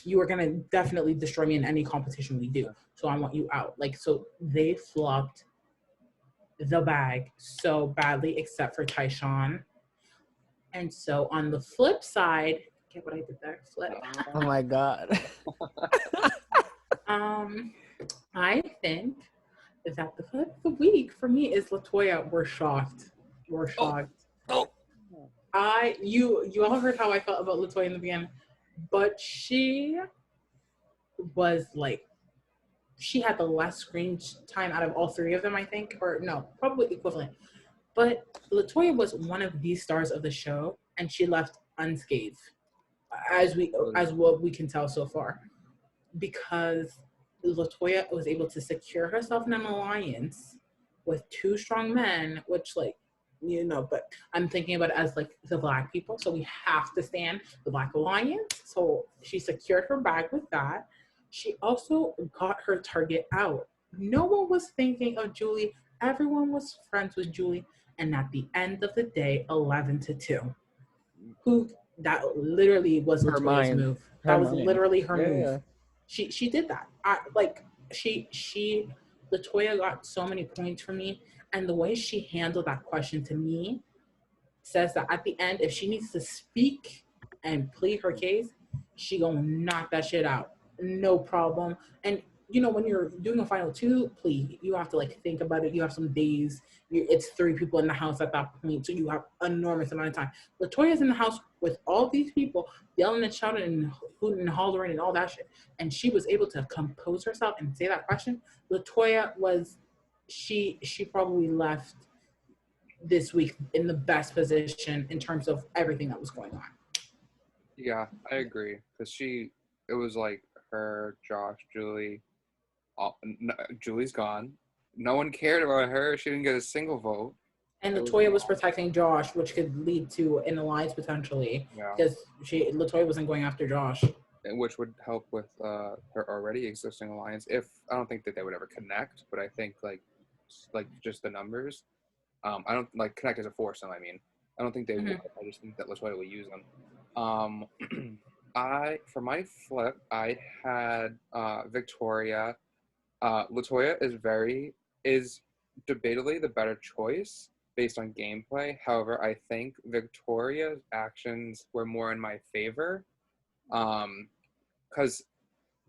you are going to definitely destroy me in any competition we do. So I want you out. Like, so they flopped the bag so badly, except for Tyshawn. And so on the flip side, get what I did there? Flip. Oh my god. I think that the flip of the week for me is Latoya. We're shocked. We're shocked. Oh. You all heard how I felt about Latoya in the beginning, but she was like, she had the less screen time out of all three of them, I think, or no, probably equivalent. But Latoya was one of the stars of the show, and she left unscathed, as what we can tell so far, because Latoya was able to secure herself in an alliance with two strong men, which, like, you know, but I'm thinking about it as like the black people, so we have to stand the Black Alliance. So she secured her bag with that. She also got her target out. No one was thinking of Julie. Everyone was friends with Julie. And at the end of the day, 11-2. That literally was Her Latoya's mind. move. Her That was mind. literally her Yeah, move. yeah. She did that. Latoya got so many points for me, and the way she handled that question to me says that at the end, if she needs to speak and plead her case, she gonna knock that shit out, no problem. And you know, when you're doing a final two plea, you have to like think about it. You have some days. It's three people in the house at that point, so you have enormous amount of time. Latoya's in the house with all these people yelling and shouting and hooting and hollering and all that shit, and she was able to compose herself and say that question. Latoya was, she probably left this week in the best position in terms of everything that was going on. Yeah, I agree. Because it was like her, Josh, Julie. Julie's gone. No one cared about her. She didn't get a single vote. And Latoya was protecting Josh, which could lead to an alliance potentially, Yeah. because Latoya wasn't going after Josh. Which would help with her already existing alliance. If I don't think that they would ever connect, but I think like just the numbers. I don't like connect as a foursome. I mean, I don't think they would. I just think that Latoya will use them. For my flip, I had Victoria. Latoya is debatably the better choice based on gameplay. However, I think Victoria's actions were more in my favor. Because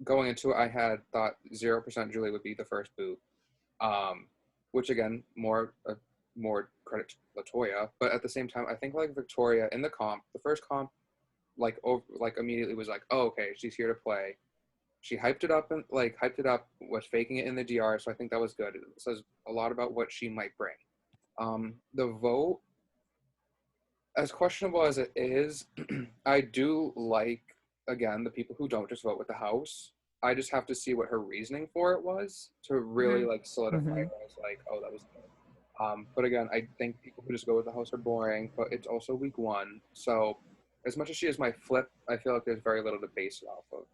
going into it, I had thought 0% Julie would be the first boot. Which again, more credit to Latoya, but at the same time, I think like Victoria in the comp, the first comp, like immediately was like, oh, okay, she's here to play. She hyped it up and was faking it in the DR, so I think that was good. It says a lot about what she might bring. The vote, as questionable as it is, I do like, again, the people who don't just vote with the house. I just have to see what her reasoning for it was to really like solidify it as like, oh, that was good. But again, I think people who just go with the house are boring, but it's also week 1. So as much as she is my flip, I feel like there's very little to base it off of.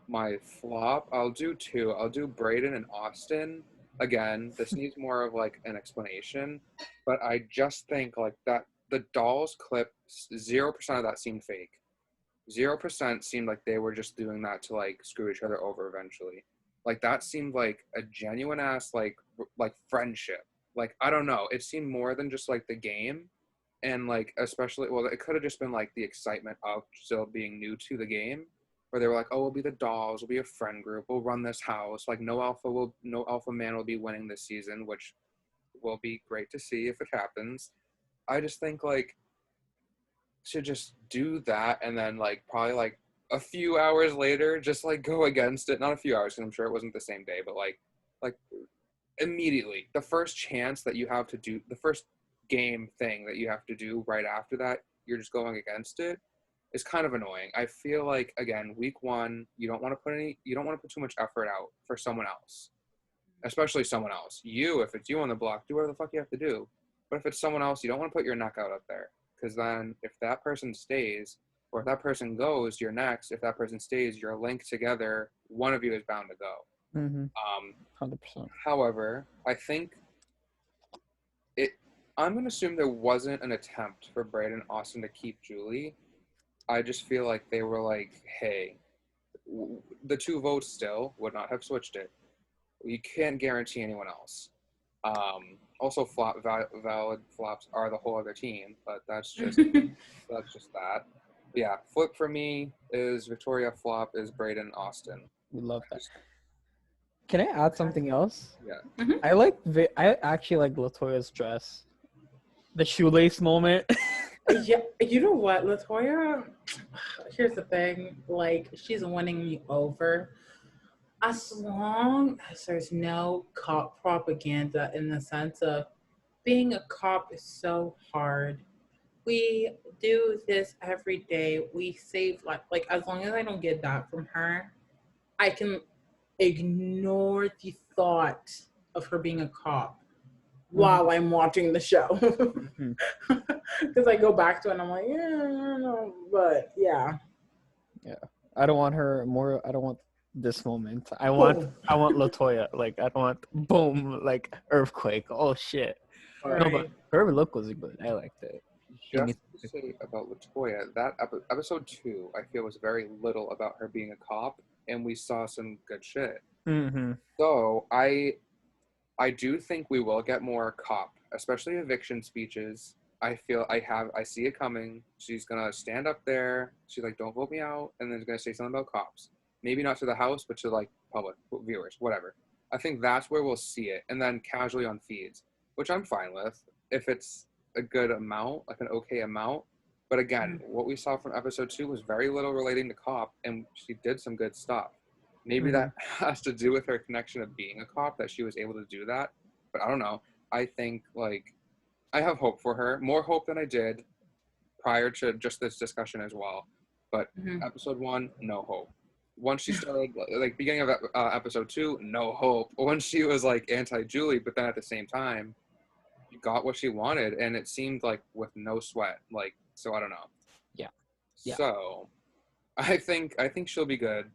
My flop, I'll do 2. I'll do Brayden and Austin. Again, this needs more of like an explanation, but I just think like that the dolls clip, 0% of that seemed fake. 0% seemed like they were just doing that to like screw each other over eventually. Like that seemed like a genuine ass like friendship. Like I don't know, it seemed more than just like the game, and like especially, well, it could have just been like the excitement of still being new to the game, where they were like, oh, we'll be the dolls, we'll be a friend group, we'll run this house, like no alpha man will be winning this season, which will be great to see if it happens. I just think like to just do that and then like probably like a few hours later just like go against it, not a few hours because I'm sure it wasn't the same day, but like immediately the first chance that you have to do the first game thing that you have to do right after that, you're just going against it, is kind of annoying. I feel like, again, week 1, you don't want to put too much effort out for someone else, especially someone else. If it's you on the block, do whatever the fuck you have to do. But if it's someone else, you don't want to put your neck out up there, because then if that person stays or if that person goes, you're next. If that person stays, you're linked together. One of you is bound to go. 100%. However, I think I'm going to assume there wasn't an attempt for Brayden and Austin to keep Julie. I just feel like they were like, hey, the 2 votes still would not have switched it. You can't guarantee anyone else. Also, valid flops are the whole other team, but that's just that. Yeah, flip for me is Victoria, flop is Brayden, Austin. We love that. Can I add something else? Yeah. I actually like Latoya's dress. The shoelace moment. Yeah, you know what, Latoya? Here's the thing. Like, she's winning me over. As long as there's no cop propaganda in the sense of being a cop is so hard. We do this every day. We save life. Like, as long as I don't get that from her, I can ignore the thought of her being a cop while I'm watching the show. Because I go back to it and I'm like, yeah, but yeah. Yeah. I don't want her more. I don't want this moment. I want Latoya. Like, I don't want boom, like earthquake. Oh shit. Right. No, but her look was good. I liked it. Just to say about Latoya, that episode 2, I feel was very little about her being a cop, and we saw some good shit. So I do think we will get more cop, especially eviction speeches. I see it coming. She's gonna stand up there. She's like, "Don't vote me out," and then she's gonna say something about cops. Maybe not to the house, but to like public viewers, whatever. I think that's where we'll see it, and then casually on feeds, which I'm fine with if it's a good amount, like an okay amount. But again, what we saw from episode 2 was very little relating to cop, and she did some good stuff. Maybe that has to do with her connection of being a cop, that she was able to do that. But I don't know. I think, like, I have hope for her. More hope than I did prior to just this discussion as well. But episode 1, no hope. Once she started, like, beginning of episode 2, no hope. Once she was, like, anti-Julie, but then at the same time, she got what she wanted, and it seemed like with no sweat. Like, so I don't know. Yeah. So, I think she'll be good.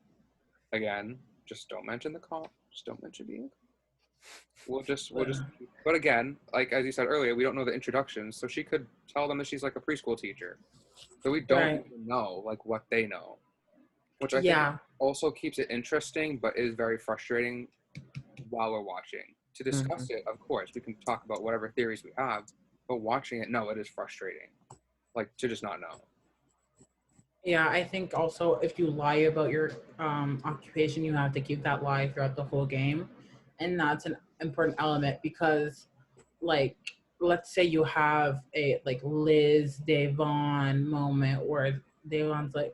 Again, just don't mention the cop. Just don't mention being. We'll just. But again, like as you said earlier, we don't know the introductions, so she could tell them that she's like a preschool teacher. So we don't even know like what they know, which I think also keeps it interesting, but is very frustrating while we're watching. To discuss it, of course, we can talk about whatever theories we have, but watching it, no, it is frustrating. Like to just not know. Yeah, I think also if you lie about your occupation, you have to keep that lie throughout the whole game. and that's an important element because, like, let's say you have a like Liz Devon moment where Devon's like,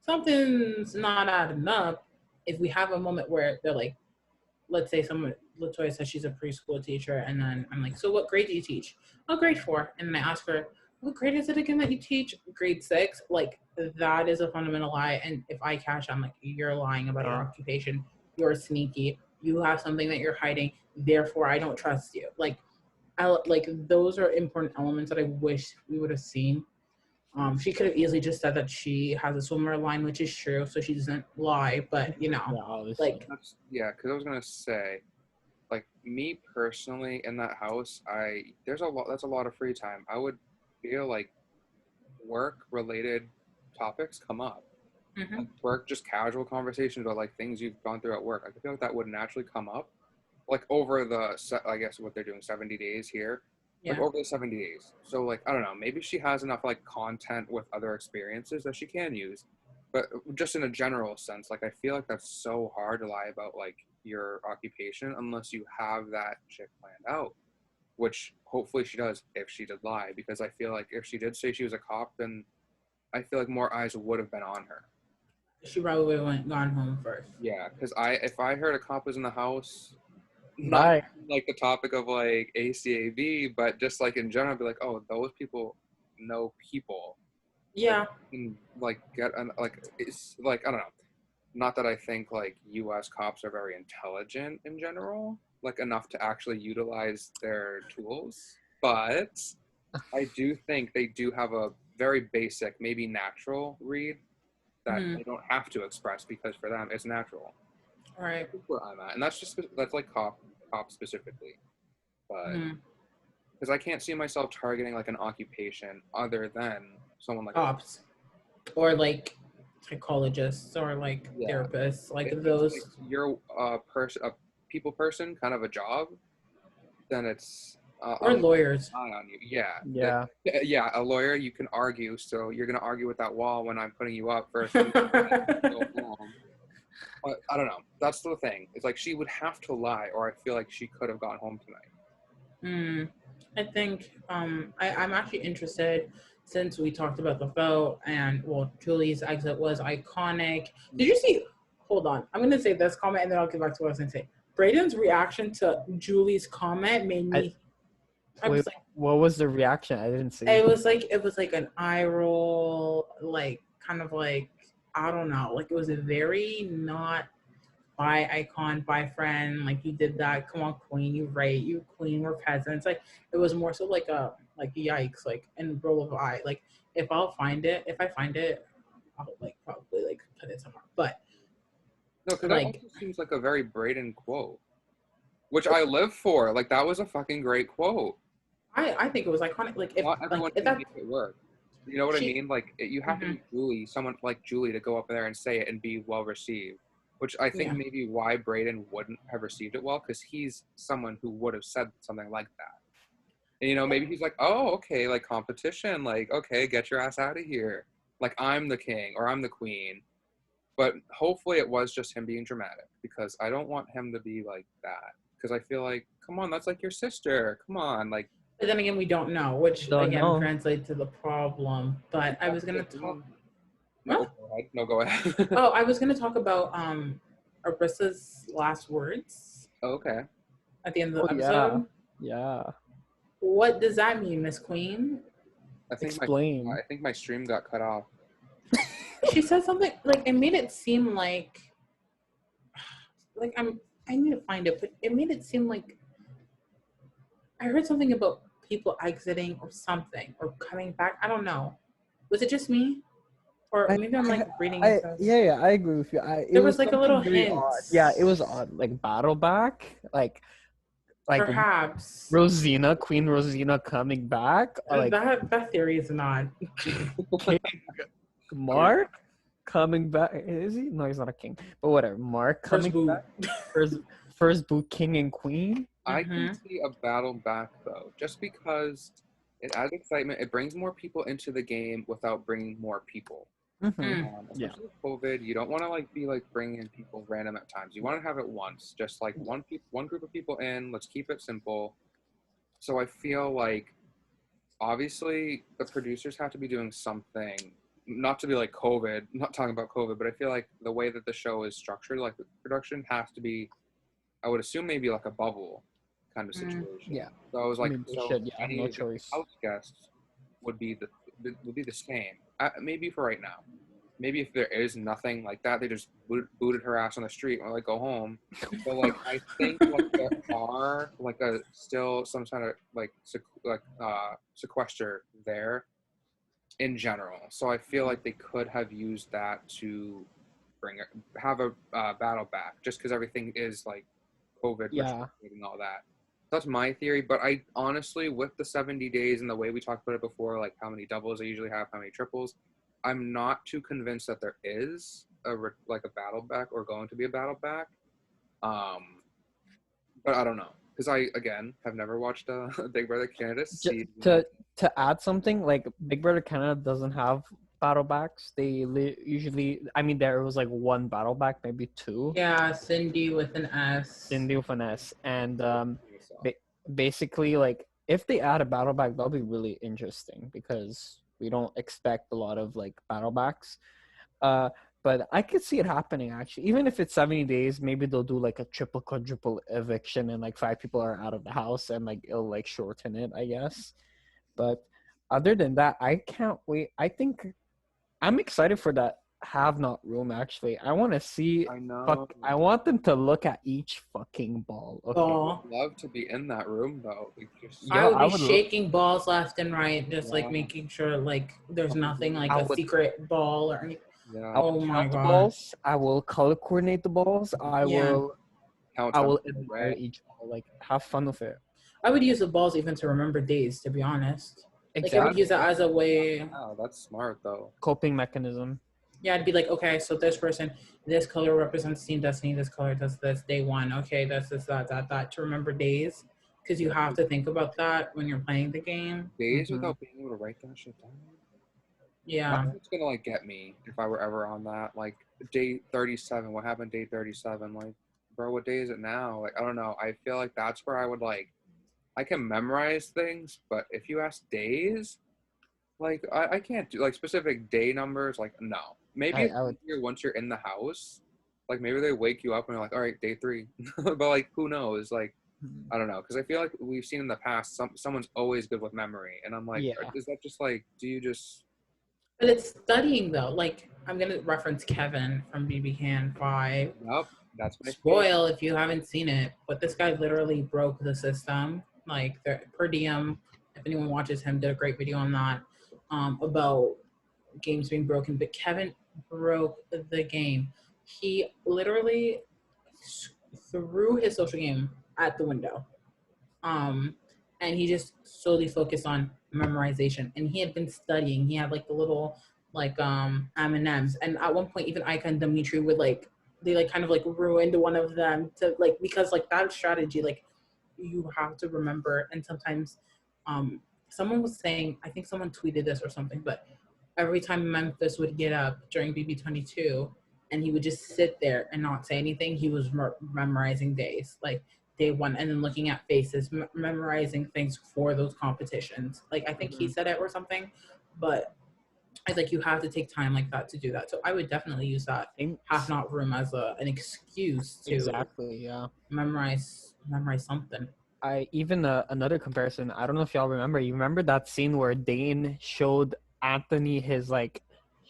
something's not adding up. If we have a moment where they're like, let's say someone, Latoya says she's a preschool teacher, and then I'm like, so what grade do you teach? Oh, grade 4. And then I ask her, what grade is it again that you teach? Grade 6. Like, that is a fundamental lie. And if I catch, I'm like, you're lying about your occupation. You're sneaky. You have something that you're hiding. Therefore, I don't trust you. Like, those are important elements that I wish we would have seen. She could have easily just said that she has a swimmer line, which is true, so she doesn't lie. But Yeah, obviously. Yeah, because I was gonna say, like, me personally in that house, that's a lot of free time. I would feel like work related topics come up. Mhm. Like work, just casual conversations about like things you've gone through at work. I feel like that would naturally come up, like over I guess what they're doing 70 days here, like Yeah. over the 70 days. So like I don't know, maybe she has enough like content with other experiences that she can use, but just in a general sense, like I feel like that's so hard to lie about like your occupation unless you have that shit planned out, which hopefully she does if she did lie, because I feel like if she did say she was a cop, then I feel like more eyes would have been on her. She probably would have gone home first. Yeah, because if I heard a cop was in the house, Bye. not like the topic of like ACAB, but just like in general, I'd be like, oh, those people know people. Yeah. And like like it's like I don't know. Not that I think like U.S. cops are very intelligent in general, like enough to actually utilize their tools, but I do think they do have a very basic, maybe natural read that they don't have to express because for them it's natural. Right. That's where I'm at, and that's like cop specifically, but because I can't see myself targeting like an occupation other than someone like Cops, or like psychologists, or like therapists, like if those. it's, like, you're a people person, kind of a job, then it's or lawyers. eye on you. Yeah. Yeah. Yeah, a lawyer, you can argue, so you're gonna argue with that wall when I'm putting you up first. But I don't know. That's the thing. It's like she would have to lie, or I feel like she could have gone home tonight. I think I'm actually interested, since we talked about the vote, and well, Julie's exit was iconic. Did you see? Hold on, I'm gonna say this comment and then I'll get back to what I was gonna say. Braden's reaction to Julie's comment made me. I was like, what was the reaction? I didn't see. it was like an eye roll, like kind of like, I don't know, like it was a very not bi icon, bi friend, like you did that, come on queen, you right, you queen, we're peasants. Like it was more so like a yikes, like and roll of eye. Like if I find it, I'll like probably like put it somewhere. But No, because like, that also seems like a very Braden quote, which I live for. Like that was a fucking great quote. I think it was iconic. Like if not everyone like, can make it work. You know what I she- mean? Like you have to be someone like Julie, to go up there and say it and be well received. Which I think maybe why Braden wouldn't have received it well, because he's someone who would have said something like that. And, you know, maybe he's like, oh, okay, like competition, like, okay, get your ass out of here. Like, I'm the king or I'm the queen. But hopefully it was just him being dramatic, because I don't want him to be like that. Because I feel like, come on, that's like your sister. Come on, like. But then again, we don't know, which again translates to the problem. But I was gonna talk. No, go ahead. No, go ahead. Oh, I was gonna talk about Arissa's last words. Oh, okay. At the end of the episode. Yeah. What does that mean, Miss Queen? Explain. I think my stream got cut off. She said something like it made it seem like I need to find it, but it made it seem like I heard something about people exiting or something or coming back. I don't know. Was it just me? Or maybe I'm like reading it. Yeah, I agree with you. There was like a little hint. Yeah, it was odd. Like battle back, like perhaps Queen Rosina coming back. Like that theory is not. King Mark coming back. Is he? No, he's not a king. But whatever. Mark coming back. First boot, king and queen. I can see a battle back though, just because it adds excitement. It brings more people into the game without bringing more people. Yeah. Especially with COVID, you don't want to like be like bringing in people random at times. You want to have it once, just like one group of people in. Let's keep it simple. So I feel like obviously the producers have to be doing something, not to be like COVID, not talking about COVID, but I feel like the way that the show is structured, like the production has to be, I would assume maybe like a bubble kind of situation. Yeah. So I was I like, mean, they so should, yeah, any no of the choice. house guests would be the same. Maybe for right now. Maybe if there is nothing like that, they just booted her ass on the street or like go home. But like I think like there are like a still some kind of like sequester there in general. So I feel like they could have used that to have a battle back, just because everything is like COVID Yeah. restricted and all that. That's my theory, but I honestly, with the 70 days and the way we talked about it before, like how many doubles they usually have, how many triples, I'm not too convinced that there is like a battle back or going to be a battle back. But I don't know, because I again have never watched Big Brother Canada season. To add something, like Big Brother Canada doesn't have battle backs. They usually, I mean, there was like one battle back, maybe two. Yeah, Cindy with an S. Cindy with an S, and basically, like if they add a battle back, that'll be really interesting because we don't expect a lot of like battle backs. But I could see it happening actually. Even if it's 70 days, maybe they'll do like a triple, quadruple eviction and like 5 people are out of the house and like it'll like shorten it, I guess. But other than that, I can't wait. I think I'm excited for that have not room actually. I want to see. I know. I want them to look at each fucking ball. Okay. Ball. I'd love to be in that room though. Like, just, I would I be would shaking balls left and right, just like Yeah. making sure like there's nothing like I a would- secret ball or anything. yeah. I will Oh my count the gosh. balls. I will color coordinate the balls. I Yeah. will Count I them will in a admire way. each ball. Like have fun with it. I would use the balls even to remember days, to be honest. Like I Exactly. would use it as a way. Wow, that's smart though. Coping mechanism. Yeah, I'd be like, okay, so this person, this color represents Team Destiny. This color does this. Day one, okay, that's this, that. To remember days, because you have to think about that when you're playing the game. Days Mhm. without being able to write that shit down. Yeah. That's what's gonna like get me if I were ever on that. Like day 37. What happened day 37? Like, bro, what day is it now? Like, I don't know. I feel like that's where I would like. I can memorize things, but if you ask days, like I can't do like specific day numbers. Like, no. Maybe I would. once you're in the house, like maybe they wake you up and you're like, all right, day 3. But like, who knows? Like, I don't know, because I feel like we've seen in the past someone's always good with memory, and I'm like, Yeah. is that just like, do you just? But it's studying though. Like I'm gonna reference Kevin from BB Can 5. Nope, that's my Spoil if you haven't seen it, but this guy literally broke the system. Like the per diem, if anyone watches him, did a great video on that about games being broken. But Kevin broke the game. He literally threw his social game at the window, and he just solely focused on memorization. And he had been studying. He had like the little like M&Ms, and at one point even Ika and Dimitri would like they like kind of like ruined one of them to like because like that strategy like you have to remember. And sometimes someone was saying, I think someone tweeted this or something, but every time Memphis would get up during BB22 and he would just sit there and not say anything, he was memorizing days, like day one, and then looking at faces, memorizing things for those competitions. Like I think he said it or something, but I was like, you have to take time like that to do that. So I would definitely use that half not room as an excuse to Exactly. Yeah. memorize something. I even another comparison. I don't know if y'all remember. You remember that scene where Dane showed Anthony his like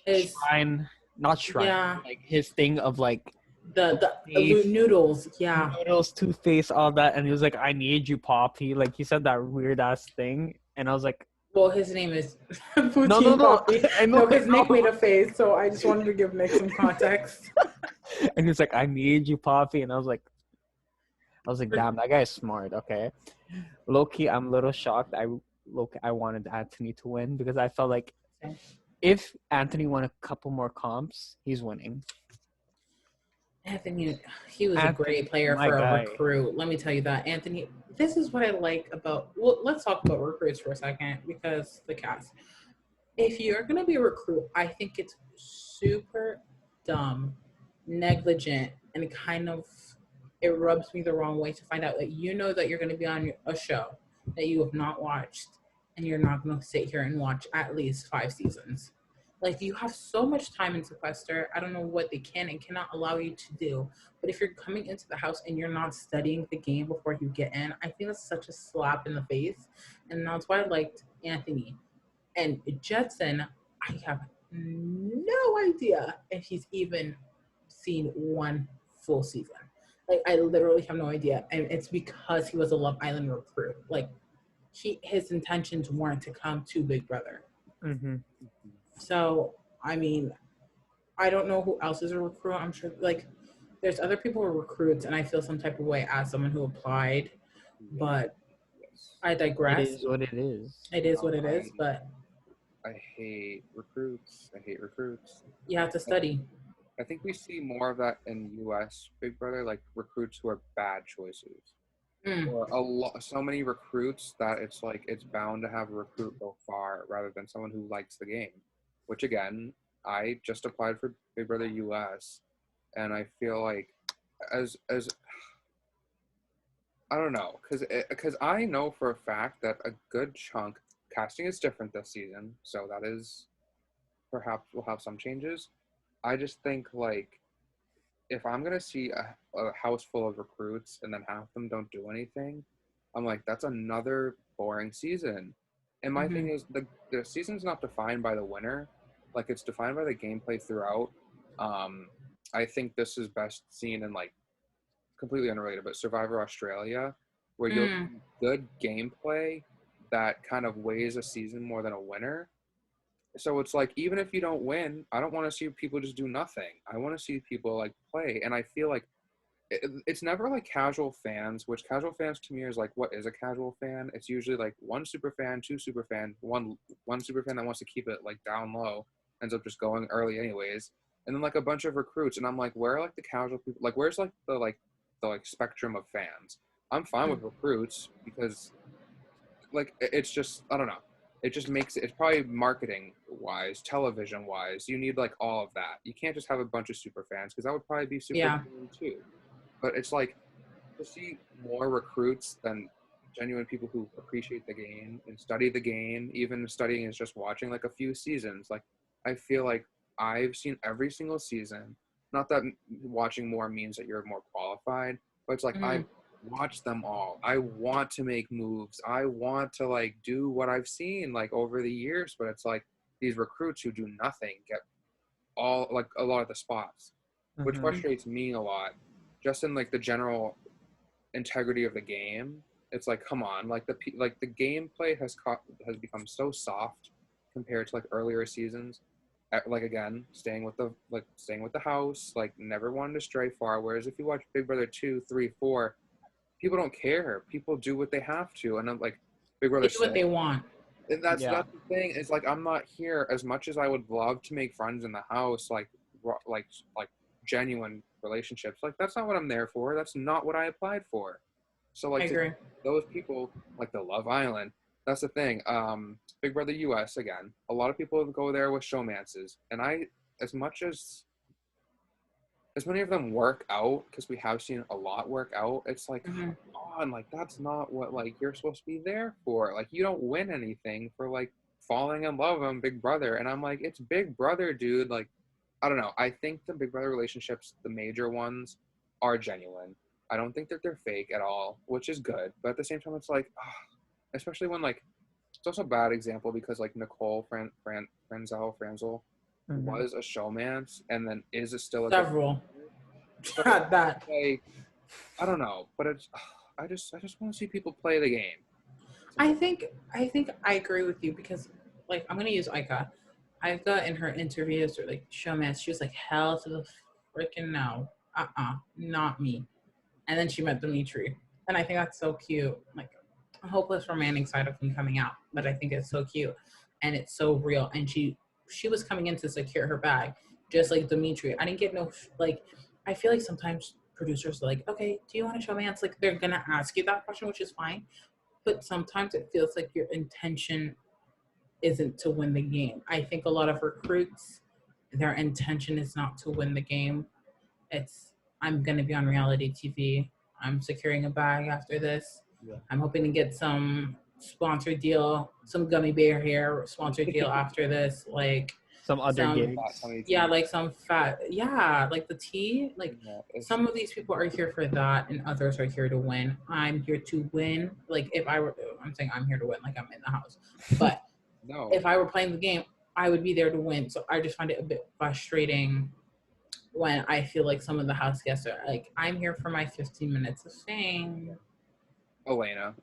His shrine, not shrine, yeah, like his thing of like the Toothpaste. noodles, yeah. noodles, toothpaste, all that, and he was like, "I need you, Poppy." Like he said that weird ass thing, and I was like, Well, his name is Poutine no. Poppy. I know. No, his Nick made a face, so I just wanted to give Nick some context. And he was like, "I need you, Poppy," and I was like, "Damn, that guy is smart." Okay, low-key, I'm a little shocked. I wanted Anthony to win because I felt like if Anthony won a couple more comps, he's winning. Anthony, he was a great player for a recruit. Let me tell you that. Anthony, this is what I like about, well, let's talk about recruits for a second because the cast. If you're gonna be a recruit, I think it's super dumb, negligent, and kind of it rubs me the wrong way to find out that you know that you're gonna be on a show that you have not watched, and you're not gonna sit here and watch at least 5 seasons. Like you have so much time in sequester. I don't know what they can and cannot allow you to do. But if you're coming into the house and you're not studying the game before you get in, I think that's such a slap in the face. And that's why I liked Anthony. And Jetson, I have no idea if he's even seen one full season. Like I literally have no idea. And it's because he was a Love Island recruit. Like his intentions weren't to come to Big Brother. Mm-hmm. So, I mean, I don't know who else is a recruit. I'm sure, like, there's other people who are recruits, and I feel some type of way as someone who applied, but Yes. I digress. It is what it is. It is what it is, but I hate recruits. I hate recruits. you have to study. I think we see more of that in U.S. Big Brother, like recruits who are bad choices. Or so many recruits that it's like it's bound to have a recruit go far rather than someone who likes the game. Which again, I just applied for Big Brother US, and I feel like as I don't know, because I know for a fact that a good chunk casting is different this season, so that is perhaps we'll have some changes. I just think like if I'm gonna see a house full of recruits and then half of them don't do anything, I'm like, that's another boring season. And my thing is the season's not defined by the winner, like it's defined by the gameplay throughout. I think this is best seen in like completely unrelated, but Survivor Australia, where you'll see good gameplay that kind of weighs a season more than a winner. So it's like, even if you don't win, I don't want to see people just do nothing. I want to see people like play. And I feel like it's never like casual fans, which casual fans to me is like, what is a casual fan? It's usually like one super fan, two super fan, one super fan that wants to keep it like down low, ends up just going early anyways. And then like a bunch of recruits. And I'm like, where are like the casual people? Like, where's like the spectrum of fans? I'm fine with recruits because like, it's just, I don't know. It just makes it's probably marketing wise, television wise. You need like all of that. You can't just have a bunch of super fans because that would probably be super boring too. But it's like to see more recruits than genuine people who appreciate the game and study the game. Even studying is just watching like a few seasons. Like I feel like I've seen every single season. Not that watching more means that you're more qualified, but it's like I've watch them all. I want to make moves. I want to like do what I've seen like over the years, but it's like these recruits who do nothing get all like a lot of the spots, which frustrates me a lot. Just in like the general integrity of the game, it's like come on, like the gameplay has become so soft compared to like earlier seasons. Like again, staying with the house, like never wanted to stray far. Whereas if you watch Big Brother 2, 3, 4. People don't care. People do what they have to, and I'm like, Big Brother. They do what they want. And that's the thing. Is like I'm not here as much as I would love to make friends in the house, like genuine relationships. Like that's not what I'm there for. That's not what I applied for. So like I agree. Those people like the Love Island. That's the thing. Big Brother US again. A lot of people go there with showmances, and as many of them work out, because we have seen a lot work out, it's like, come on, like, that's not what, like, you're supposed to be there for. Like, you don't win anything for, like, falling in love on Big Brother. And I'm like, it's Big Brother, dude. Like, I don't know. I think the Big Brother relationships, the major ones, are genuine. I don't think that they're fake at all, which is good. But at the same time, it's like, especially when, like, it's also a bad example because, like, Nicole Franzel was a showmance and then is still a several. So, that. Like, I don't know, but it's I just want to see people play the game. I think I agree with you because like I'm gonna use Ika. Ika in her interviews or like showmance, she was like, hell to the freaking no. Not me. And then she met Dimitri. And I think that's so cute. Like a hopeless romantic side of him coming out. But I think it's so cute and it's so real. And she was coming in to secure her bag, just like Dimitri. I didn't get no, like, I feel like sometimes producers are like, okay, do you want to showmance? Like, they're going to ask you that question, which is fine. But sometimes it feels like your intention isn't to win the game. I think a lot of recruits, their intention is not to win the game. It's, I'm gonna be on reality TV. I'm securing a bag after this. Yeah. I'm hoping to get some sponsored deal, some gummy bear hair sponsored deal after this. Like Some other some, gigs. yeah, like some fat, yeah, like the tea. Like Yeah, it's- some of these people are here for that, and others are here to win. I'm here to win. Like if I were, I'm saying I'm here to win, like I'm in the house. But no. if I were playing the game, I would be there to win. So I just find it a bit frustrating when I feel like some of the house guests are like, I'm here for my 15 minutes of fame. Elena.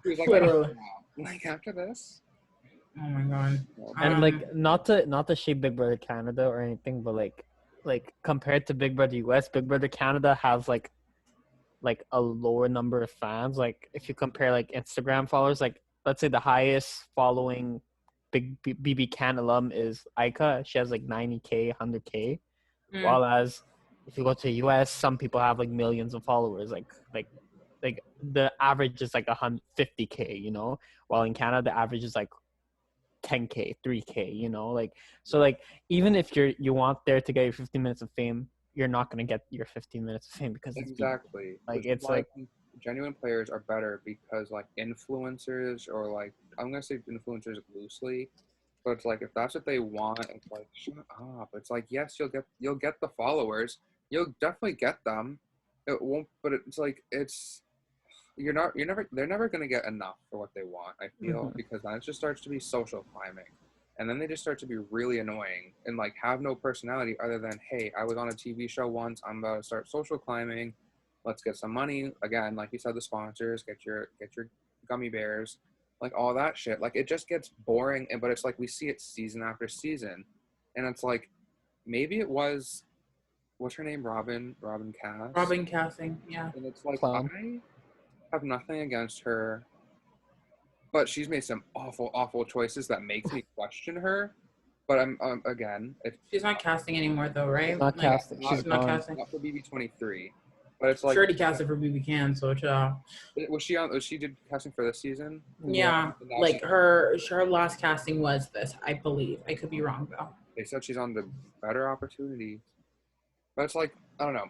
She was like, Literally. like after this. Oh my god. And like not to shade Big Brother Canada or anything, but like compared to Big Brother US, Big Brother Canada has like a lower number of fans. Like if you compare like Instagram followers, like let's say the highest following big BB Can alum is Aika. She has like 90K, 100K. Mm. While as if you go to US, some people have like millions of followers. Like the average is like 150K, you know. While in Canada, the average is like 10K, 3K, you know. Like so, like even if you want there to get your 15 minutes of fame, you're not gonna get your 15 minutes of fame because it's Exactly. like Which is it's why I like think genuine players are better because like influencers or like I'm gonna say influencers loosely, but it's like if that's what they want, it's like shut up. It's like yes, you'll get the followers, you'll definitely get them. It won't, but it's like it's they're never gonna get enough for what they want. I feel because then it just starts to be social climbing. And then they just start to be really annoying and like have no personality other than, hey, I was on a TV show once. I'm about to start social climbing. Let's get some money. Again, like you said, the sponsors, get your gummy bears, like all that shit. Like it just gets boring. But it's like we see it season after season. And it's like maybe it was what's her name? Robin Cass. Robin Casting, yeah. And it's like Clown. I have nothing against her. But she's made some awful choices that makes me question her. But I'm again, She's not casting anymore though, right? not Like, casting. She's She's not gone. casting. not for BB23. But it's like She already casted for BB Can, so was she did casting for this season? yeah. And now Like her last casting was this, I believe. I could be wrong though. they said she's on the better opportunity. But it's like I don't know.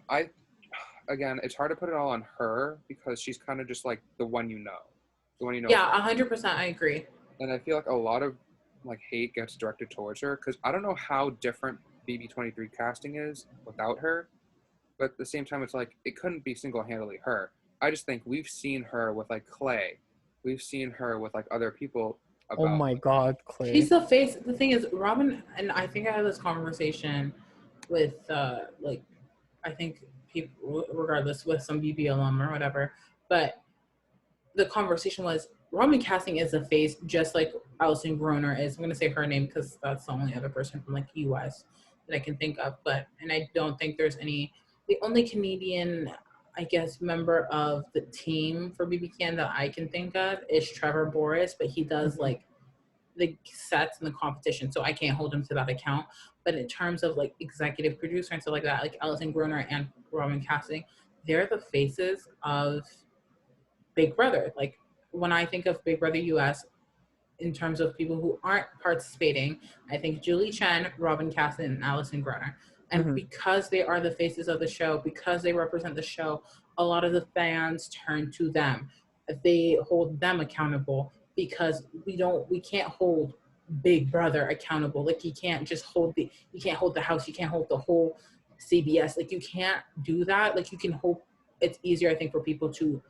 Again, it's hard to put it all on her because she's kind of just like the one you know. The one you know. Yeah, 100%. I agree. And I feel like a lot of like hate gets directed towards her because I don't know how different BB23 casting is without her, but at the same time, it's like it couldn't be single-handedly her. I just think we've seen her with like Clay, we've seen her with like other people. About, Oh my God, Clay. She's the face. The thing is, Robin, and I think I had this conversation with like I think people, regardless, with some BB alum or whatever, but the conversation was Robin Casting is a face just like Alison Groner is. I'm gonna say her name because that's the only other person from like US that I can think of. And I don't think there's any. The only Canadian, I guess, member of the team for BB Can that I can think of is Trevor Boris, but he does like the sets and the competition, so I can't hold him to that account. But in terms of like executive producer and stuff like that, like Alison Groner and Robin Casting, they're the faces of Big Brother. Like when I think of Big Brother US, in terms of people who aren't participating, I think Julie Chen, Robin Cassin, and Alison Groner. And because they are the faces of the show, because they represent the show, a lot of the fans turn to them. They hold them accountable because we can't hold Big Brother accountable. Like you can't hold the house, you can't hold the whole CBS. Like you can't do that. Like you can hold. It's easier, I think, for people to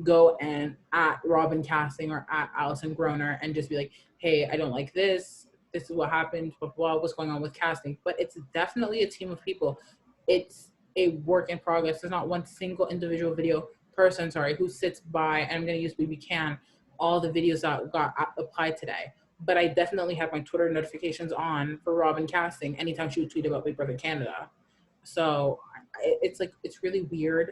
go and at Robin Casting or at Alison Groner and just be like, hey, I don't like this. This is what happened, blah, blah, what's going on with casting. But it's definitely a team of people. It's a work in progress. There's not one single individual person, who sits by, and I'm going to use BB Can, all the videos that got applied today. But I definitely have my Twitter notifications on for Robin Casting anytime she would tweet about Big Brother Canada. So it's like, it's really weird,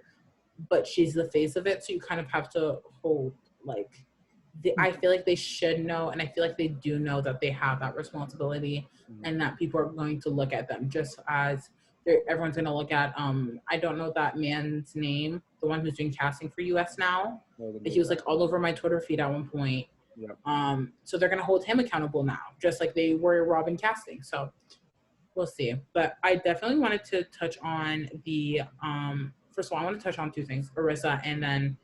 but she's the face of it, so you kind of have to hold like I feel like they should know, and I feel like they do know that they have that responsibility, and that people are going to look at them just as everyone's going to look at I don't know that man's name, the one who's doing casting for US now, but he was like all over my Twitter feed at one point, Yep. So they're gonna hold him accountable now, just like they were Robin casting. So we'll see. But I definitely wanted to touch on the first of all, I want to touch on two things, Arissa, and then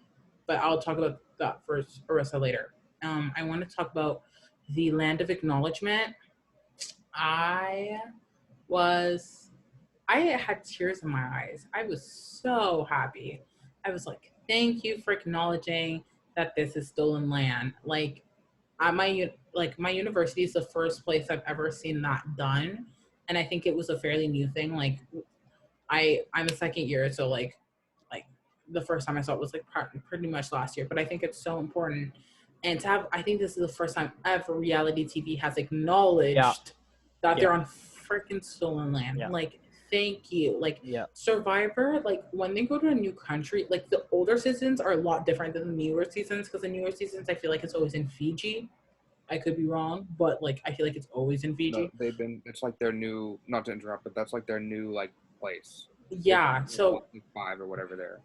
but I'll talk about that first, Arissa, later. I want to talk about the land of acknowledgement. I was I had tears in my eyes. I was so happy. I was like, thank you for acknowledging that this is stolen land. Like at my university is the first place I've ever seen that done. And I think it was a fairly new thing. Like I'm a second year, so like the first time I saw it was like pretty much last year. But I think it's so important. And to have, I think this is the first time ever reality TV has acknowledged that Yeah. they're on freaking stolen land. Yeah. Like, thank you. Like, Yeah. Survivor, like when they go to a new country, like the older seasons are a lot different than the newer seasons, because the newer seasons I feel like it's always in Fiji. I could be wrong, but like I feel like it's always in Fiji. No, it's like their new, not to interrupt, but that's like their new like place. Yeah, so like 5 or whatever there.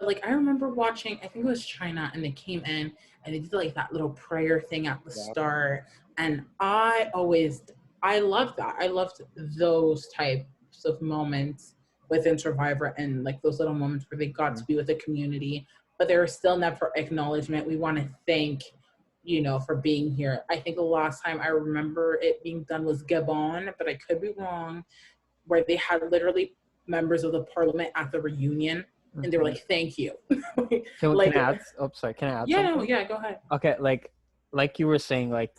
like I remember watching, I think it was China, and they came in and they did like that little prayer thing at the start, and I loved that. I loved those types of moments within Survivor, and like those little moments where they got to be with the community, but there was still never acknowledgement. We want to thank for being here. I think the last time I remember it being done was Gabon, but I could be wrong, where they had literally members of the parliament at the reunion, and they were like, "Thank you." Can I add? Oh, sorry. Can I add Yeah, something? yeah, go ahead. Okay, like you were saying, like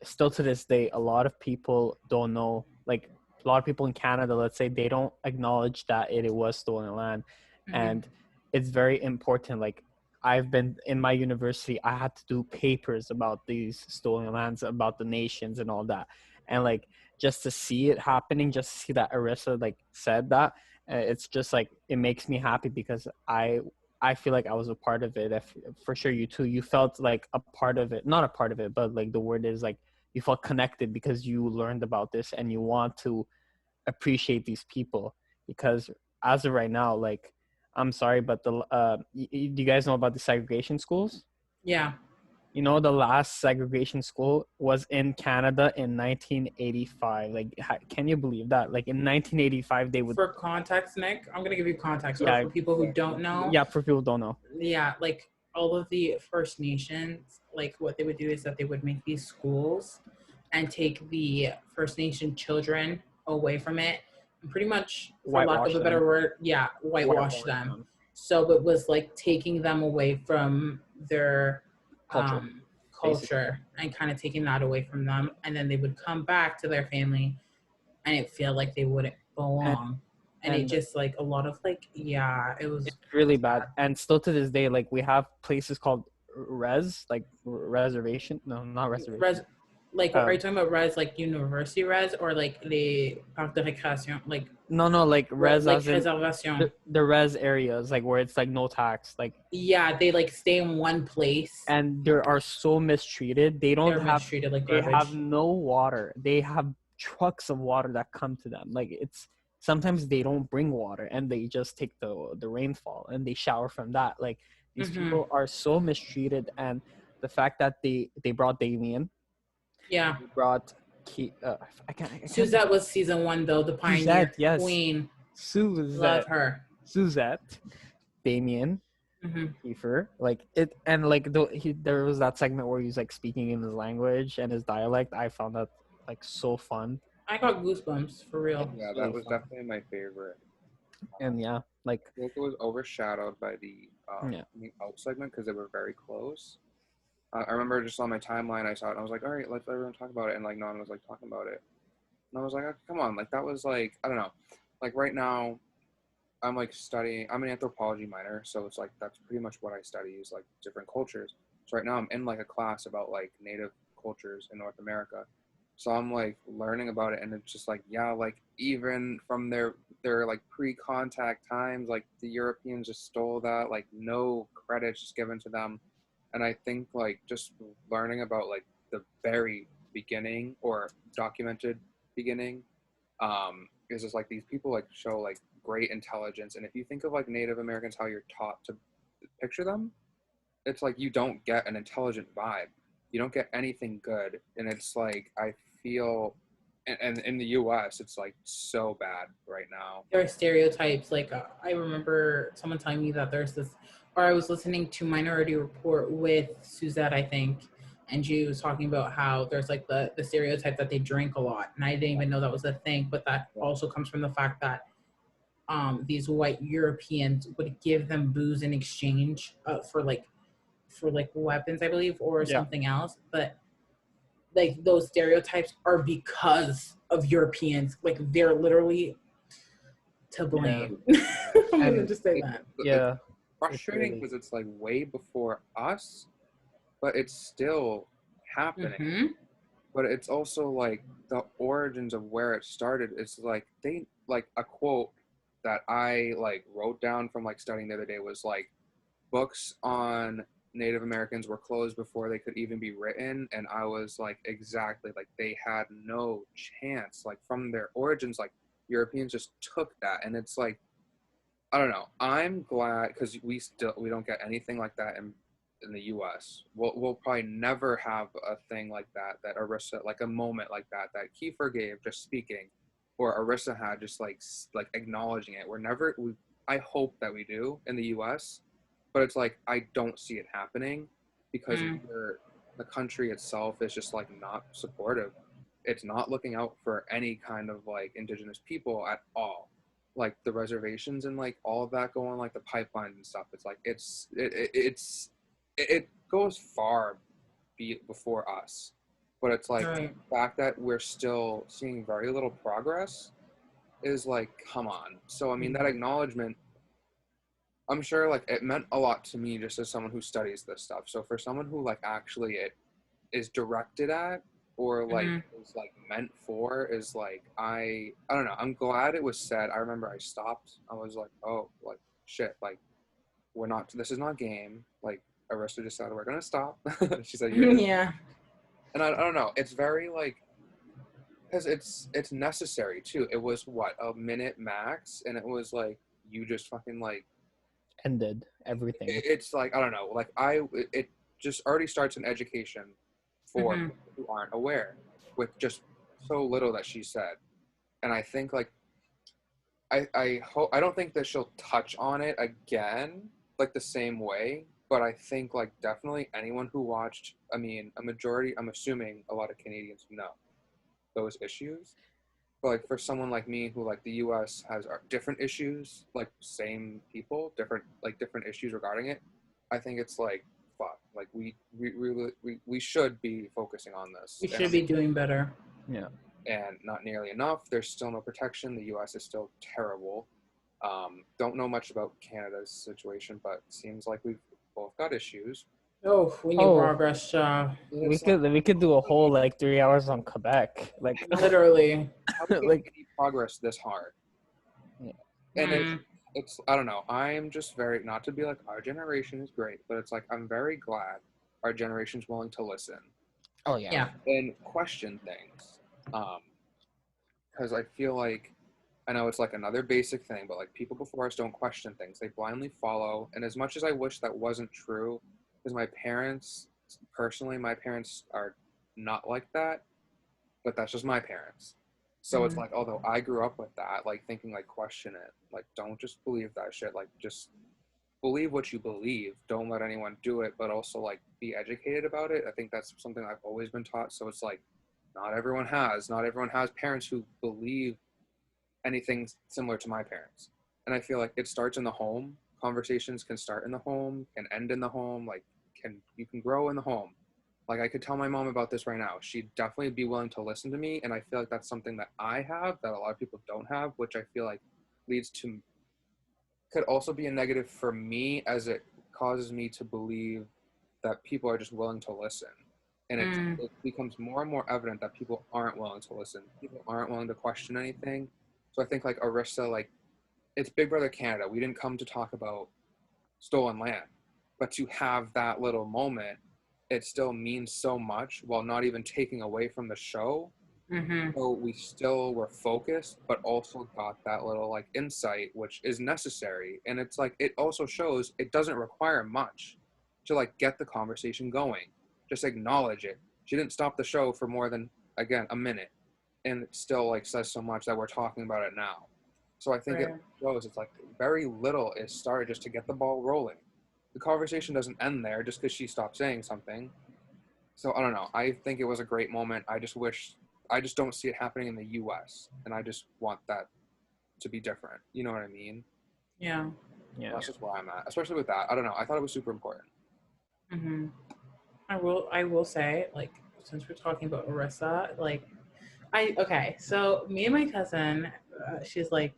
still to this day, a lot of people don't know. Like a lot of people in Canada, let's say, they don't acknowledge that it was stolen land, and it's very important. Like I've been in my university, I had to do papers about these stolen lands, about the nations and all that, and like just to see it happening, just to see that Arissa like said that, it's just like it makes me happy because I feel like I was a part of it. If, for sure, you too. You felt like a part of it, not a part of it, but like the word is like you felt connected because you learned about this and you want to appreciate these people. Because as of right now, like I'm sorry, but do you guys know about the segregation schools? Yeah. You know, the last segregation school was in Canada in 1985. Like, can you believe that? Like in 1985, they would. For context, Nick, I'm gonna give you context. Yeah. Or for people who don't know. Yeah, for people who don't know. Yeah, like all of the First Nations, like what they would do is that they would make these schools and take the First Nation children away from it, and pretty much, for lack of a better word, whitewash them. So it was like taking them away from their culture and kind of taking that away from them, and then they would come back to their family and it felt like they wouldn't belong, and it just like a lot of like it was really bad. And still to this day, like we have places called reservation, no, not reservation, like are you talking about res like university res, or like the parc de récréation, like no like res like as in réservation, the res areas, like where it's like no tax, like they like stay in one place and they are so mistreated. They don't have mistreated like they garbage. have no water. They have trucks of water that come to them. Like it's sometimes they don't bring water and they just take the rainfall and they shower from that. Like these people are so mistreated, and the fact that they brought Damien, they brought I can't Suzette was season 1 though, the pioneer, Suzette, queen. Suzette, love her. Suzette, Damien, Kiefer, like it, and like there was that segment where he's like speaking in his language and his dialect. I found that like so fun. I got goosebumps for real. Yeah, that was definitely my favorite. And like I think it was overshadowed by the out segment because they were very close. I remember just on my timeline I saw it and I was like, all right, let's everyone talk about it, and like no one was like talking about it, and I was like, oh, come on, like that was like, I don't know, like right now I'm like studying, I'm an anthropology minor, so it's like that's pretty much what I study is like different cultures. So right now I'm in like a class about like native cultures in North America, so I'm like learning about it, and it's just like, yeah, like even from their like pre-contact times, like the Europeans just stole that, like no credit just given to them. And I think like just learning about like the very beginning or documented beginning is just like these people like show like great intelligence. And if you think of like Native Americans, how you're taught to picture them, it's like you don't get an intelligent vibe. You don't get anything good, and it's like I feel, and in the U.S. it's like so bad right now. There are stereotypes. Like I remember someone telling me that there's this, or I was listening to Minority Report with Suzette, I think, and she was talking about how there's like the stereotype that they drink a lot, and I didn't even know that was a thing. But that also comes from the fact that these white Europeans would give them booze in exchange for like weapons, I believe, or Yeah. something else. But like those stereotypes are because of Europeans. Like they're literally to blame. I'm gonna just say that. Yeah. It's frustrating because it's like way before us, but it's still happening. Mm-hmm. But it's also like the origins of where it started. It's like they like a quote that I like wrote down from like studying the other day was like books on Native Americans were closed before they could even be written, and I was like exactly like they had no chance. Like from their origins, like Europeans just took that, and it's like I don't know. I'm glad because we don't get anything like that in the U.S. We'll probably never have a thing like that Arissa, like a moment like that Kiefer gave just speaking, or Arissa had just like acknowledging it. I hope that we do in the U.S., but it's like I don't see it happening because the country itself is just like not supportive. It's not looking out for any kind of like indigenous people at all. Like the reservations and like all of that going, like the pipelines and stuff. It's like it goes far before us, but it's like Right. the fact that we're still seeing very little progress is like, come on. So I mean, that acknowledgement, I'm sure like it meant a lot to me just as someone who studies this stuff. So for someone who like actually it is directed at or like is like meant for is like I don't know. I'm glad it was said. I remember I stopped. I was like, oh, like shit, like this is not game. Like Arista just said we're gonna stop. She said Yeah. and I don't know. It's very like because it's necessary too. It was what a minute max, and it was like you just fucking like Ended everything. it's like I don't know. Like it just already starts an education for people who aren't aware with just so little that she said. And I think like I hope I don't think that she'll touch on it again like the same way, but I think like definitely anyone who watched, I mean a majority, I'm assuming a lot of Canadians know those issues. But like for someone like me who like the US has different issues, like same people, different issues regarding it, I think it's like fuck. Like we should be focusing on this. We should be doing better. Yeah. And not nearly enough. There's still no protection. The US is still terrible. Don't know much about Canada's situation, but it seems like we've both got issues. Oh, we need progress. We could do a whole like 3 hours on Quebec, like literally. How do we like need progress this hard? Yeah. And it's I don't know. I'm just very not to be like our generation is great, but it's like I'm very glad our generation's willing to listen. Oh yeah. Yeah. And question things. Because I feel like I know it's like another basic thing, but like people before us don't question things. They blindly follow. And as much as I wish that wasn't true, because my parents are not like that, but that's just my parents. So it's like, although I grew up with that, like thinking like question it, like don't just believe that shit, like just believe what you believe. Don't let anyone do it, but also like be educated about it. I think that's something I've always been taught. So it's like not everyone has parents who believe anything similar to my parents. And I feel like it starts in the home. Conversations can start in the home, can end in the home, like you can grow in the home. Like I could tell my mom about this right now. She'd definitely be willing to listen to me. And I feel like that's something that I have that a lot of people don't have, which I feel like could also be a negative for me as it causes me to believe that people are just willing to listen. And it becomes more and more evident that people aren't willing to listen. People aren't willing to question anything. So I think like Arista, like it's Big Brother Canada. We didn't come to talk about stolen land, but to have that little moment, it still means so much while not even taking away from the show. So we still were focused, but also got that little like insight, which is necessary. And it's like, it also shows it doesn't require much to like get the conversation going. Just acknowledge it. She didn't stop the show for more than, again, a minute, and it still like says so much that we're talking about it now. So I think it shows it's like very little is started just to get the ball rolling. The conversation doesn't end there just because she stopped saying something. So I don't know. I think it was a great moment. I just don't see it happening in the U.S. and I just want that to be different. You know what I mean? Yeah. Yeah. That's just where I'm at, especially with that. I don't know. I thought it was super important. Mm-hmm. I will say, like, since we're talking about Arissa, like, so me and my cousin, she's like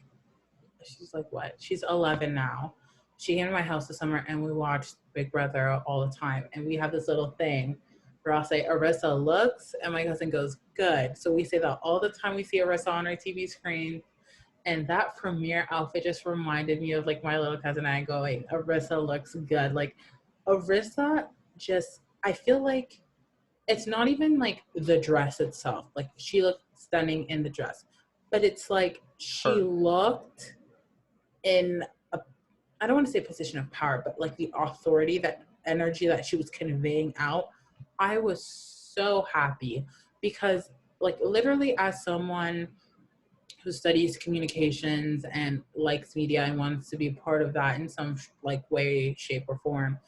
what? She's 11 now. She came to my house this summer and we watched Big Brother all the time. And we have this little thing where I'll say, Arissa looks, and my cousin goes, good. So we say that all the time we see Arissa on our TV screen. And that premiere outfit just reminded me of like my little cousin and I going, Arissa looks good. Like Arissa I feel like it's not even like the dress itself. Like she looked stunning in the dress, but it's like she looked in I don't want to say position of power, but like the authority, that energy that she was conveying out. I was so happy because like literally as someone who studies communications and likes media and wants to be part of that in some like way, shape, or form,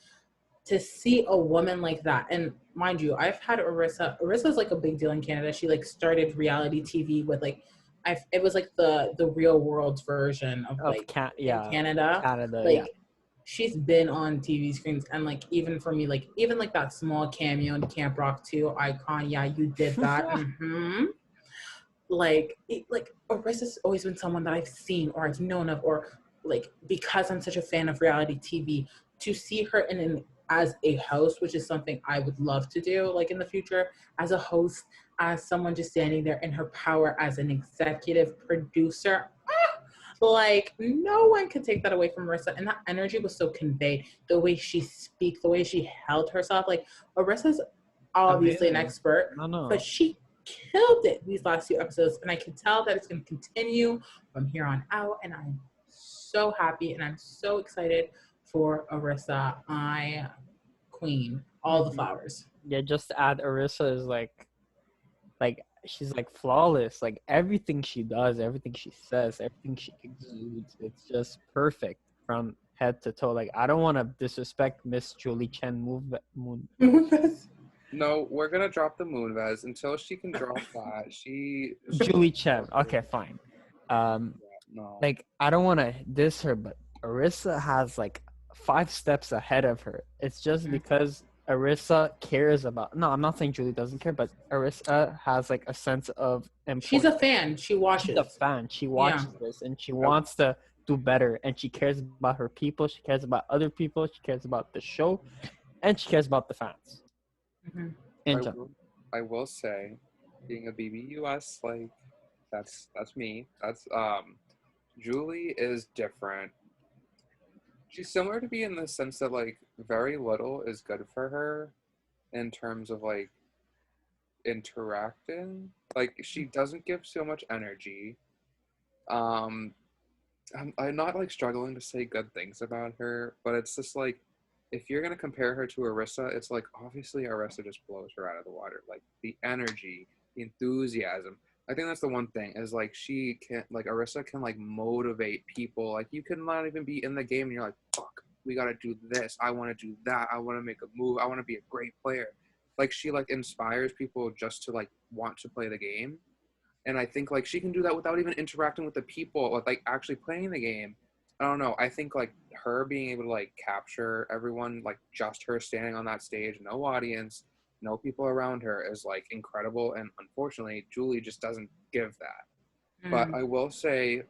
to see a woman like that. And mind you, I've had Arissa's like a big deal in Canada. She like started reality TV with like it was like the real world's version of like in Canada. Like she's been on TV screens, and like even for me, like even like that small cameo in Camp Rock 2 icon, yeah, you did that. Mm-hmm. Like Arissa's always been someone that I've seen or I've known of, or like because I'm such a fan of reality TV, to see her as a host, which is something I would love to do like in the future, as a host, as someone just standing there in her power as an executive producer. Like no one could take that away from Arissa, and that energy was so conveyed. The way she speaks, the way she held herself. Like Arissa's obviously an expert, but she killed it these last few episodes, and I can tell that it's going to continue from here on out, and I'm so happy and I'm so excited for Arissa. Queen, all the flowers. Yeah, just to add, Arissa is like she's like flawless. Like everything she does, everything she says, everything she exudes, it's just perfect from head to toe. Like I don't want to disrespect Miss Julie Chen Moon. No, we're gonna drop the Moonves until she can drop that. Julie Chen. Okay, fine. No. Like I don't want to diss her, but Arissa has like 5 steps ahead of her. It's just because Arissa cares about. No, I'm not saying Julie doesn't care, but Arissa has like a sense of importance. She's a fan. She watches. She's a fan. She watches this and she wants to do better. And she cares about her people. She cares about other people. She cares about the show, and she cares about the fans. Mm-hmm. I will say, being a BBUS, like that's me. That's Julie is different. She's similar to me in the sense that like very little is good for her in terms of like interacting. Like she doesn't give so much energy. I'm not like struggling to say good things about her, but it's just like if you're gonna compare her to Arissa, it's like obviously Arissa just blows her out of the water. Like the energy, the enthusiasm. I think that's the one thing is like she can like Arissa can like motivate people. Like you can not even be in the game and you're like, fuck, we gotta do this. I wanna do that. I wanna make a move. I wanna be a great player. Like she like inspires people just to like want to play the game. And I think like she can do that without even interacting with the people, like actually playing the game. I don't know. I think like her being able to like capture everyone, like just her standing on that stage, no audience, no people around her is like incredible. And unfortunately, Julie just doesn't give that. But I will say,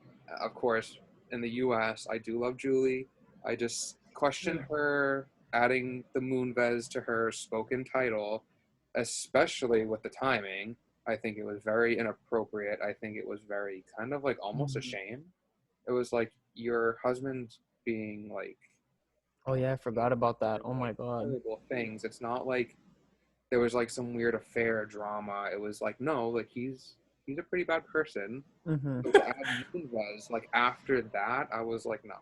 of course, in the US, I do love Julie. I just question her adding the Moonves to her spoken title, especially with the timing. I think it was very inappropriate. I think it was very kind of like almost a shame. It was like your husband being like, oh yeah, I forgot about that. Oh my god. Terrible things. It's not like there was like some weird affair drama. It was like, no, like he's a pretty bad person. Was like after that, I was like, no.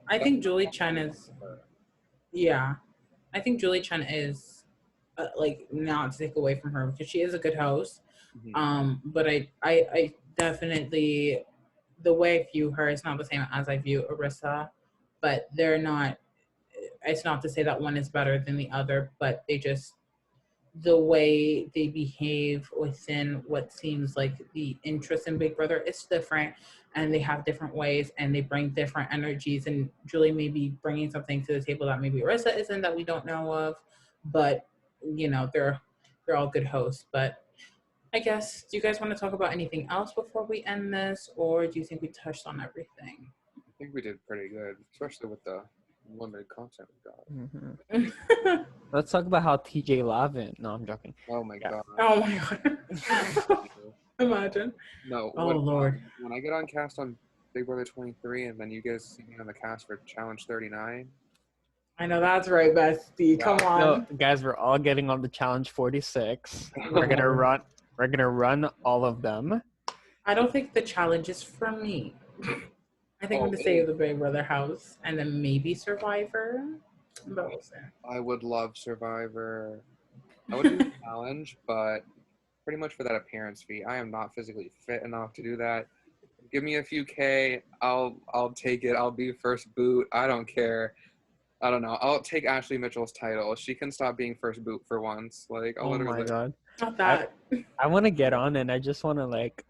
I think Julie Chen is. yeah, I think Julie Chen is like, not to take away from her because she is a good host. But I definitely, the way I view her is not the same as I view Arissa, but they're not. It's not to say that one is better than the other, but they just, the way they behave within what seems like the interest in Big Brother is different, and they have different ways, and they bring different energies. And Julie may be bringing something to the table that maybe Arissa isn't, that we don't know of, but they're all good hosts. But I guess, do you guys want to talk about anything else before we end this, or do you think we touched on everything? I think we did pretty good, especially with the limited content we got. Mm-hmm. Let's talk about how TJ Lavin. No, I'm joking. Oh my god. Oh my god. Imagine. No. Oh Lord. When I get on cast on Big Brother 23, and then you guys see me on the cast for Challenge 39. I know that's right, bestie. Come on. No, guys, we're all getting on the challenge 46. We're gonna run. We're gonna run all of them. I don't think the challenge is for me. I think I'm gonna save the Big Brother house and then maybe Survivor. But we'll see. I would love Survivor. I would do the challenge, but pretty much for that appearance fee. I am not physically fit enough to do that. Give me a few K, I'll take it. I'll be first boot. I don't care. I don't know. I'll take Ashley Mitchell's title. She can stop being first boot for once. Like, I'll literally. My god. Not that. I want to get on, and I just want to like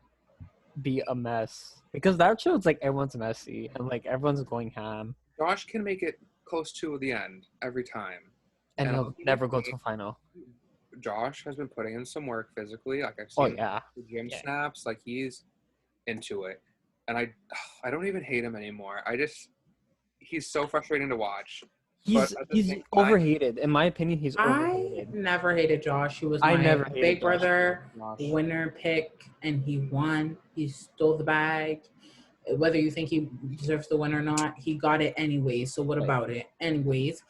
be a mess, because that show's like everyone's messy and like everyone's going ham, Josh can make it close to the end every time, and he'll never go to a final. Josh has been putting in some work physically. Like, I've seen the gym snaps. Like, he's into it, and I don't even hate him anymore. He's so frustrating to watch. He's overhated. In my opinion, he's overhated. I never hated Josh. He was my Big Brother winner pick, and he won. He stole the bag. Whether you think he deserves the win or not, he got it anyways. So what about it? Anyways.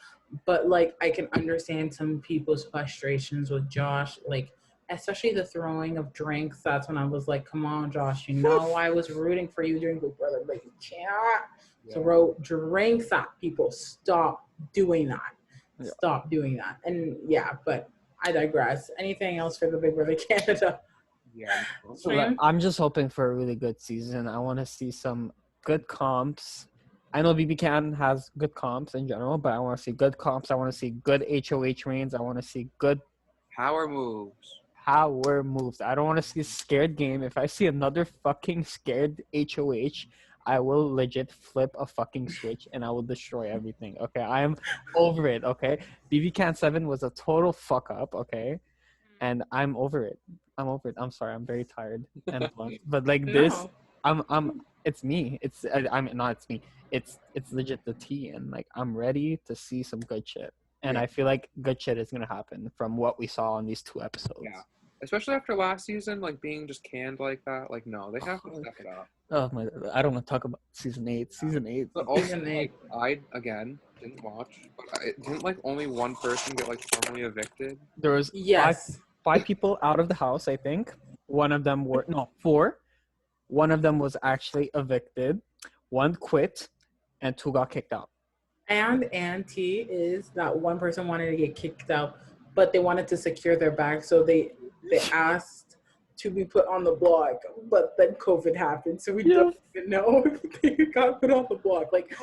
But, like, I can understand some people's frustrations with Josh, like, especially the throwing of drinks. That's when I was like, come on, Josh, you know I was rooting for you during Big Brother, but you can't throw drinks at people. Stop doing that. Stop doing that. And but I digress. Anything else for the Big Brother Canada? Yeah. So I'm just hoping for a really good season. I want to see some good comps. I know BB Can has good comps in general, but I want to see good comps. I want to see good HOH reigns. I want to see good power moves. I don't want to see a scared game. If I see another fucking scared HOH, I will legit flip a fucking switch and I will destroy everything. Okay, I am over it. Okay, BB Can 7 was a total fuck up. Okay, and I'm over it. I'm sorry. I'm very tired and blunt. But like this, it's me. It's me. It's legit the tea, and like I'm ready to see some good shit. And I feel like good shit is gonna happen from what we saw on these 2 episodes. Yeah. Especially after last season, like being just canned like that. Like, no, they have to step it up. Oh my! I don't want to talk about season 8. Season 8. But also, like, I again didn't watch, but didn't like only one person get like formally evicted. There was five people out of the house. I think one of them 4. One of them was actually evicted. 1 quit, and 2 got kicked out. And T is that one person wanted to get kicked out, but they wanted to secure their bag, so they asked to be put on the block, but then COVID happened, so we don't even know if they got put on the block. Like,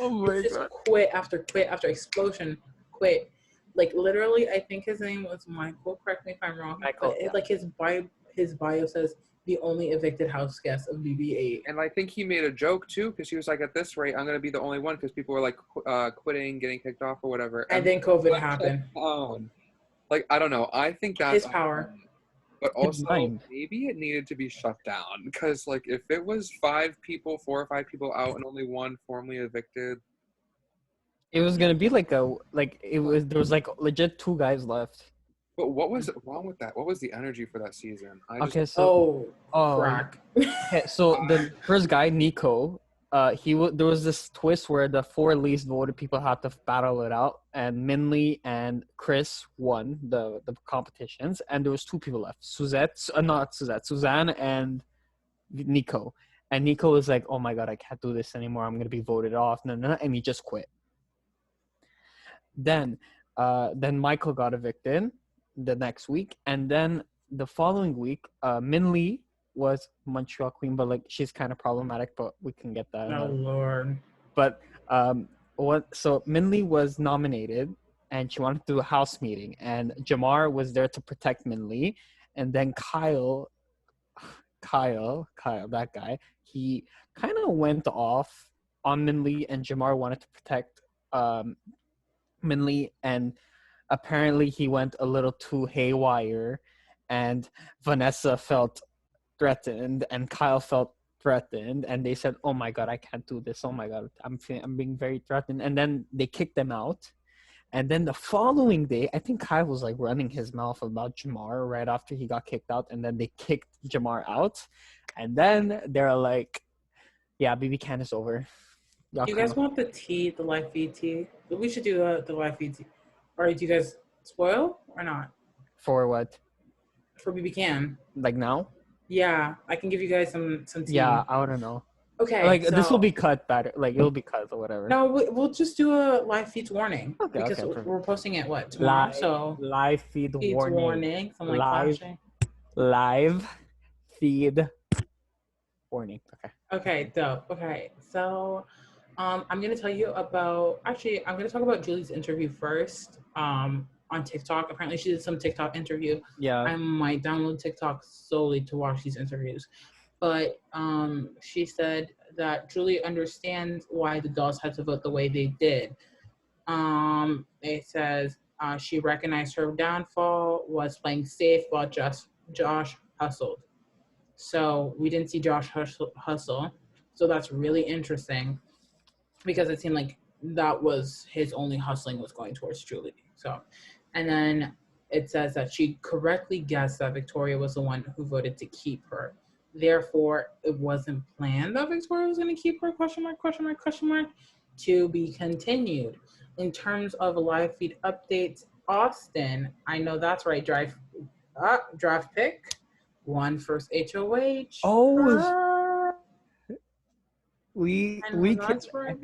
quit after explosion, quit. Like, literally, I think his name was Michael. Correct me if I'm wrong. Michael. But like his bio says the only evicted house guest of BB8. And I think he made a joke too, because he was like, at this rate, I'm gonna be the only one, because people were like quitting, getting kicked off or whatever. And then COVID happened. Like, I don't know. I think that's his power. But also, maybe it needed to be shut down, because like if it was 4 or 5 people out and only 1 formally evicted, it was gonna be there was like legit 2 guys left. But what was wrong with that? What was the energy for that season? Crack. Okay, so the first guy, Nico, there was this twist where the 4 least voted people had to battle it out, and Minley and Chris won the competitions, and there was 2 people left, Suzanne and Nico. And Nico was like, oh my god, I can't do this anymore, I'm gonna be voted off, and he just quit. Then Michael got evicted the next week, and then the following week, Min Lee was Montreal Queen, but like she's kind of problematic, but we can get that. Oh Lord. But so Min Lee was nominated, and she wanted to do a house meeting, and Jamar was there to protect Min Lee, and then Kyle, that guy, he kind of went off on Min Lee, and Jamar wanted to protect Min Lee, and apparently he went a little too haywire, and Vanessa felt threatened, and Kyle felt threatened, and they said, "Oh my God, I can't do this. Oh my God, I'm being very threatened," and then they kicked them out. And then the following day, I think Kyle was like running his mouth about Jamar right after he got kicked out, and then they kicked Jamar out, and then they're like, "Yeah, BB Can is over." Do you guys want the tea, the live feed tea? We should do the live feed tea. All right, do you guys spoil or not? For what? For BB Can. Like now? Yeah, I can give you guys some tea. Yeah, I don't know. Okay. Like this will be cut better. Like it'll be cut or whatever. No, we'll just do a live feeds warning. Okay, because okay, we're posting it tomorrow. So live feed feeds warning. Some like live, flashing. Live feed warning. Okay. Okay, dope. Okay, so I'm gonna tell you about. Actually, I'm gonna talk about Julie's interview first. On TikTok, apparently she did some TikTok interview. Yeah. I might download TikTok solely to watch these interviews. But she said that Julie understands why the dolls had to vote the way they did. It says she recognized her downfall, was playing safe while Josh hustled. So we didn't see Josh hustle. So that's really interesting because it seemed like that was his only hustling was going towards Julie. So, and then it says that she correctly guessed that Victoria was the one who voted to keep her. Therefore, it wasn't planned that Victoria was going to keep her, question mark, to be continued. In terms of live feed updates, Austin, I know that's right, draft pick, won first HOH. Oh, we can. Right,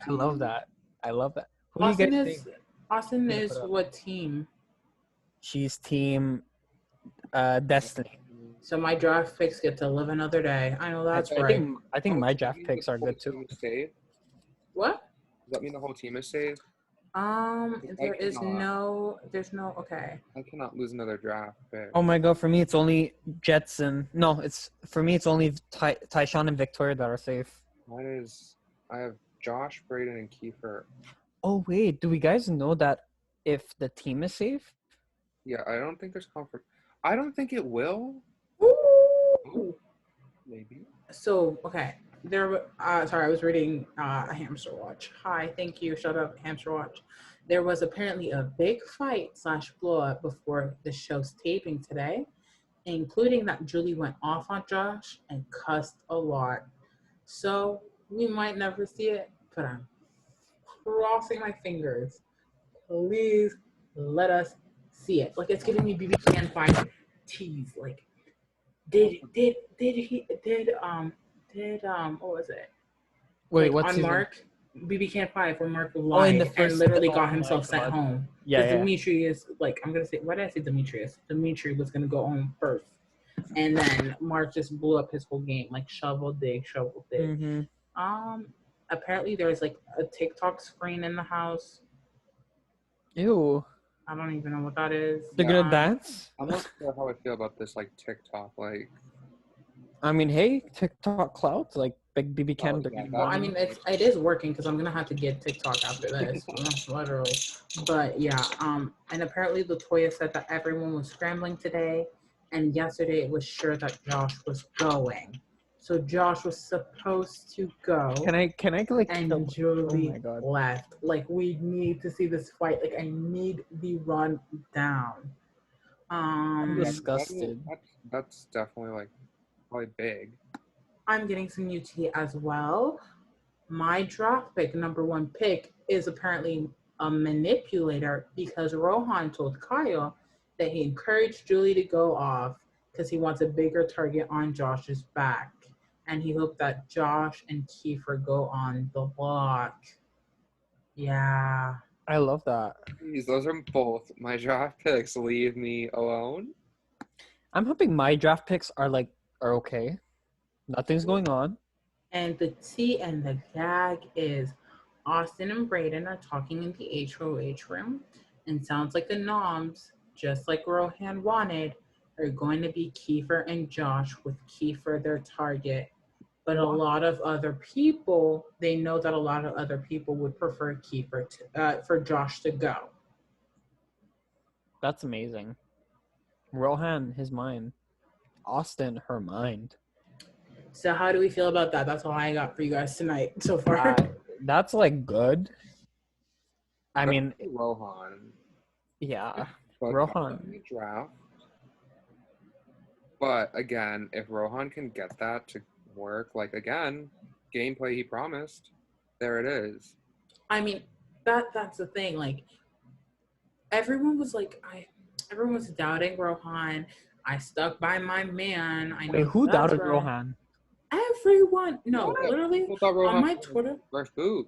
I love that. Who Austin do you guys think? Austin is what team? She's team Destiny. So my draft picks get to live another day. I know that's right. I think my draft picks are good too. What? Does that mean the whole team is saved? There's no, okay. I cannot lose another draft pick. Oh my God, for me it's only Jetson. No, it's only Tyshawn and Victoria that are safe. Mine is, I have Josh, Braden, and Kiefer. Oh wait, do we guys know that if the team is safe? Yeah, I don't think there's comfort. I don't think it will. Ooh. Maybe. So, okay. Sorry, I was reading a Hamster Watch. Hi, thank you. Shut up, Hamster Watch. There was apparently a big fight / blow up before the show's taping today, including that Julie went off on Josh and cussed a lot. So we might never see it, but I'm crossing my fingers. Please let us see it. Like, it's giving me BB Can 5 tease. Like, did what was it? Wait, like what's on season? Mark? BB Can 5 where Mark lied and literally got himself sent home. Yeah. Demetrius, like, I'm gonna say, why did I say Demetrius? Dimitri was gonna go home first, and then Mark just blew up his whole game, like shovel dig. Mm-hmm. Apparently there's like a TikTok screen in the house. Ew. I don't even know what that is. They're gonna dance? I'm not sure how I feel about this, like, TikTok. Like, I mean, hey, TikTok clout, like big BB Can. Well, I mean, it is working because I'm gonna have to get TikTok after this, literally. But yeah, and apparently Latoya said that everyone was scrambling today, and yesterday it was sure that Josh was going. So Josh was supposed to go. Can I like? And Julie oh my God. left. Like, we need to see this fight. Like, I need the run down. I'm disgusted. That's definitely, like, probably big. I'm getting some new tea as well. My draft pick, number 1 pick, is apparently a manipulator because Rohan told Kyle that he encouraged Julie to go off because he wants a bigger target on Josh's back. And he hoped that Josh and Kiefer go on the block. Yeah. I love that. Please, those are both my draft picks. Leave me alone. I'm hoping my draft picks are okay. Nothing's going on. And the tea and the gag is Austin and Brayden are talking in the HOH room, and sounds like the noms, just like Rohan wanted, are going to be Kiefer and Josh, with Kiefer their target. But a lot of other people, they know that a lot of other people would prefer Kiefer for Josh to go. That's amazing. Rohan, his mind. Austin, her mind. So how do we feel about that? That's all I got for you guys tonight so far. That's good. I mean, Rohan. yeah, But Rohan. Draft. But again, if Rohan can get that to work, again, gameplay he promised, there it is. I mean, that's the thing. Everyone was everyone was doubting Rohan. I stuck by my man. I know. Wait, who that's doubted right. Rohan? Everyone. No, Yeah, literally people thought Rohan on my was Twitter. first boot.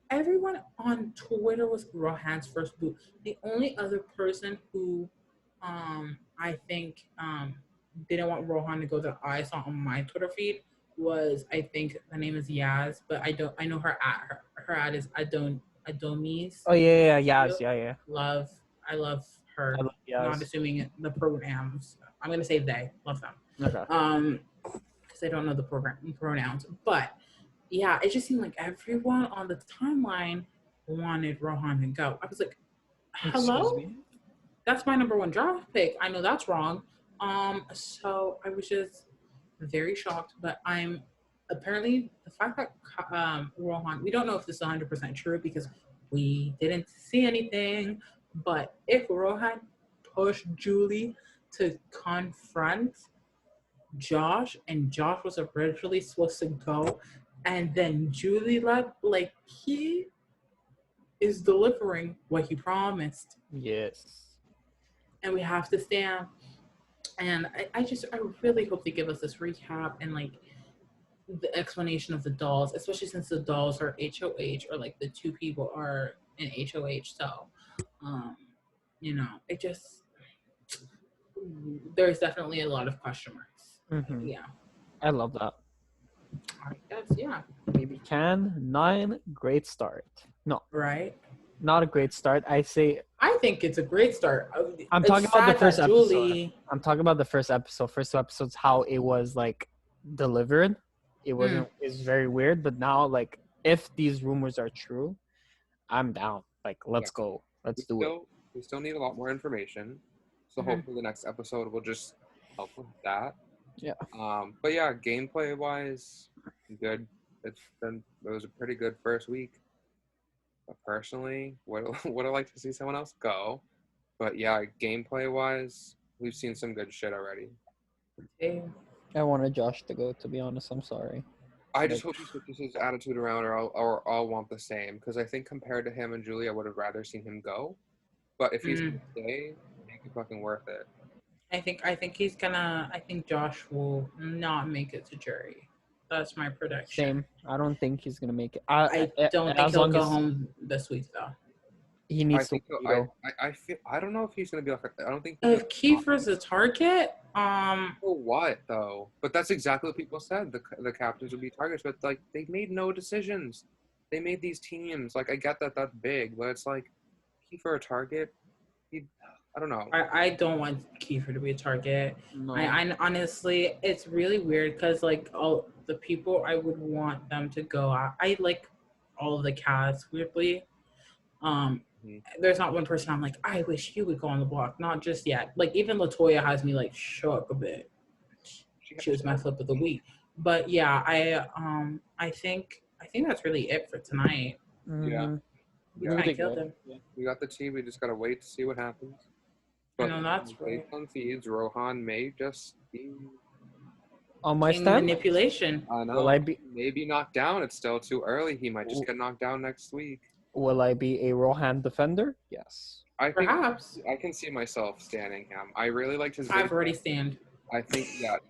Everyone on Twitter was Rohan's first boot. The only other person who, I think, didn't want Rohan to go that I saw on my Twitter feed was, I think the name is Yaz, but I know her ad is Adomis. Oh yeah, Yaz, yeah. I love her. I love Yaz. Not assuming the programs. I'm gonna say they love them. Okay. Because I don't know the pronouns, but yeah, it just seemed like everyone on the timeline wanted Rohan to go. I was like, hello? Excuse me? That's my number one draft pick. I know that's wrong. So I was just very shocked, but I'm apparently the fact that Rohan, we don't know if this is 100% true because we didn't see anything, but if Rohan pushed Julie to confront Josh, and Josh was originally supposed to go, and then Julie left, he is delivering what he promised. Yes. And we have to stand. And I really hope they give us this recap and the explanation of the dolls, especially since the dolls are HOH, or the two people are in HOH. So, it just, there's definitely a lot of question marks. Mm-hmm. Yeah. I love that. Yeah. Maybe 9, great start. No, Right. not a great start. I think it's a great start. I'm It's talking about the sad first that episode. Julie, I'm talking about the first episode. First two episodes, how it was delivered. It wasn't. It's very weird. But now, if these rumors are true, I'm down. Let's go. Let's do it. We still need a lot more information. So hopefully the next episode will just help with that. Yeah. But yeah, gameplay wise, good. It was a pretty good first week. But personally, would I like to see someone else go? But yeah, gameplay wise, we've seen some good shit already. I wanted Josh to go. To be honest, I'm sorry. I just hope he switches his attitude around, or I'll want the same. Because I think compared to him and Julie, I would have rather seen him go. But if he's gonna stay, make it fucking worth it. I think he's gonna. I think Josh will not make it to jury. That's my prediction. Same. I don't think he's gonna make it. I don't think he'll go home this week though. He needs to. I don't know if he's gonna be I don't think. If Kiefer's a target, For what though? But that's exactly what people said. The captains would be targets, but they made no decisions. They made these teams. I get that that's big, but it's Kiefer a target. I don't know. I don't want Kiefer to be a target. No. I honestly, it's really weird because all the people I would want them to go out. I like all of the cast weirdly. There's not one person I'm like, I wish you would go on the block. Not just yet. Even LaToya has me shook a bit. She was my flip of the week. But yeah, I think that's really it for tonight. Yeah. We kind of killed him. We got the tea. We just gotta wait to see what happens. But that's right. based on feeds, Rohan may just be on my stand. Manipulation. I know. Will I be maybe knocked down? It's still too early. He might just get knocked down next week. Will I be a Rohan defender? Yes. I think Perhaps. I can see myself standing him. I really liked his. I've already stand. I think yep.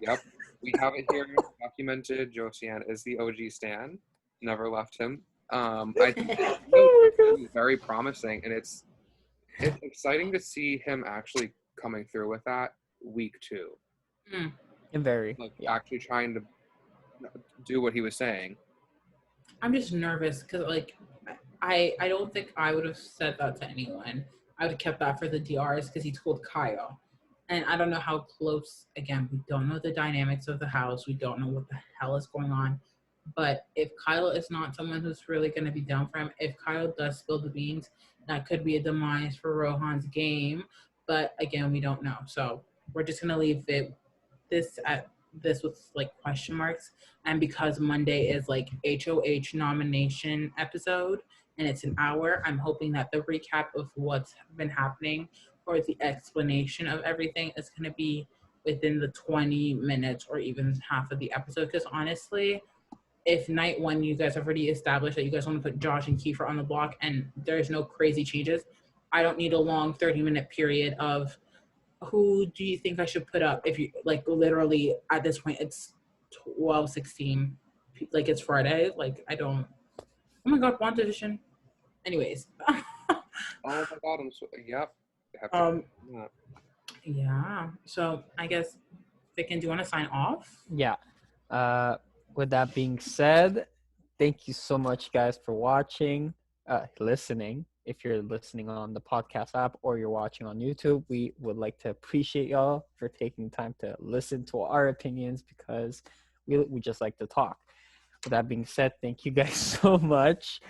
We have it here documented. Josiane is the OG stan. Never left him. I think He's very promising, and it's exciting to see him actually coming through with that week 2. And very, Like yeah. actually trying to do what he was saying. I'm just nervous because, like, I don't think I would have said that to anyone. I would have kept that for the DRs because he told Kyle. And I don't know how close, again, we don't know the dynamics of the house. We don't know what the hell is going on. But if Kyle is not someone who's really going to be down for him, if Kyle does spill the beans, that could be a demise for Rohan's game. But again, we don't know. So we're just going to leave this with like question marks. And because Monday is like HOH nomination episode and it's an hour, I'm hoping that the recap of what's been happening or the explanation of everything is going to be within the 20 minutes or even half of the episode. Because honestly, if night 1 you guys have already established that you guys want to put Josh and Kiefer on the block and there's no crazy changes, I don't need a long 30-minute period of who do you think I should put up if you like literally at this point it's 12:16, like it's Friday, like I don't. Oh my God, WandaVision. Anyways. Oh my God, yep. Have to yeah. Yeah. So I guess Vicken, do you want to sign off? Yeah. With that being said, thank you so much, guys, for watching, listening. If you're listening on the podcast app or you're watching on YouTube, we would like to appreciate y'all for taking time to listen to our opinions because we just like to talk. With that being said, thank you guys so much.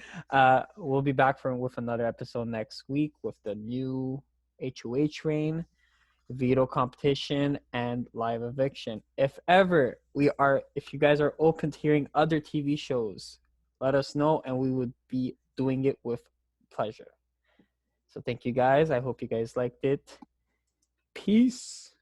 We'll be back with another episode next week with the new HOH reign, veto competition, and live eviction. If you guys are open to hearing other TV shows, let us know and we would be doing it with pleasure. So thank you guys. I hope you guys liked it. Peace.